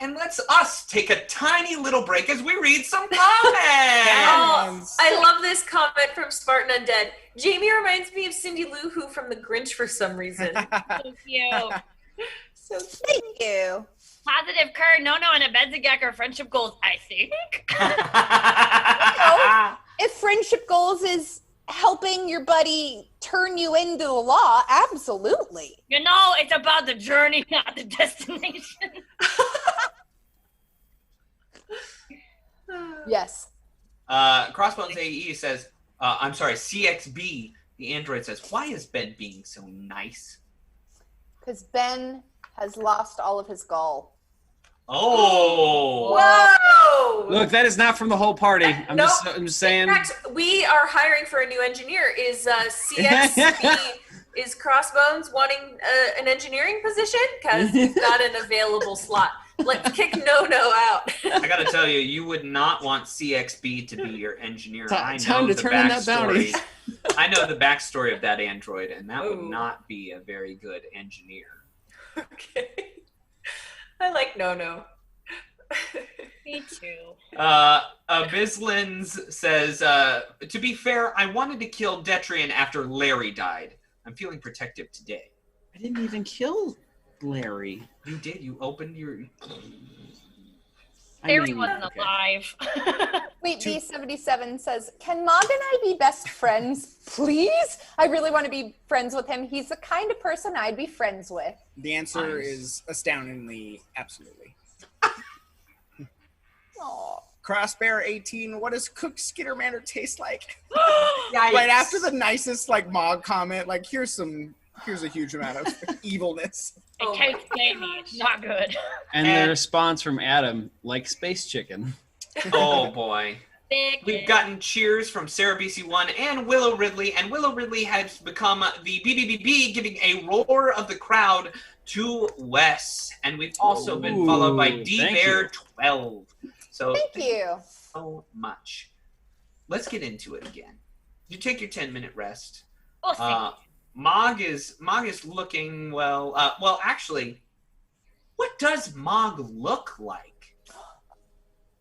And let's us take a tiny little break as we read some comments. Oh, I love this comment from Spartan Undead. Jamie reminds me of Cindy Lou Who from The Grinch for some reason. So cute. So Thank you. Positive Kerr, Nono, and a Bedzigak are friendship goals, I think. If friendship goals is helping your buddy turn you into the law, absolutely. You know, it's about the journey, not the destination. Yes. Crossbones AE says, I'm sorry, CXB, the android says, why is Ben being so nice? Because Ben has lost all of his gall. Oh. Whoa! Look, that is not from the whole party. I'm Nope. just saying. In fact, we are hiring for a new engineer. Is CXB, is Crossbones wanting an engineering position? Because he's got an available slot. Let's kick No out. I gotta tell you, you would not want CXB to be your engineer. I know Time to the turn in that bounty. backstory. I know the backstory of that android, and that would not be a very good engineer. Okay. I like No. Me too. Bislins says, to be fair, I wanted to kill Detrian after Larry died. I'm feeling protective today. I didn't even kill Larry. You did. You opened your... Larry wasn't alive. Wait, B77 says, can Mog and I be best friends, please? I really want to be friends with him. He's the kind of person I'd be friends with. The answer is astoundingly absolutely. Crossbear 18, what does cooked Skittermander taste like? Right after the nicest Mog comment, here's a huge amount of evilness. It tastes gamey. It's not good. And the response from Adam, like space chicken. Oh boy. Big We've gotten cheers from Sarah BC1 and Willow Ridley, and Willow Ridley has become the BBBB, giving a roar of the crowd to Wes. And we've also been followed by D-Bear12. So Thank you so much. Let's get into it again. You take your 10-minute rest. Mog is looking well. Actually, what does Mog look like?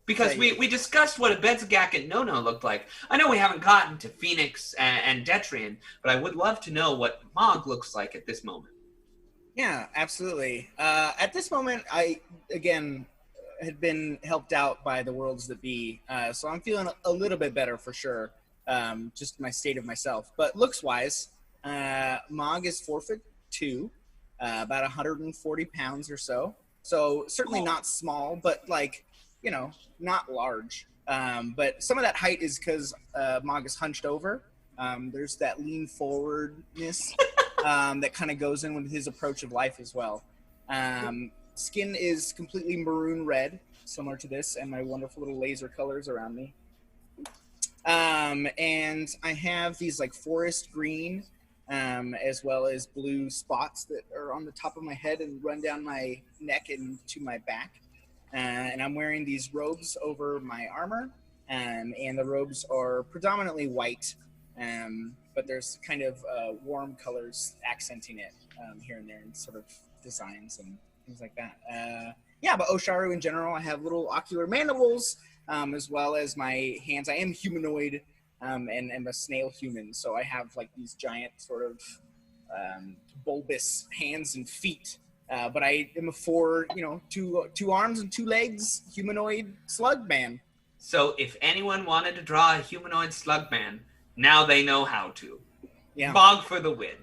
Because we discussed what a Bedzigak and No looked like. I know we haven't gotten to Phoenix and Detrian, but I would love to know what Mog looks like at this moment. Yeah, absolutely. At this moment, I again had been helped out by the worlds that be, so I'm feeling a little bit better for sure. Just my state of myself, but looks wise. Mog is 4'2", about 140 pounds or so. So certainly not small, but not large. But some of that height is because Mog is hunched over. There's that lean forwardness that kind of goes in with his approach of life as well. Skin is completely maroon red, similar to this, and my wonderful little laser colors around me. And I have these forest green, as well as blue spots that are on the top of my head and run down my neck and to my back. And I'm wearing these robes over my armor, and the robes are predominantly white, but there's kind of warm colors accenting it here and there, and sort of designs and things like that. But Osharu in general, I have little ocular mandibles, as well as my hands. I am humanoid, and am a snail human, so I have like these giant sort of bulbous hands and feet. But I am a two arms and 2 legs humanoid slug man. So if anyone wanted to draw a humanoid slug man, now they know how to. Yeah. Bog for the win.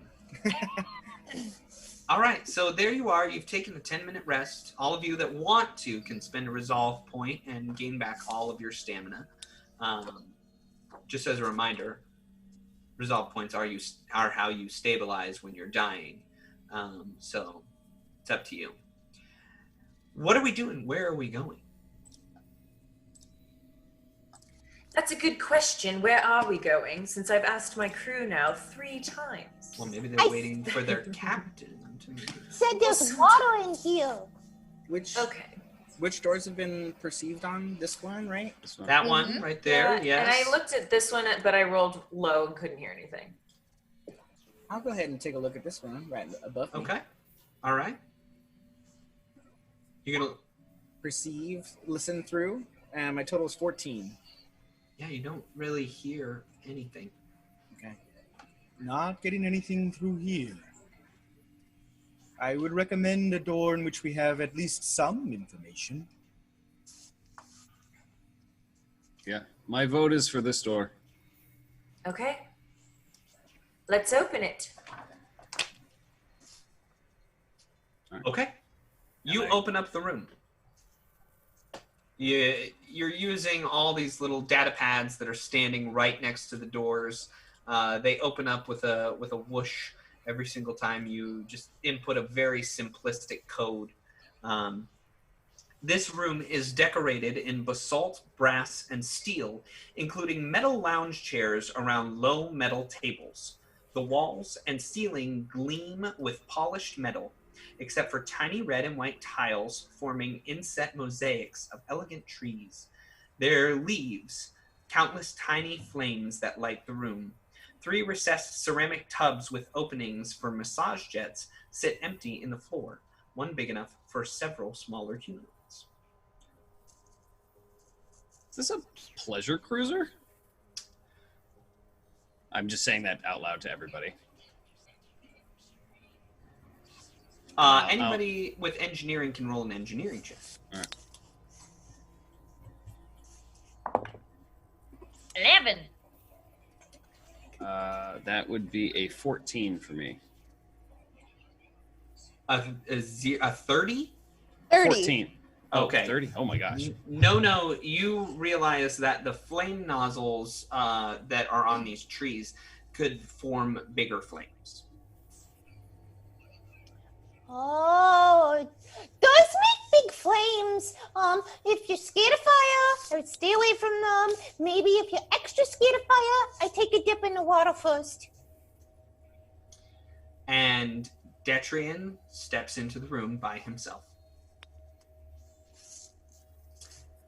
All right, so there you are. You've taken a 10-minute rest. All of you that want to can spend a resolve point and gain back all of your stamina. Just as a reminder, resolve points are how you stabilize when you're dying. So it's up to you. What are we doing? Where are we going? That's a good question. Where are we going? Since I've asked my crew now 3 times. Well, maybe they're waiting for their captain to Said there's water in here. Which doors have been perceived on? This one, right? This one. That one right there, yes. And I looked at this one, but I rolled low and couldn't hear anything. I'll go ahead and take a look at this one right above me. Okay. All right. You're going to perceive, listen through. My total is 14. Yeah, you don't really hear anything. Okay. Not getting anything through here. I would recommend a door in which we have at least some information. Yeah, my vote is for this door. Okay. Let's open it. Okay. You open up the room. You're using all these little data pads that are standing right next to the doors. They open up with a whoosh every single time you just input a very simplistic code. This room is decorated in basalt, brass, and steel, including metal lounge chairs around low metal tables. The walls and ceiling gleam with polished metal, except for tiny red and white tiles forming inset mosaics of elegant trees. Their leaves, countless tiny flames that light the room. 3 recessed ceramic tubs with openings for massage jets sit empty in the floor, one big enough for several smaller humanoids. Is this a pleasure cruiser? I'm just saying that out loud to everybody. Anybody with engineering can roll an engineering check. All right. 11. That would be a 14 for me. A 30? 30. 14. Oh, Okay. 30? Oh my gosh. No, you realize that the flame nozzles that are on these trees could form bigger flames. Oh, does make big flames. If you're scared of fire, I would stay away from them. Maybe if you're extra scared of fire, I take a dip in the water first. And Detrian steps into the room by himself.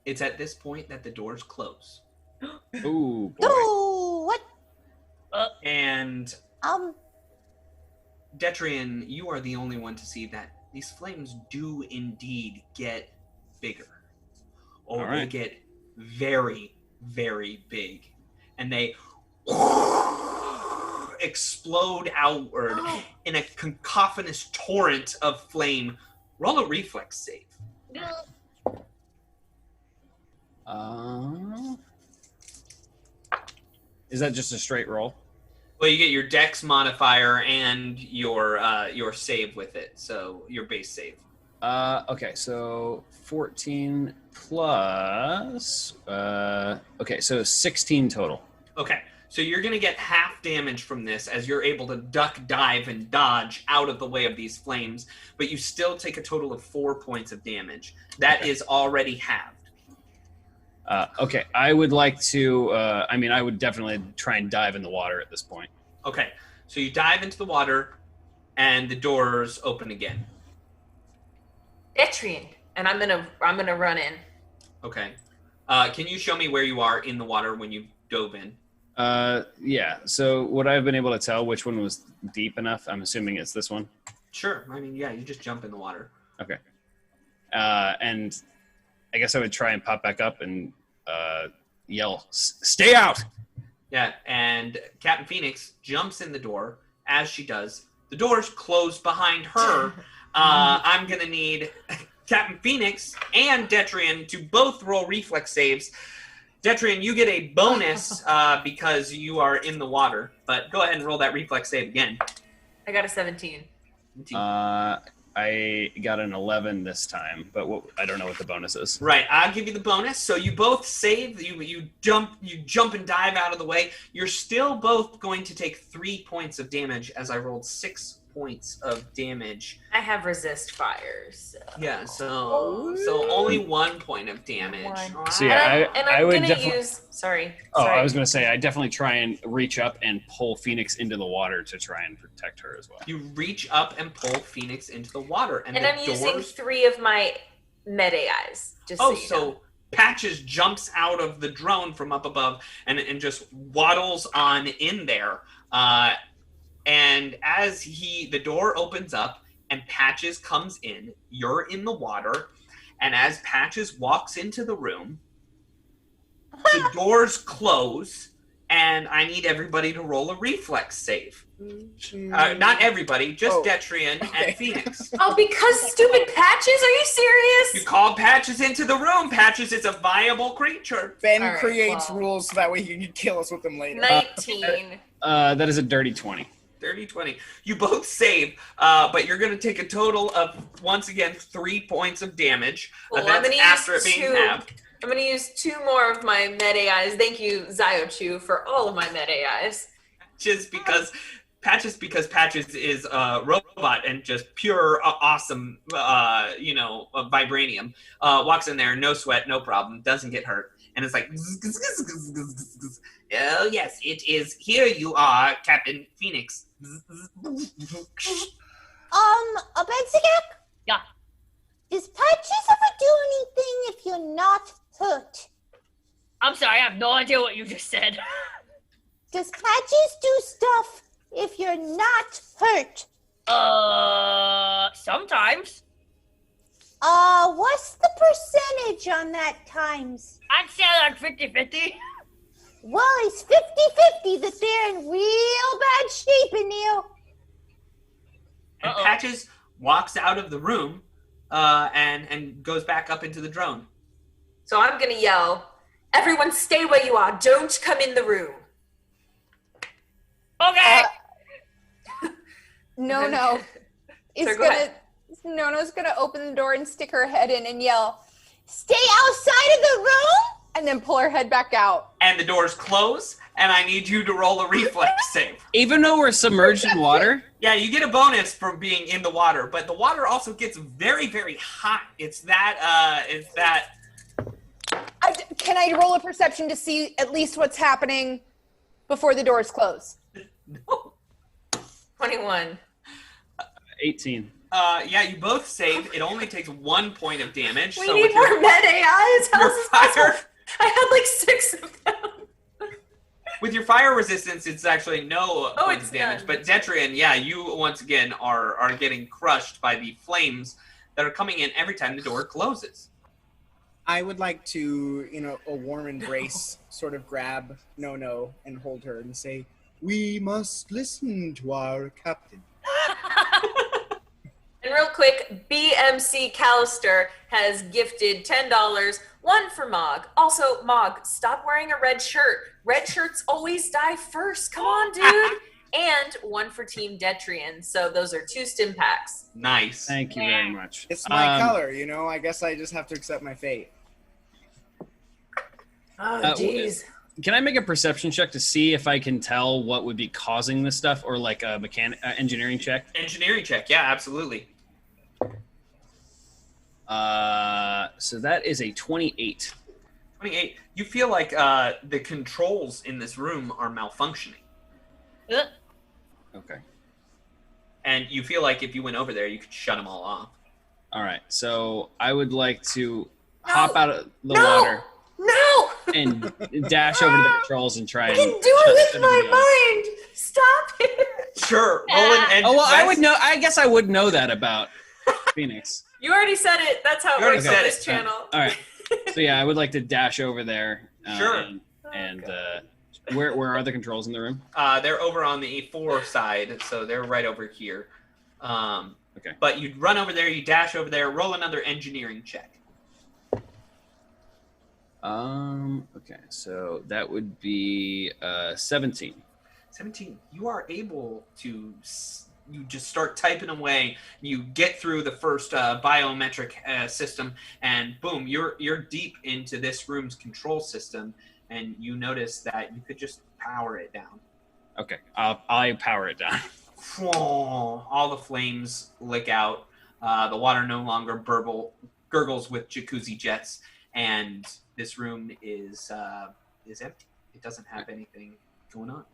It's at this point that the doors close. Ooh, boy. Ooh, what? And Detrian, you are the only one to see that these flames do indeed get bigger. Or they get very, very big. And they explode outward in a cacophonous torrent of flame. Roll a reflex save. Is that just a straight roll? Well, you get your dex modifier and your save with it, so your base save. Okay, so 14 plus. Okay, so 16 total. Okay, so you're going to get half damage from this as you're able to duck, dive, and dodge out of the way of these flames, but you still take a total of 4 points of damage. That is already halved. Okay, I would like to. I would definitely try and dive in the water at this point. Okay, so you dive into the water, and the doors open again. Detrian, and I'm gonna run in. Okay, Can you show me where you are in the water when you dove in? Yeah. So would I have been able to tell which one was deep enough? I'm assuming it's this one. Sure. I mean, yeah, you just jump in the water. Okay. And I guess I would try and pop back up and yell, "Stay out!" Yeah, and Captain Phoenix jumps in the door. As she does, the doors close behind her. I'm going to need Captain Phoenix and Detrian to both roll reflex saves. Detrian, you get a bonus because you are in the water. But go ahead and roll that reflex save again. I got a 17. I got an 11 this time, but I don't know what the bonus is. Right, I'll give you the bonus. So you both save. You jump and dive out of the way. You're still both going to take 3 points of damage, as I rolled 6 points of damage. I have resist fires. Yeah, so only 1 point of damage. So yeah, I would definitely use. Sorry. I was going to say I definitely try and reach up and pull Phoenix into the water to try and protect her as well. You reach up and pull Phoenix into the water, and I'm using 3 of my Med-Ai's. So Patches jumps out of the drone from up above and just waddles on in there. And as the door opens up and Patches comes in, you're in the water. And as Patches walks into the room, the doors close, and I need everybody to roll a reflex save. Not everybody, just Detrian and Phoenix. Oh, because stupid Patches? Are you serious? You called Patches into the room. Patches is a viable creature. Ben creates rules so that way he can kill us with them later. 19. That is a dirty 20. Dirty 20. You both save, but you're going to take a total of, once again, 3 points of damage. That's after it being halved. I'm going to use 2 more of my Med-Ai's. Thank you, Ziochu, for all of my Med-Ai's. Patches because Patches is a robot and just pure awesome, vibranium. Walks in there, no sweat, no problem, doesn't get hurt. And it's like, oh yes, it is. Here you are, Captain Phoenix. Bensigak? Yeah. Does Patches ever do anything if you're not hurt? I'm sorry, I have no idea what you just said. Does Patches do stuff if you're not hurt? Sometimes. What's the percentage on that times? I'd say like 50-50. Well, it's 50-50 that they're in real bad shape in here. And Patches walks out of the room and goes back up into the drone. So I'm going to yell, everyone stay where you are. Don't come in the room. Okay. No. Nono's gonna open the door and stick her head in and yell, "Stay outside of the room!" and then pull her head back out. And the doors close, and I need you to roll a reflex save. Even though we're submerged in water? Yeah, you get a bonus from being in the water, but the water also gets very, very hot. Can I roll a perception to see at least what's happening before the doors close? No. 21. 18. Yeah, you both save. It only takes 1 point of damage. We need more Med-Ai's. How is this possible? I had like 6 of them. With your fire resistance, it's actually no points of damage. But Detrian, yeah, you once again are getting crushed by the flames that are coming in every time the door closes. I would like to, a warm embrace, sort of grab No and hold her and say, "We must listen to our captain." And real quick, BMC Callister has gifted $10, 1 for Mog. Also, Mog, stop wearing a red shirt. Red shirts always die first. Come on, dude. And 1 for Team Detrian. So those are 2 stim packs. Nice. Thank you very much. It's my color, I guess I just have to accept my fate. Oh, jeez. Can I make a perception check to see if I can tell what would be causing this stuff, or like a engineering check? Engineering check, yeah, absolutely. So that is a 28. 28. You feel like the controls in this room are malfunctioning. Okay. And you feel like if you went over there, you could shut them all off. All right. So I would like to hop out of the water. No! and dash over to the controls and try and I can do it with my mind. Stop it. Sure. Roll an edge. Oh well, I would know. I guess I would know that about Phoenix. You already said it. That's how it works on this channel. All right. So yeah, I would like to dash over there. Sure. And where are the controls in the room? They're over on the 4 side, so they're right over here. Okay. But you run over there, you dash over there, roll another engineering check. Okay, so that would be 17. 17. You are able to. You just start typing away. You get through the first biometric system, and boom, you're deep into this room's control system, and you notice that you could just power it down. Okay, I'll power it down. All the flames lick out. The water no longer gurgles with jacuzzi jets, and this room is empty. It doesn't have anything going on.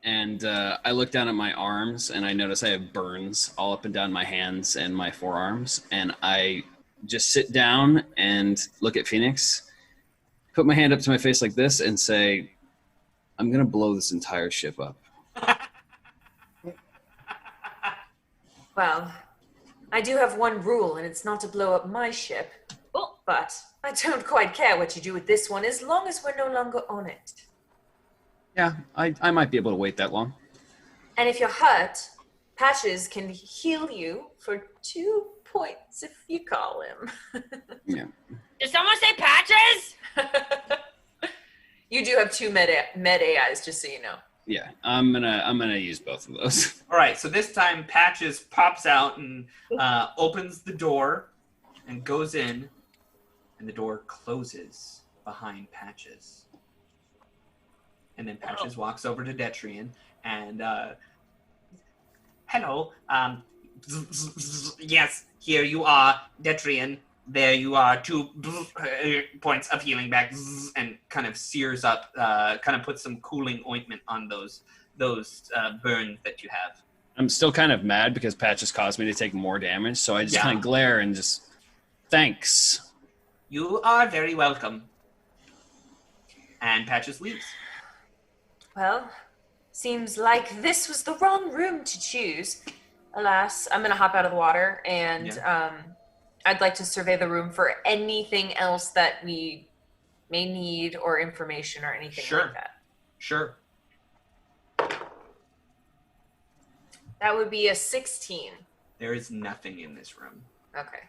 And I look down at my arms, and I notice I have burns all up and down my hands and my forearms. And I just sit down and look at Phoenix, put my hand up to my face like this, and say, I'm going to blow this entire ship up. Well, I do have one rule, and it's not to blow up my ship. But I don't quite care what you do with this one as long as we're no longer on it. Yeah, I might be able to wait that long. And if you're hurt, Patches can heal you for 2 points if you call him. Yeah. Did someone say Patches? You do have 2 med AIs, just so you know. Yeah, I'm gonna use both of those. All right, so this time Patches pops out and opens the door and goes in, and the door closes behind Patches. And then Patches walks over to Detrian and, hello, yes, here you are, Detrian. There you are, 2 points of healing back, and kind of sears up, kind of puts some cooling ointment on those burns that you have. I'm still kind of mad because Patches caused me to take more damage, so I just Yeah. kind of glare and just, thanks. You are very welcome. And Patches leaves. Well, seems like this was the wrong room to choose. Alas, I'm gonna hop out of the water, and I'd like to survey the room for anything else that we may need, or information, or anything like that. Sure. That would be a 16. There is nothing in this room. Okay.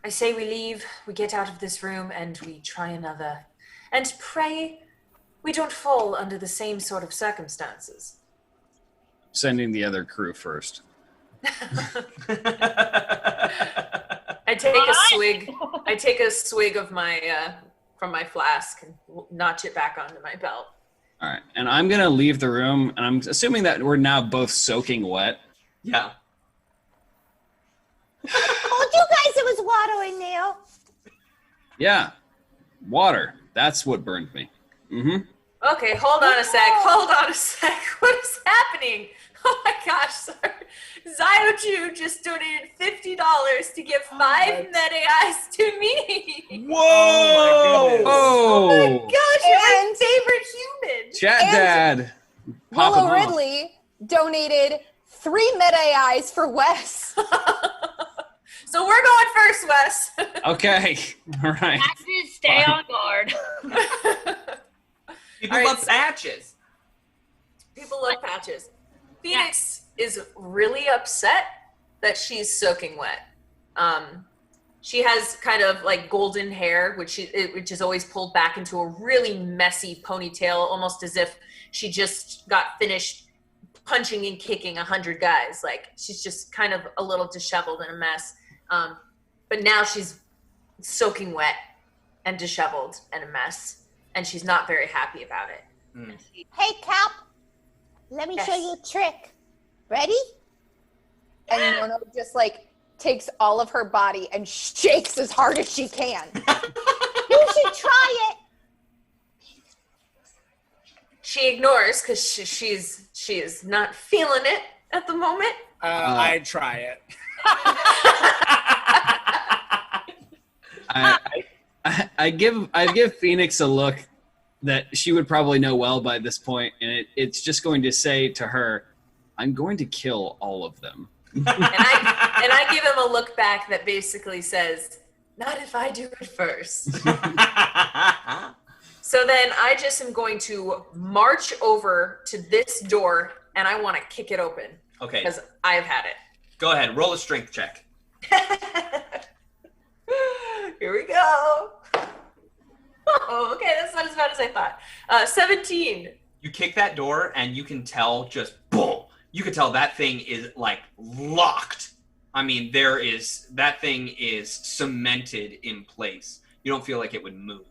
I say we leave, we get out of this room, and we try another. And pray we don't fall under the same sort of circumstances. Sending the other crew first. I take a swig of my from my flask and notch it back onto my belt. All right, and I'm gonna leave the room, and I'm assuming that we're now both soaking wet. Yeah. I told you guys it was water in there. Yeah, water. That's what burned me. Mm-hmm. Okay, hold on a sec. What is happening? Oh my gosh, sorry. Zioju just donated $50 to give 5 med AIs to me. Whoa! Oh my gosh, you're my favorite human. Chat Dad. Willow Ridley donated 3 med AIs for Wes. So we're going first, Wes. Okay, all right. Patches, stay on guard. People love Patches. People love Patches. Phoenix is really upset that she's soaking wet. She has kind of like golden hair, which is always pulled back into a really messy ponytail, almost as if she just got finished punching and kicking 100 guys. Like, she's just kind of a little disheveled and a mess. But now she's soaking wet and disheveled and a mess, and she's not very happy about it. Hey, Cap. Let me show you a trick. Ready? And Nono just like takes all of her body and shakes as hard as she can. You should try it. She ignores because she is not feeling it at the moment. I'd try it. I give Phoenix a look that she would probably know well by this point, and it's just going to say to her, I'm going to kill all of them. And I give him a look back that basically says, not if I do it first. So then I just am going to march over to this door, and I want to kick it open. Okay. Because I've had it. Go ahead, roll a strength check. Here we go. Oh, okay, that's not as bad as I thought. 17. You kick that door, and you can tell just boom. You can tell that thing is like locked. I mean, that thing is cemented in place. You don't feel like it would move.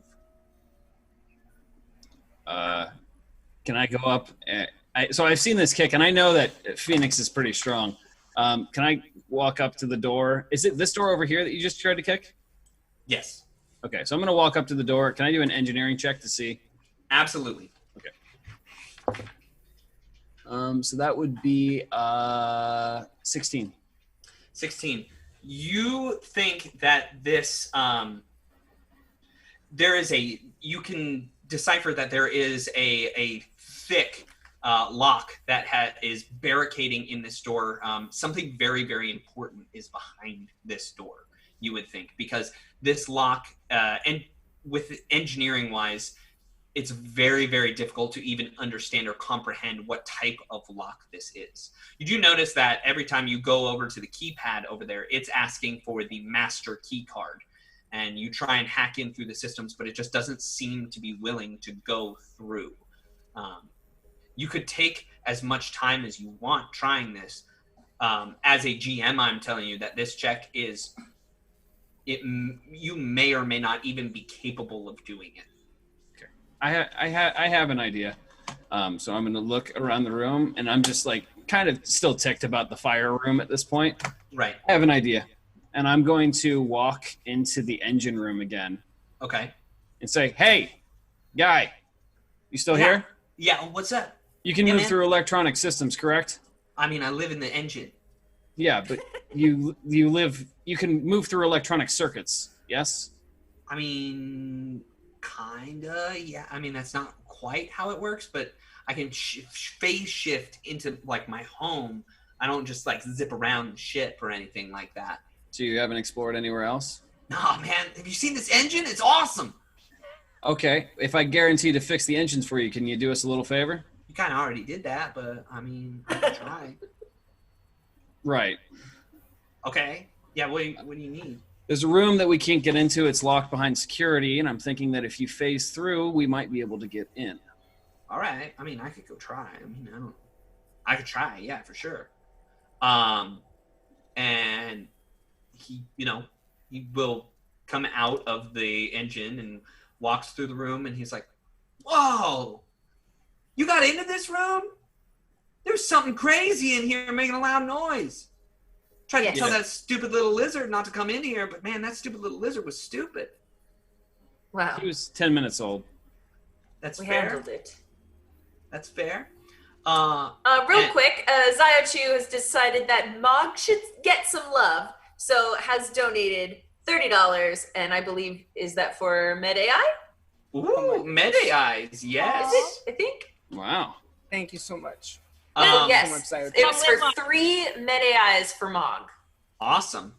Can I go up? So I've seen this kick, and I know that Phoenix is pretty strong. Can I walk up to the door? Is it this door over here that you just tried to kick? Yes. Okay, so I'm going to walk up to the door. Can I do an engineering check to see? Absolutely. Okay. So that would be 16. 16. You think that this, you can decipher that there is a thick lock that is barricading in this door. Something very, very important is behind this door, you would think, because this lock, and with engineering wise, it's very, very difficult to even understand or comprehend what type of lock this is. You do notice that every time you go over to the keypad over there, it's asking for the master key card. And you try and hack in through the systems, but it just doesn't seem to be willing to go through. You could take as much time as you want trying this. As a GM, I'm telling you that this check is, you may or may not even be capable of doing it. I have an idea. So I'm going to look around the room, and I'm just like kind of still ticked about the fire room at this point. Right. I have an idea, and I'm going to walk into the engine room again. Okay. And say, hey, guy, you still here? Yeah, what's up? You can move through electronic systems, correct? I mean, I live in the engine. Yeah, but you can move through electronic circuits, yes? I mean, kinda, yeah. I mean, that's not quite how it works, but I can phase shift into like my home. I don't just like zip around the ship or anything like that. So you haven't explored anywhere else? Nah, man. Have you seen this engine? It's awesome. Okay, if I guarantee to fix the engines for you, can you do us a little favor? You kind of already did that, but I mean, I can try. Right. Okay. Yeah. What do you need? There's a room that we can't get into. It's locked behind security, and I'm thinking that if you phase through, we might be able to get in. All right. I mean, I could go try. I mean, I could try. Yeah, for sure. And he will come out of the engine and walks through the room, and he's like, "Whoa, you got into this room? There's something crazy in here making a loud noise." Tried to tell that stupid little lizard not to come in here, but man, that stupid little lizard was stupid. Wow. He was 10 minutes old. That's we fair. handled it. That's fair. Real quick, Ziochu has decided that Mog should get some love, so has donated $30, and I believe, is that for Med AI? Ooh, Med AIs, yes. Is it, I think? Wow. Thank you so much. Yes, it was for 3 Med AIs for Mog. Awesome.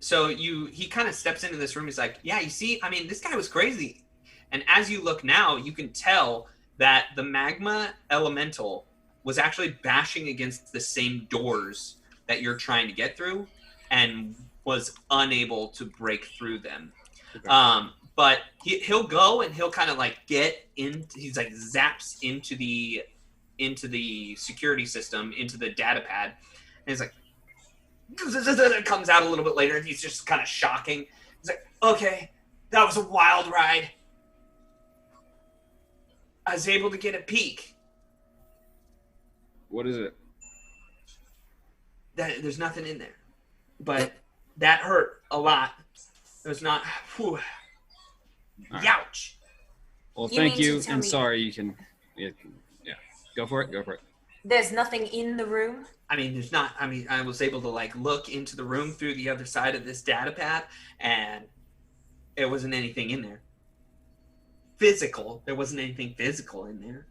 So he kind of steps into this room. He's like, yeah, you see, I mean, this guy was crazy. And as you look now, you can tell that the magma elemental was actually bashing against the same doors that you're trying to get through and was unable to break through them. Okay. But he'll go and he'll kind of like get in. He's like zaps into the security system, into the data pad, and he's like, it comes out a little bit later, and he's just kind of shocking. He's like, okay, that was a wild ride. I was able to get a peek. What is it? There's nothing in there, but that hurt a lot. It was not. Whew. Right. Youch. Well, thank you, and sorry. You can, yeah, go for it. There's nothing in the room? I mean, there's not. I mean, I was able to like look into the room through the other side of this data pad, and There wasn't anything in there. Physical. There wasn't anything physical in there.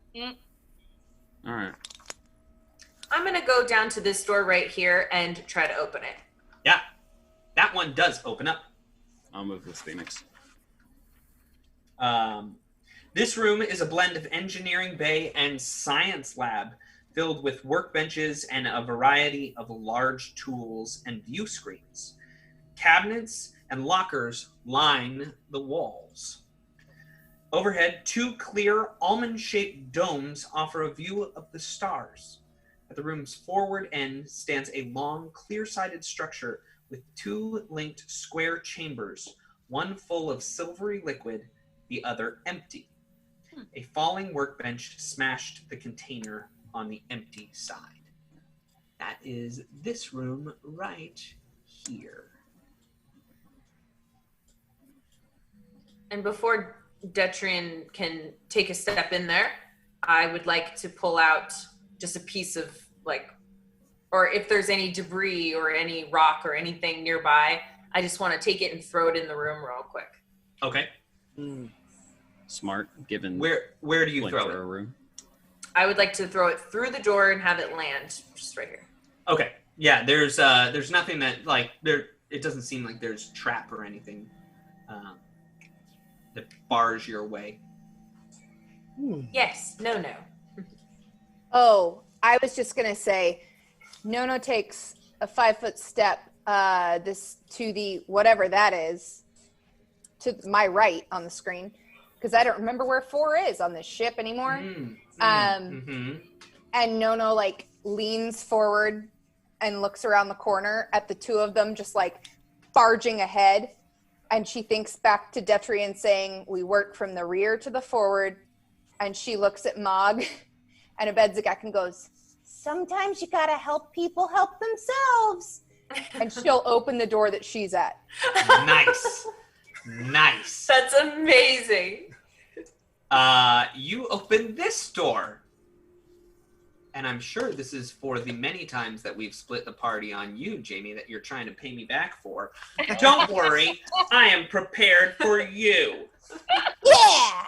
All right. I'm going to go down to this door right here and try to open it. Yeah. That one does open up. I'll move with Phoenix. This room is a blend of engineering bay and science lab filled with workbenches and a variety of large tools and view screens. Cabinets and lockers line the walls. Overhead, 2 clear almond-shaped domes offer a view of the stars. At the room's forward end stands a long, clear-sided structure with 2 linked square chambers, one full of silvery liquid, the other empty. A falling workbench smashed the container on the empty side. That is this room right here. And before Detrian can take a step in there, I would like to pull out just a piece of, like, or if there's any debris or any rock or anything nearby, I just want to take it and throw it in the room real quick. Okay. Smart, given where do you throw it? A room. I would like to throw it through the door and have it land just right here. Okay. Yeah, there's nothing that, like, there. It doesn't seem like there's trap or anything that bars your way. Yes. No. Oh, I was just gonna say, Nono takes a 5-foot step this to the whatever that is to my right on the screen, because I don't remember where 4 is on this ship anymore. And Nono like leans forward and looks around the corner at the 2 of them just like barging ahead, and she thinks back to Detrian saying, "We work from the rear to the forward," and she looks at Mog and Abedzagak and goes, "Sometimes you gotta help people help themselves," and she'll open the door that she's at. Nice. That's amazing. You open this door. And I'm sure this is for the many times that we've split the party on you, Jamie, that you're trying to pay me back for. Don't worry, I am prepared for you. Yeah!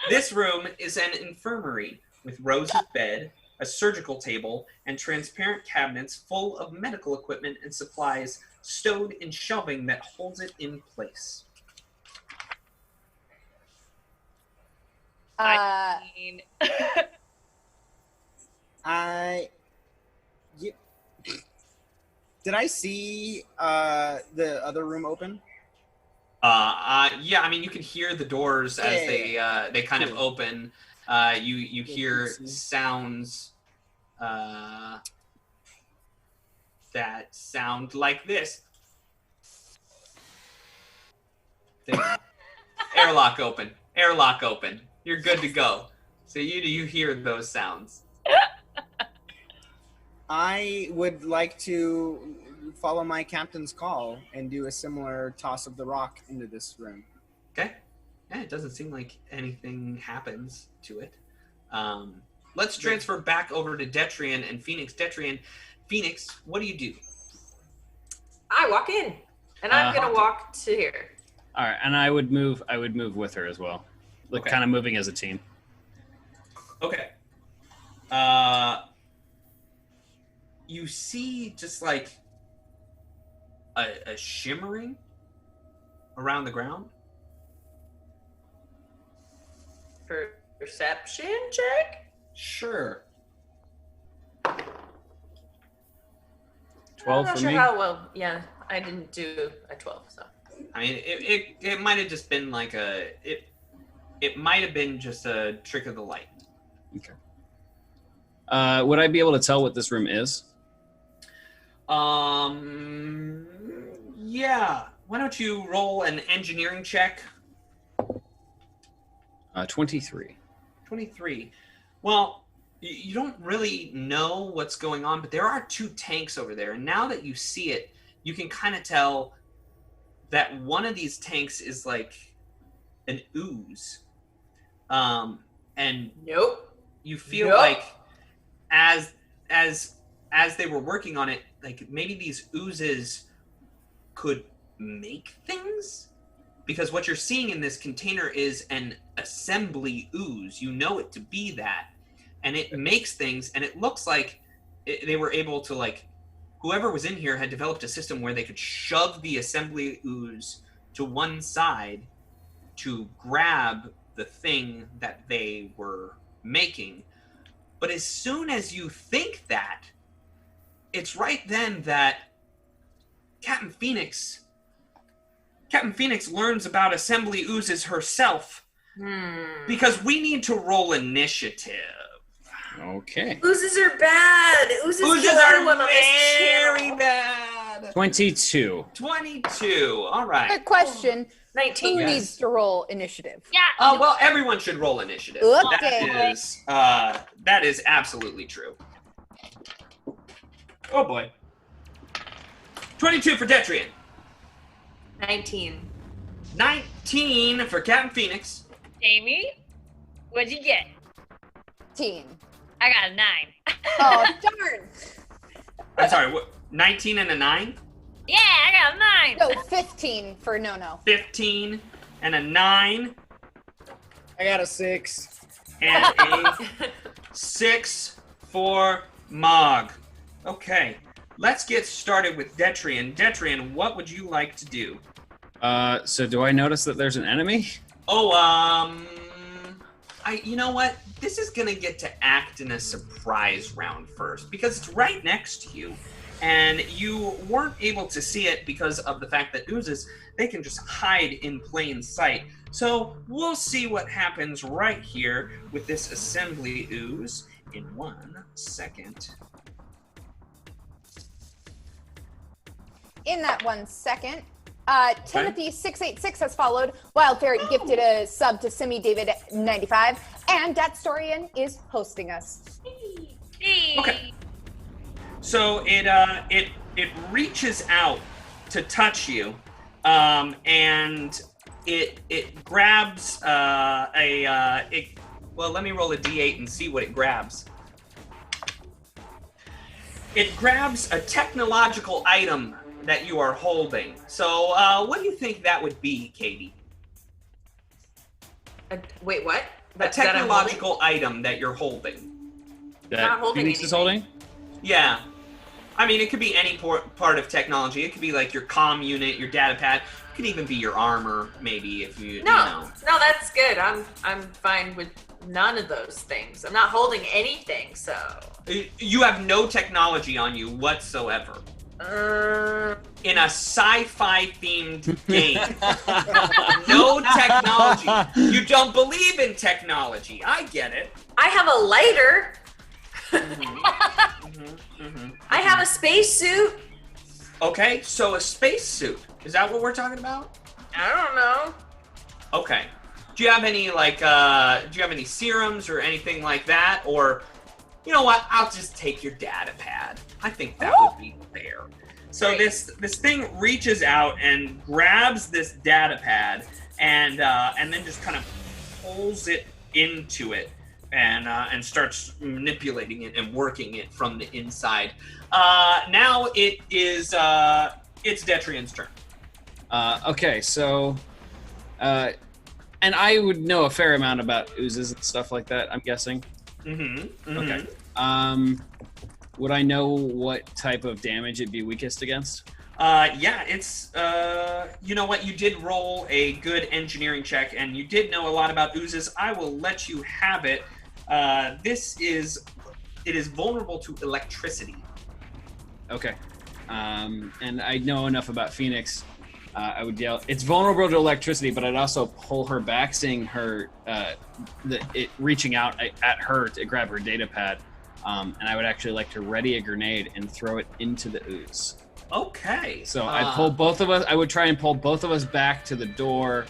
This room is an infirmary with rows of bed, a surgical table, and transparent cabinets full of medical equipment and supplies stowed in shelving that holds it in place. Did I see the other room open? Yeah, I mean, you can hear the doors as they kind of open. You hear sounds that sound like this. There you go. Airlock open. Airlock open. You're good to go. So you hear those sounds. I would like to follow my captain's call and do a similar toss of the rock into this room. Okay. Yeah, it doesn't seem like anything happens to it. Let's transfer back over to Detrian and Phoenix. Detrian, Phoenix, what do you do? I walk in, and I'm gonna walk to here. All right, and I would move with her as well, like kind of moving as a team. Okay. You see just like a shimmering around the ground. Perception check? Sure. 12 I'm not for sure me. how well. Yeah, I didn't do a 12, so. I mean, it might have just been like it might have been just a trick of the light. Okay. Would I be able to tell what this room is? Yeah. Why don't you roll an engineering check? 23. 23. Well, you don't really know what's going on, but there are 2 tanks over there. And now that you see it, you can kind of tell that one of these tanks is like an ooze. And you feel like as they were working on it, like maybe these oozes could make things. because what you're seeing in this container is an assembly ooze. You know it to be that. And it makes things, and it looks like they were able to, like, whoever was in here had developed a system where they could shove the assembly ooze to one side to grab the thing that they were making. But as soon as you think that, it's right then that Captain Phoenix learns about assembly oozes herself, because we need to roll initiative. Okay. Oozes are bad. Oozes are everyone on this very channel. bad. 22. 22. All right. Quick question. 19. Who needs to roll initiative? Yeah. Well, everyone should roll initiative. Okay. That is absolutely true. Oh boy. 22 for Detrian. 19. 19 for Captain Phoenix. Amy, what'd you get? 15. I got a 9. Oh, darn. I'm sorry, what? 19 and a 9? Yeah, I got a 9. No, 15 for no. 15 and a 9. I got a 6. And a 6 for Mog. Okay, let's get started with Detrian. Detrian, what would you like to do? So do I notice that there's an enemy? Oh, you know what? This is gonna get to act in a surprise round first, because it's right next to you. And you weren't able to see it because of the fact that oozes, they can just hide in plain sight. So we'll see what happens right here with this assembly ooze in 1 second. In that 1 second, Timothy686 has followed. Wild Ferret gifted a sub to Simi David 95, and Datstorian is hosting us. Okay. So it reaches out to touch you, and it grabs well, let me roll a d8 and see what it grabs. It grabs a technological item that you are holding. So what do you think that would be, Katie? Wait, what? A technological item that you're holding. Not holding Phoenix is holding? Yeah. I mean, it could be any part of technology. It could be like your comm unit, your data pad. It could even be your armor, maybe, if you know. No, that's good. I'm fine with none of those things. I'm not holding anything, so. You have no technology on you whatsoever. In a sci-fi themed game. No technology. You don't believe in technology. I get it. I have a lighter. I have a spacesuit. Okay, so a spacesuit. Is that what we're talking about? I don't know. Okay. Do you have any any serums or anything like that? Or, you know what? I'll just take your data pad. I think that would be fair. So this thing reaches out and grabs this data pad and then just kind of pulls it into it and starts manipulating it and working it from the inside. Now it is it's Detrian's turn. Okay, so and I would know a fair amount about oozes and stuff like that, I'm guessing. Okay. Would I know what type of damage it'd be weakest against? Yeah, it's, you know what, you did roll a good engineering check, and you did know a lot about oozes. I will let you have it. It is vulnerable to electricity. Okay. And I know enough about Phoenix. I would yell, it's vulnerable to electricity, but I'd also pull her back, seeing her, reaching out at her to grab her data pad. And I would actually like to ready a grenade and throw it into the ooze. Okay. So I pull both of us. I would try and pull both of us back to the door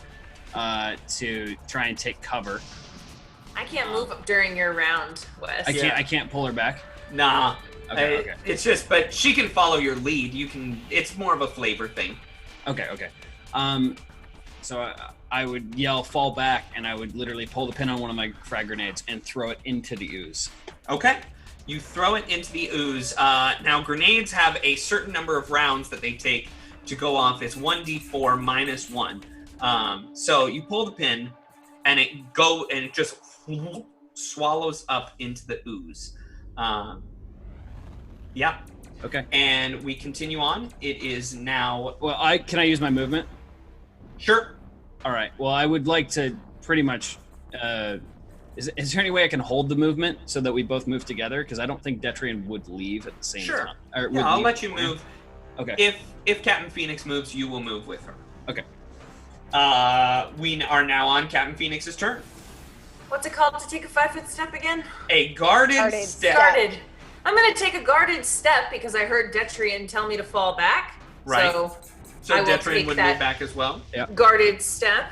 to try and take cover. I can't move during your round, Wes. I can't pull her back. Nah. Okay. It's just, but she can follow your lead. You can. It's more of a flavor thing. Okay. So I would yell, fall back, and I would literally pull the pin on one of my frag grenades and throw it into the ooze. Okay. You throw it into the ooze. Now, grenades have a certain number of rounds that they take to go off. It's 1d4 minus 1. So you pull the pin, and it just swallows up into the ooze. Yeah. Okay. And we continue on. It is now. Well, can I use my movement? Sure. All right. Well, I would like to pretty much. Is there any way I can hold the movement so that we both move together? Because I don't think Detrian would leave at the same time. Yeah, I'll let you move. Okay. If Captain Phoenix moves, you will move with her. Okay. We are now on Captain Phoenix's turn. What's it called to take a 5-foot step again? A guarded step. Guarded. I'm gonna take a guarded step because I heard Detrian tell me to fall back. Right. So I will Detrian take would that move back as well. Yeah. guarded step.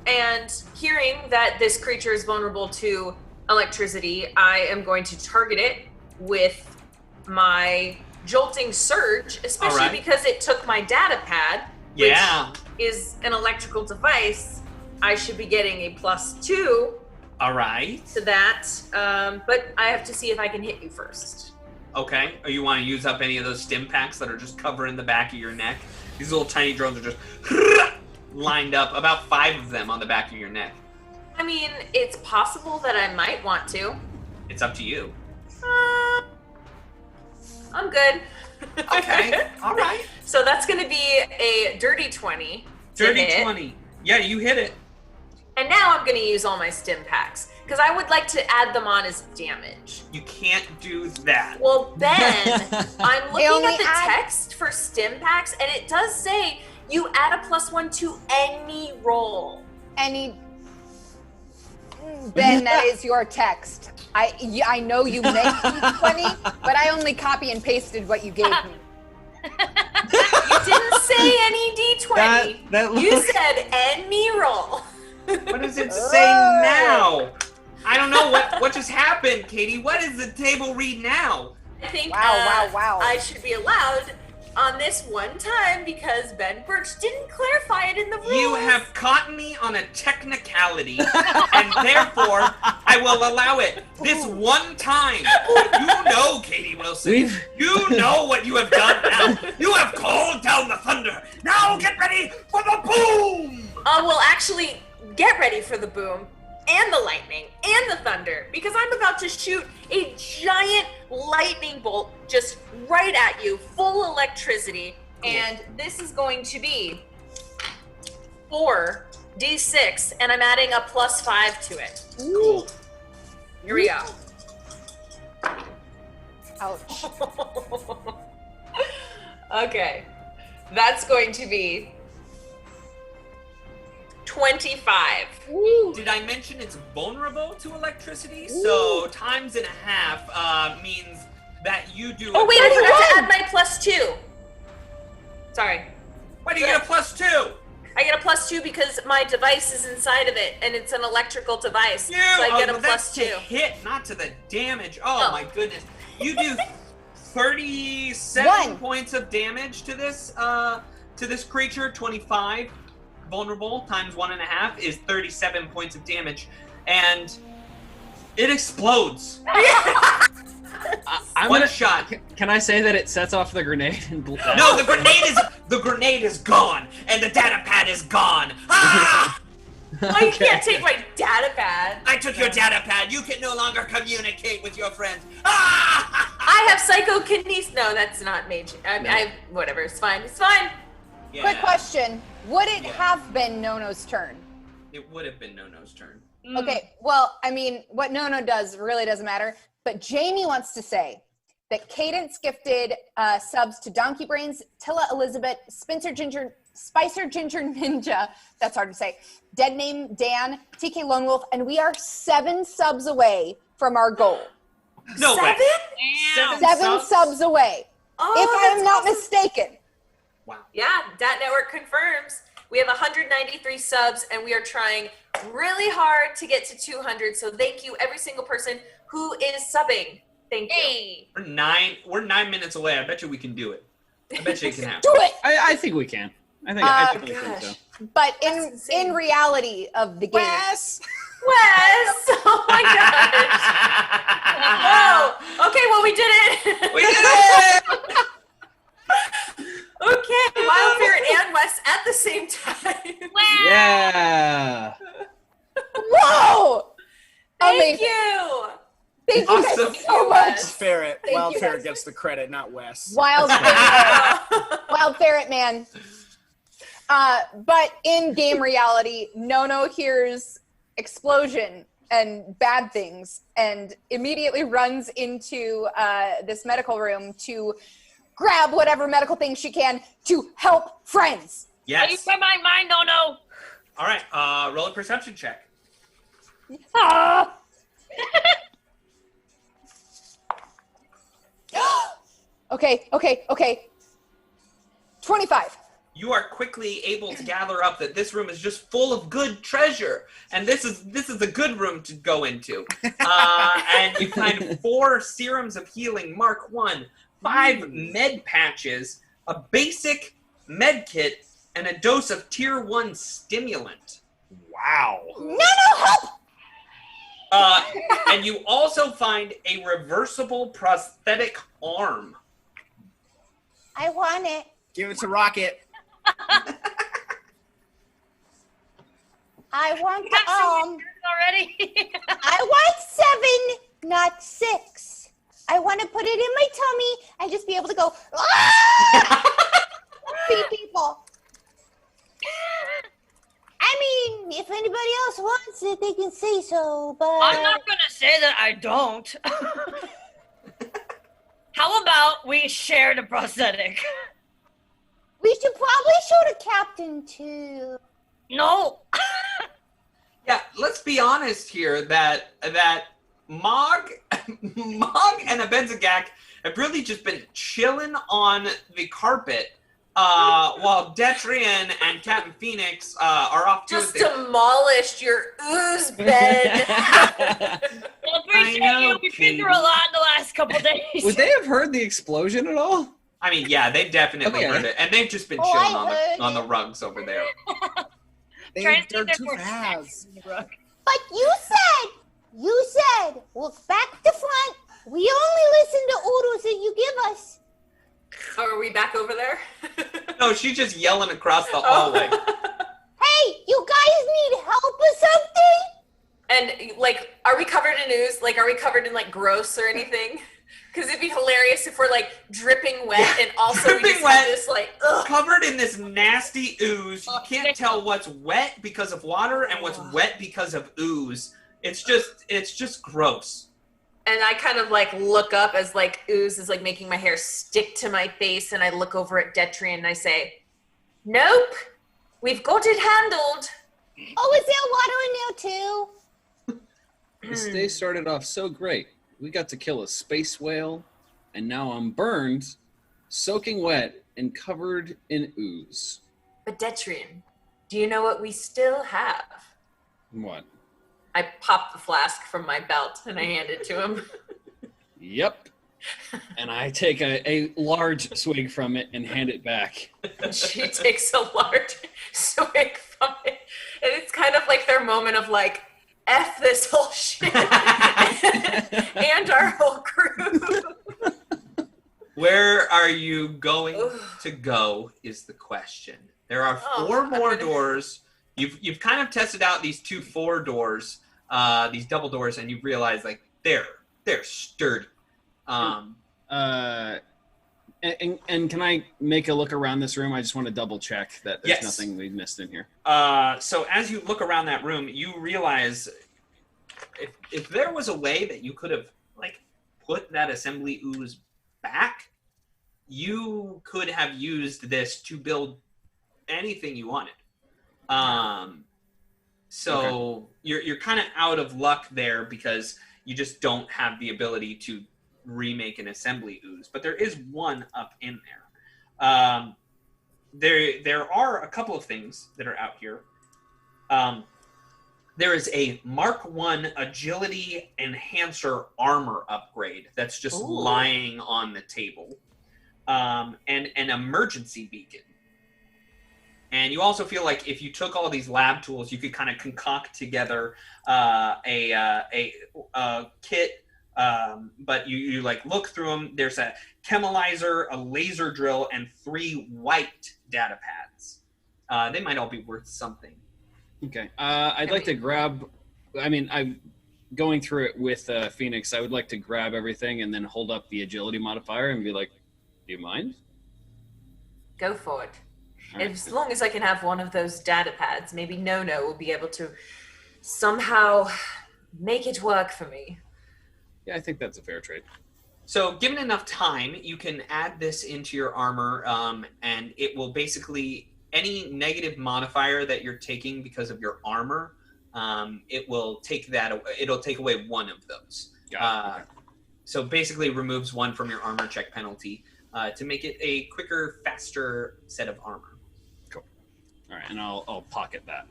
And hearing that this creature is vulnerable to electricity, I am going to target it with my jolting surge, especially because it took my data pad, which is an electrical device. I should be getting a +2. All right. To that, but I have to see if I can hit you first. Okay. Or you want to use up any of those stim packs that are just covering the back of your neck? These little tiny drones are just lined up, about 5 of them on the back of your neck. I mean, it's possible that I might want to. It's up to you. I'm good. Okay. All right. So that's going to be a dirty 20. Dirty 20. Yeah, you hit it. And now I'm going to use all my stim packs because I would like to add them on as damage. You can't do that. Well, Ben, I'm looking at the text for stim packs, and it does say you add a +1 to any roll. Ben, that is your text. I know you meant D20, but I only copy and pasted what you gave me. You didn't say any D20. You said any roll. What does it say now? I don't know what just happened, Katie. What does the table read now? I think wow. I should be allowed on this one time because Ben Birch didn't clarify it in the rules. You have caught me on a technicality, and therefore I will allow it this one time. You know, Katie Wilson. You know what you have done now. You have called down the thunder. Now get ready for the boom. Well, actually, get ready for the boom and the lightning and the thunder because I'm about to shoot a giant lightning bolt just right at you, full electricity. Cool. And this is going to be 4d6, and I'm adding a +5 to it. Cool. Here we go. Ouch. Okay. That's going to be 25. Ooh. Did I mention it's vulnerable to electricity? Ooh. So times and a half means that you do. Oh wait, I forgot to add my +2. Sorry. Why do you get a +2? I get a +2 because my device is inside of it, and it's an electrical device. So I get a that's +2. To hit, not to the damage. Oh my goodness! You do 37 points of damage to this creature. 25 vulnerable times 1.5 is 37 points of damage, and it explodes. One shot. Can I say that it sets off the grenade? No, the grenade is gone, and the data pad is gone. Ah! Oh, you can't take my data pad. I took your data pad. You can no longer communicate with your friends. Ah! I have psychokinesis. No, that's not mage. Whatever. It's fine. It's fine. Yeah. Quick question: would it have been Nono's turn? It would have been Nono's turn. Okay. Well, I mean, what Nono does really doesn't matter. But Jamie wants to say that Cadence gifted subs to Donkey Brains, Tilla Elizabeth, Spicer Ginger Ninja, that's hard to say, Dead Name Dan, TK Lone Wolf, and we are 7 subs away from our goal. No 7? way. 7 subs away, if I am not mistaken. Wow. Yeah, Dat Network confirms. We have 193 subs, and we are trying really hard to get to 200. So thank you, every single person who is subbing. Thank you. We're 9 minutes away. I bet you we can do it. I bet you it can happen. Do it. I think we can. I think we can. So. But in reality of the game, Wes! Oh my gosh! Whoa! Okay, well we did it. We did it. Okay, Wildfire and Wes at the same time. Yeah. Whoa! Thank Amazing. you. Thank you guys Awesome. so much. Ferret. Thank Wild you, Ferret guys. gets the credit, not Wes. Wild Ferret. Wild Ferret, man. But in game reality, Nono hears explosion and bad things and immediately runs into this medical room to grab whatever medical thing she can to help friends. Yes. Are you from my mind, Nono? All right. Roll a perception check. Ah! Okay. 25. You are quickly able to gather up that this room is just full of good treasure, and this is a good room to go into. And you find 4 serums of healing, Mark 1, 5 med patches, a basic med kit, and a dose of Tier 1 stimulant. Wow. No, help! And you also find a reversible prosthetic arm. I want it. Give it to Rocket. I want already. I want 7, not 6. I want to put it in my tummy and just be able to go, see people. I mean, if anybody else wants it, they can say so, but... I'm not going to say that I don't. How about we share the prosthetic? We should probably show the captain, too. No. Yeah, let's be honest here that Mog and Abenzagak have really just been chilling on the carpet while Detrian and Captain Phoenix are off to Just demolished your ooze bed. Well, appreciate you. We've been through a lot in the last couple days. Would they have heard the explosion at all? I mean, yeah, they've definitely heard it, and they've just been chilling on the rugs over there. They're too fast. But you said, look back to front. We only listen to orders that you give us. Oh, are we back over there? No, she's just yelling across the hallway. Hey, you guys need help or something? And, like, are we covered in ooze? Like, are we covered in, like, gross or anything? Because it'd be hilarious if we're, like, dripping wet and also we just have this, like, ugh. Covered in this nasty ooze. You can't tell what's wet because of water and what's wet because of ooze. It's just gross. And I kind of, like, look up as, like, ooze is, like, making my hair stick to my face, and I look over at Detrian and I say, nope, we've got it handled. Oh, is there water in there, too? This day started off so great. We got to kill a space whale, and now I'm burned, soaking wet, and covered in ooze. But Detrian, do you know what we still have? What? I pop the flask from my belt and I hand it to him. Yep. And I take a large swig from it and hand it back. She takes a large swig from it. And it's kind of like their moment of like, F this whole shit. And our whole crew. Where are you going to go is the question. There are 4 more doors. You've kind of tested out these 2 4 doors, these double doors, and you've realized like they're sturdy. And can I make a look around this room? I just want to double check that there's nothing we've missed in here. So as you look around that room, you realize if there was a way that you could have like put that assembly ooze back, you could have used this to build anything you wanted. You're kind of out of luck there because you just don't have the ability to remake an assembly ooze, but there is one up in there. There are a couple of things that are out here. There is a Mark 1 Agility Enhancer Armor upgrade that's just lying on the table, and an emergency beacon. And you also feel like if you took all these lab tools, you could kind of concoct together a kit. But you like look through them. There's a chemalizer, a laser drill, and 3 white data pads. They might all be worth something. Okay. I'd like to grab. I mean, I'm going through it with Phoenix. I would like to grab everything and then hold up the agility modifier and be like, "Do you mind?" Go for it. All right. As long as I can have one of those data pads, maybe Nono will be able to somehow make it work for me. Yeah, I think that's a fair trade. So, given enough time, you can add this into your armor, and it will basically any negative modifier that you're taking because of your armor, it will take that. It'll take away one of those. So basically, removes one from your armor check penalty to make it a quicker, faster set of armor. Cool. All right, and I'll pocket that.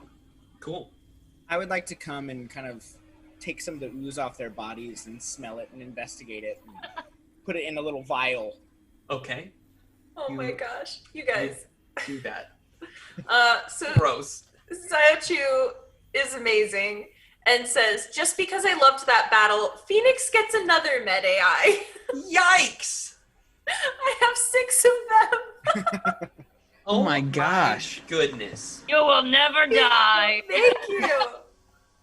Cool. I would like to come and kind of take some of the ooze off their bodies and smell it and investigate it and put it in a little vial. Okay. Oh my gosh, you guys. Do that. So gross. Sayachu is amazing and says, just because I loved that battle, Phoenix gets another med AI. Yikes! I have 6 of them. Oh my gosh. Goodness. You will never die. Thank you.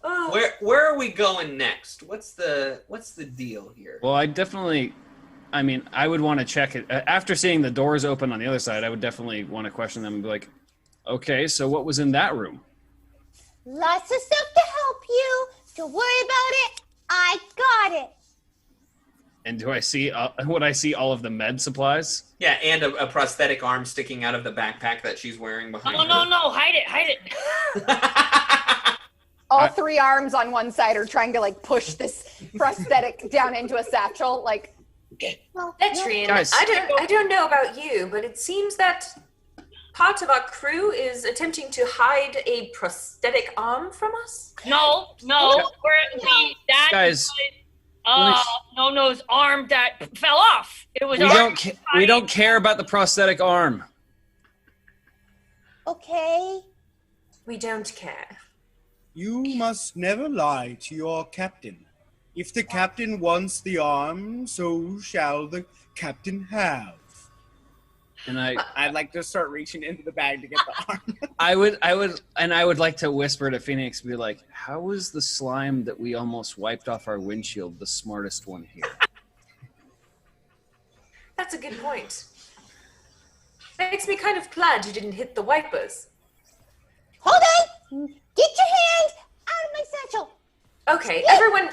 Oh. Where are we going next? What's the deal here? Well, I mean, I would want to check it. After seeing the doors open on the other side, I would definitely want to question them and be like, okay, so what was in that room? Lots of stuff to help you. Don't worry about it. I got it. And do I see, would I see all of the med supplies? Yeah, and a prosthetic arm sticking out of the backpack that she's wearing behind her. No, hide it. All 3 arms on one side are trying to like push this prosthetic down into a satchel. Like, Detrian, Guys. I don't know about you, but it seems that part of our crew is attempting to hide a prosthetic arm from us. No, Guys, Nono's arm that fell off. It was. we don't care about the prosthetic arm. Okay. We don't care. You must never lie to your captain. If the captain wants the arm, so shall the captain have. And I'd like to start reaching into the bag to get the arm. I would like to whisper to Phoenix, be like, how was the slime that we almost wiped off our windshield the smartest one here? That's a good point. Makes me kind of glad you didn't hit the wipers. Hold on. Get your hand out of my satchel. Okay, Yeah, everyone,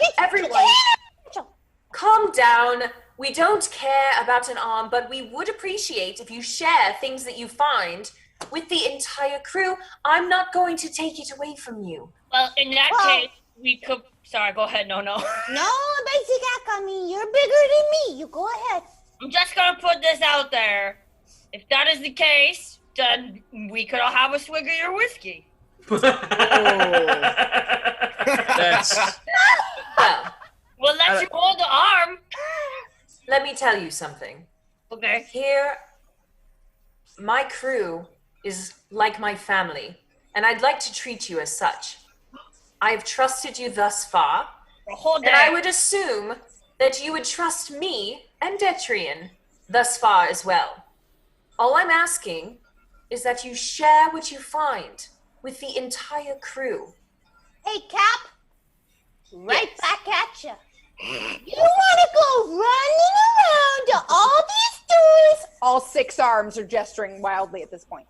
satchel. calm down. We don't care about an arm, but we would appreciate if you share things that you find with the entire crew. I'm not going to take it away from you. Well, in that case, we could. Sorry, go ahead. No. No, Basic, I mean, you're bigger than me. You go ahead. I'm just gonna put this out there. If that is the case, then we could all have a swig of your whiskey. That's. Well, we'll let you hold the arm. Let me tell you something. Okay. Here, my crew is like my family, and I'd like to treat you as such. I have trusted you thus far, and I would assume that you would trust me and Detrian thus far as well. All I'm asking is that you share what you find with the entire crew. Hey, Cap. Right back at you. You want to go running around to all these doors? all 6 arms are gesturing wildly at this point.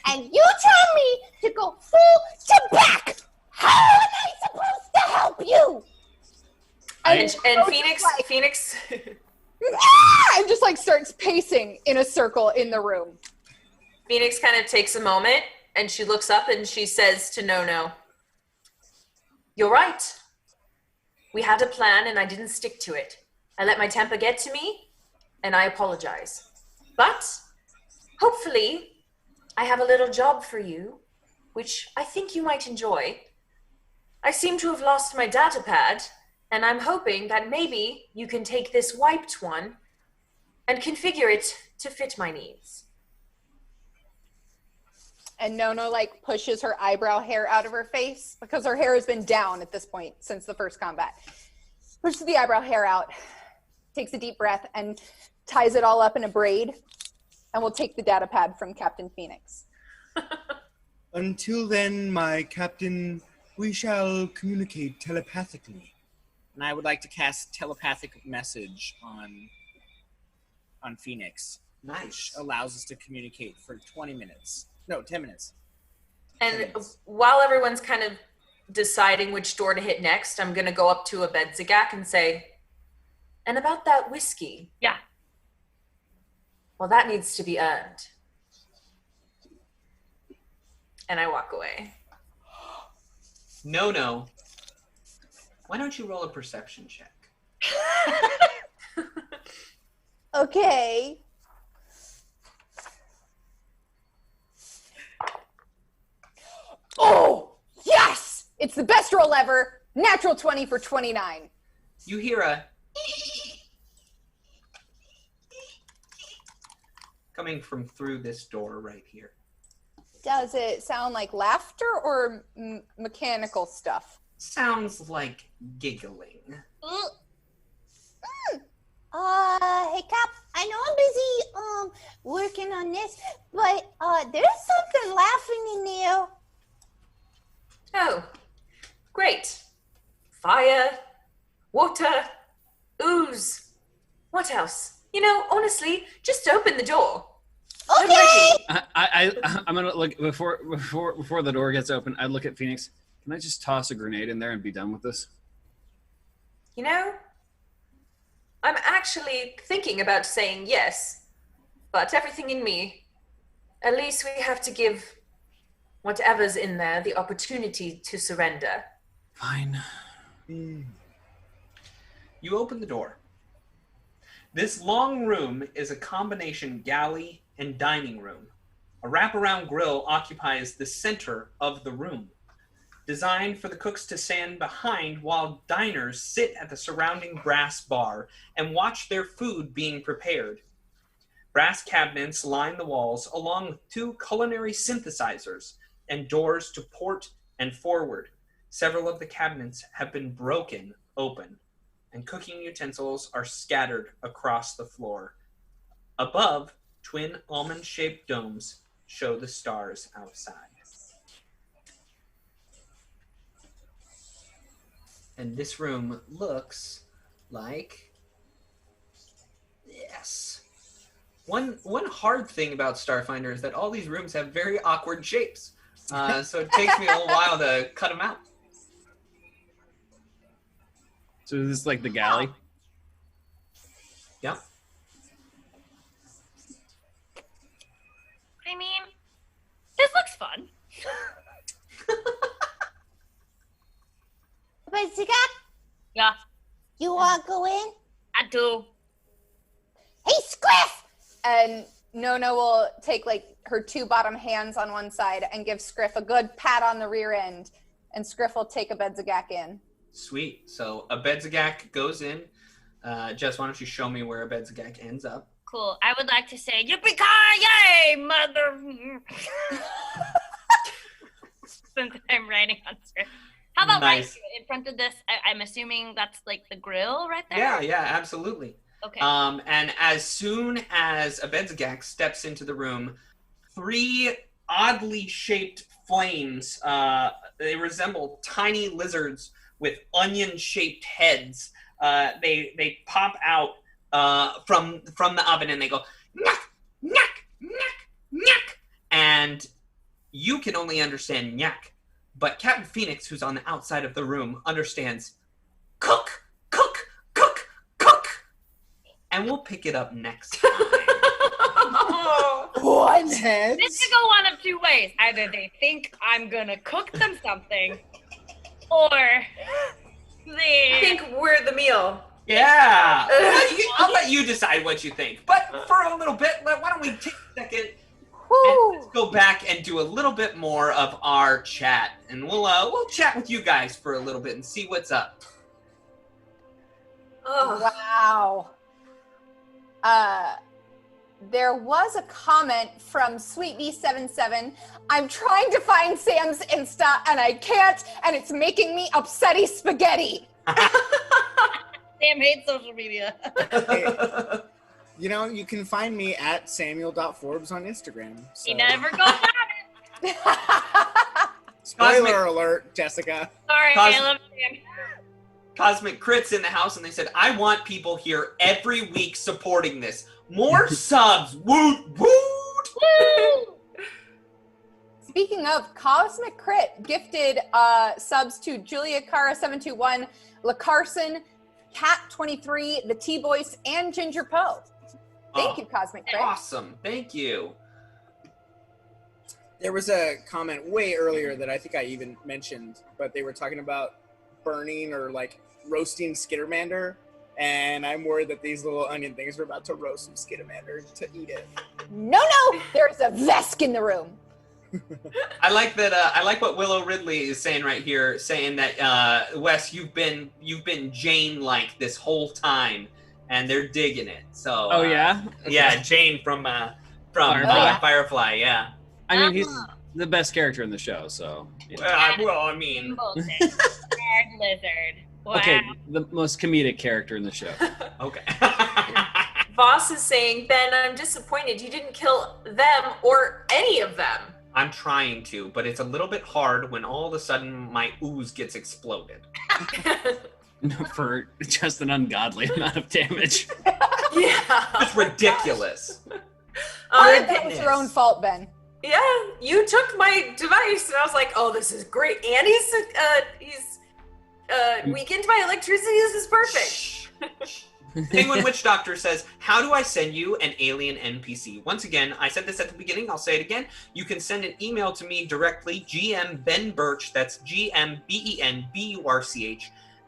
And you tell me to go full to back. How am I supposed to help you? And Phoenix. And just like starts pacing in a circle in the room. Phoenix kind of takes a moment and she looks up and she says to Nono, "You're right. We had a plan and I didn't stick to it. I let my temper get to me and I apologize. But hopefully I have a little job for you, which I think you might enjoy. I seem to have lost my data pad, and I'm hoping that maybe you can take this wiped one and configure it to fit my needs." And Nono like pushes her eyebrow hair out of her face because her hair has been down at this point since the first combat. Pushes the eyebrow hair out, takes a deep breath, and ties it all up in a braid, and will take the data pad from Captain Phoenix. Until then, my captain, we shall communicate telepathically. And I would like to cast telepathic message on Phoenix. Nice. Which allows us to communicate for 20 minutes. No, 10 minutes. And while everyone's kind of deciding which door to hit next, I'm going to go up to a Bedzagak and say, and about that whiskey. Yeah. Well, that needs to be earned. And I walk away. No. Why don't you roll a perception check? Okay. Oh, yes! It's the best roll ever. Natural 20 for 29. You hear a coming from through this door right here. Does it sound like laughter or mechanical stuff? Sounds like giggling. Hey, Cap, I know I'm busy, working on this, but, there's something laughing in there. Oh, great. Fire, water, ooze. What else? You know, honestly, just open the door. Okay. I'm gonna look before the door gets open. I look at Phoenix. Can I just toss a grenade in there and be done with this? You know, I'm actually thinking about saying yes, but everything in me, at least we have to give whatever's in there the opportunity to surrender. Fine. You open the door. This long room is a combination galley and dining room. A wraparound grill occupies the center of the room, designed for the cooks to stand behind while diners sit at the surrounding brass bar and watch their food being prepared. Brass cabinets line the walls along with 2 culinary synthesizers and doors to port and forward. Several of the cabinets have been broken open, and cooking utensils are scattered across the floor. Above, twin almond-shaped domes show the stars outside. And this room looks like this. One hard thing about Starfinder is that all these rooms have very awkward shapes. So it takes me a little while to cut them out. So is this like the galley? Yeah. I mean, this looks fun. But Zigak, Yeah, you wanna go in? I do. Hey, Squiff! And Nona will take like her 2 bottom hands on one side and give Scriff a good pat on the rear end, and Scriff will take a Bedzagak in. Sweet. So a Bedzagak goes in. Jess, why don't you show me where a Bedzagak ends up? Cool. I would like to say, yippee-ki-yay, mother... Since I'm writing on script. How about right Nice. here in front of this? I'm assuming that's like the grill right there? Yeah, absolutely. Okay. And as soon as a Bedzagak steps into the room, 3 oddly shaped flames, they resemble tiny lizards with onion-shaped heads. They pop out from the oven and they go, "Nyuk, nyuk, nyuk, nyuk." And you can only understand nyak, but Captain Phoenix, who's on the outside of the room, understands cook, cook, cook, cook. And we'll pick it up next time. What? Heads? This could go one of 2 ways. Either they think I'm gonna cook them something, or they think we're the meal. Yeah. I'll let you decide what you think. But for a little bit, why don't we take a second and let's go back and do a little bit more of our chat. And we'll chat with you guys for a little bit and see what's up. Wow. There was a comment from Sweet V77. I'm trying to find Sam's Insta and I can't, and it's making me upsetty spaghetti. Sam hates social media. You know, you can find me at Samuel.Forbes on Instagram. So. He never goes on it. Spoiler alert, Jessica. Sorry, Caleb. Cosmic Crits in the house, and they said, I want people here every week supporting this. More subs. Woot, woot. Woo! Speaking of, Cosmic Crit gifted subs to Julia Cara 721, LaCarson, Cat23, the T-Boys, and Ginger Poe. Thank you, Cosmic Crit. Awesome. Thank you. There was a comment way earlier that I think I even mentioned, but they were talking about burning or like roasting Skittermander, and I'm worried that these little onion things are about to roast some Skittermander to eat it. No, there's a Vesk in the room. I like that. I like what Willow Ridley is saying right here, saying that Wes, you've been Jane-like this whole time, and they're digging it. So. Oh yeah. Yeah, Jane from Firefly. Yeah. I mean, he's the best character in the show, so. Well, I mean. Bullshit. Red lizard. Wow. Okay, the most comedic character in the show. Okay. Voss is saying, Ben, I'm disappointed you didn't kill them or any of them. I'm trying to, but it's a little bit hard when all of a sudden my ooze gets exploded. For just an ungodly amount of damage. Yeah. It's ridiculous. That was your own fault, Ben. Yeah, you took my device, and I was like, "Oh, this is great." And he's weakened by electricity. This is perfect. Penguin Witch Doctor says, how do I send you an alien NPC? Once again, I said this at the beginning, I'll say it again. You can send an email to me directly, GMBenBurch, that's GMBenBurch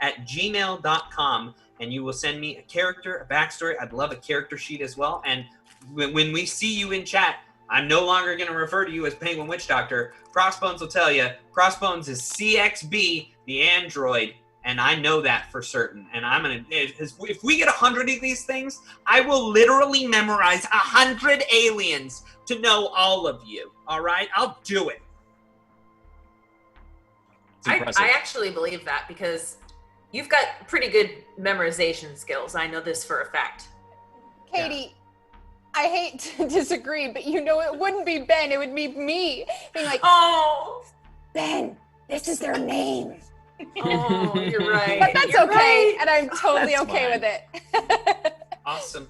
@gmail.com, and you will send me a character, a backstory. I'd love a character sheet as well. And when we see you in chat, I'm no longer going to refer to you as Penguin Witch Doctor. Crossbones will tell you, Crossbones is CXB, the android, and I know that for certain. And I'm going to, if we get 100 of these things, I will literally memorize 100 aliens to know all of you. All right? I'll do it. I actually believe that because you've got pretty good memorization skills. I know this for a fact. Katie, I hate to disagree, but you know it wouldn't be Ben, it would be me being like, oh, Ben, this is their name. Oh, you're right. But that's You're okay, right. and I'm totally That's okay fine. with it. Awesome.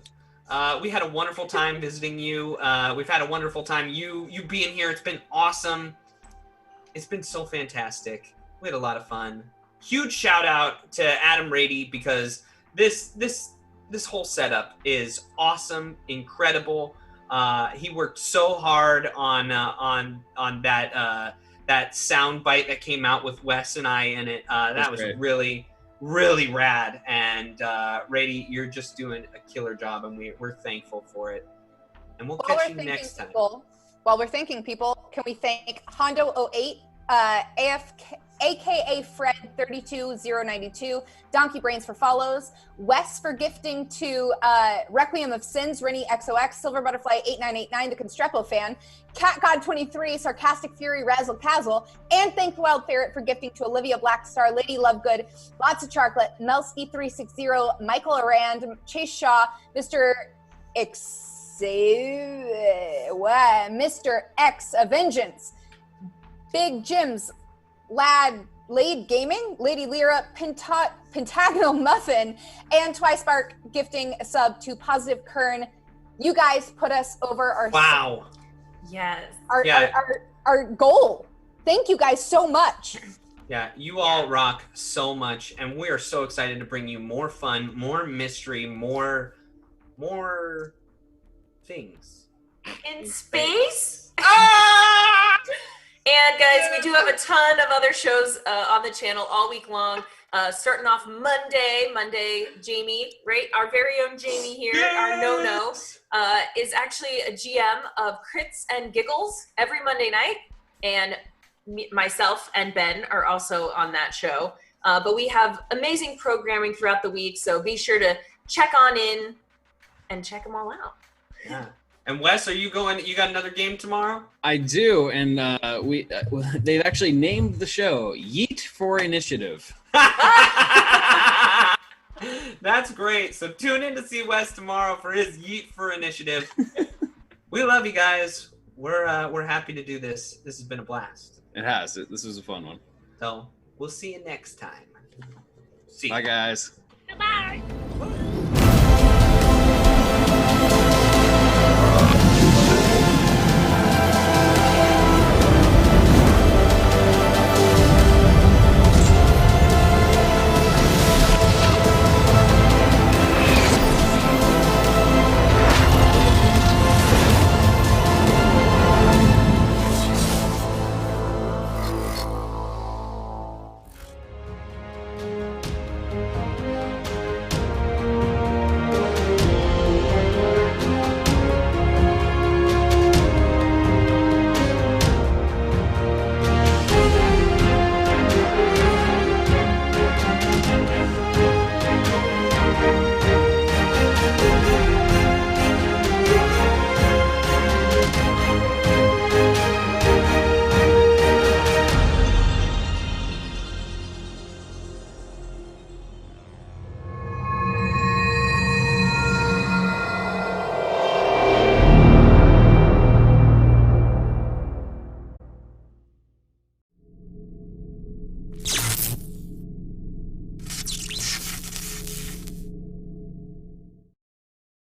We had a wonderful time visiting you. We've had a wonderful time. You being here, it's been awesome. It's been so fantastic. We had a lot of fun. Huge shout out to Adam Rady because this whole setup is awesome, incredible. He worked so hard on that sound bite that came out with Wes and I in it. That was great. really, really rad. And Rady, you're just doing a killer job, and we're thankful for it. And we'll catch you next time. While we're thanking people, can we thank Hondo08, AFK, aka Fred 32092, Donkey Brains for follows, Wes for gifting to Requiem of Sins, Rennie XOX, Silver Butterfly 8989, the Constrepo fan, Cat God 23, Sarcastic Fury, Razzle Cazzle, and thank the Wild Ferret for gifting to Olivia Blackstar, Lady Lovegood, Lots of Chocolate, Melsky 360, Michael Arand, Chase Shaw, Mr. Mr. X of Vengeance, Big Jim's Lade Gaming, Lady Lyra, Pentagonal Muffin, and Twispark gifting a sub to Positive Kern. You guys put us over our Wow. Yes. our goal. Thank you guys so much. Yeah, you all rock so much, and we are so excited to bring you more fun, more mystery, more things. In space? Ah! And guys, we do have a ton of other shows on the channel all week long. Starting off Monday, Jamie, right? Our very own Jamie here, our no-no, is actually a GM of Crits and Giggles every Monday night. And myself and Ben are also on that show. But we have amazing programming throughout the week, so be sure to check on in and check them all out. Yeah. And Wes, are you going? You got another game tomorrow? I do, and they've actually named the show Yeet for Initiative. That's great. So tune in to see Wes tomorrow for his Yeet for Initiative. We love you guys. we're happy to do this. This has been a blast. It has. This was a fun one. So we'll see you next time. Bye, guys. Goodbye.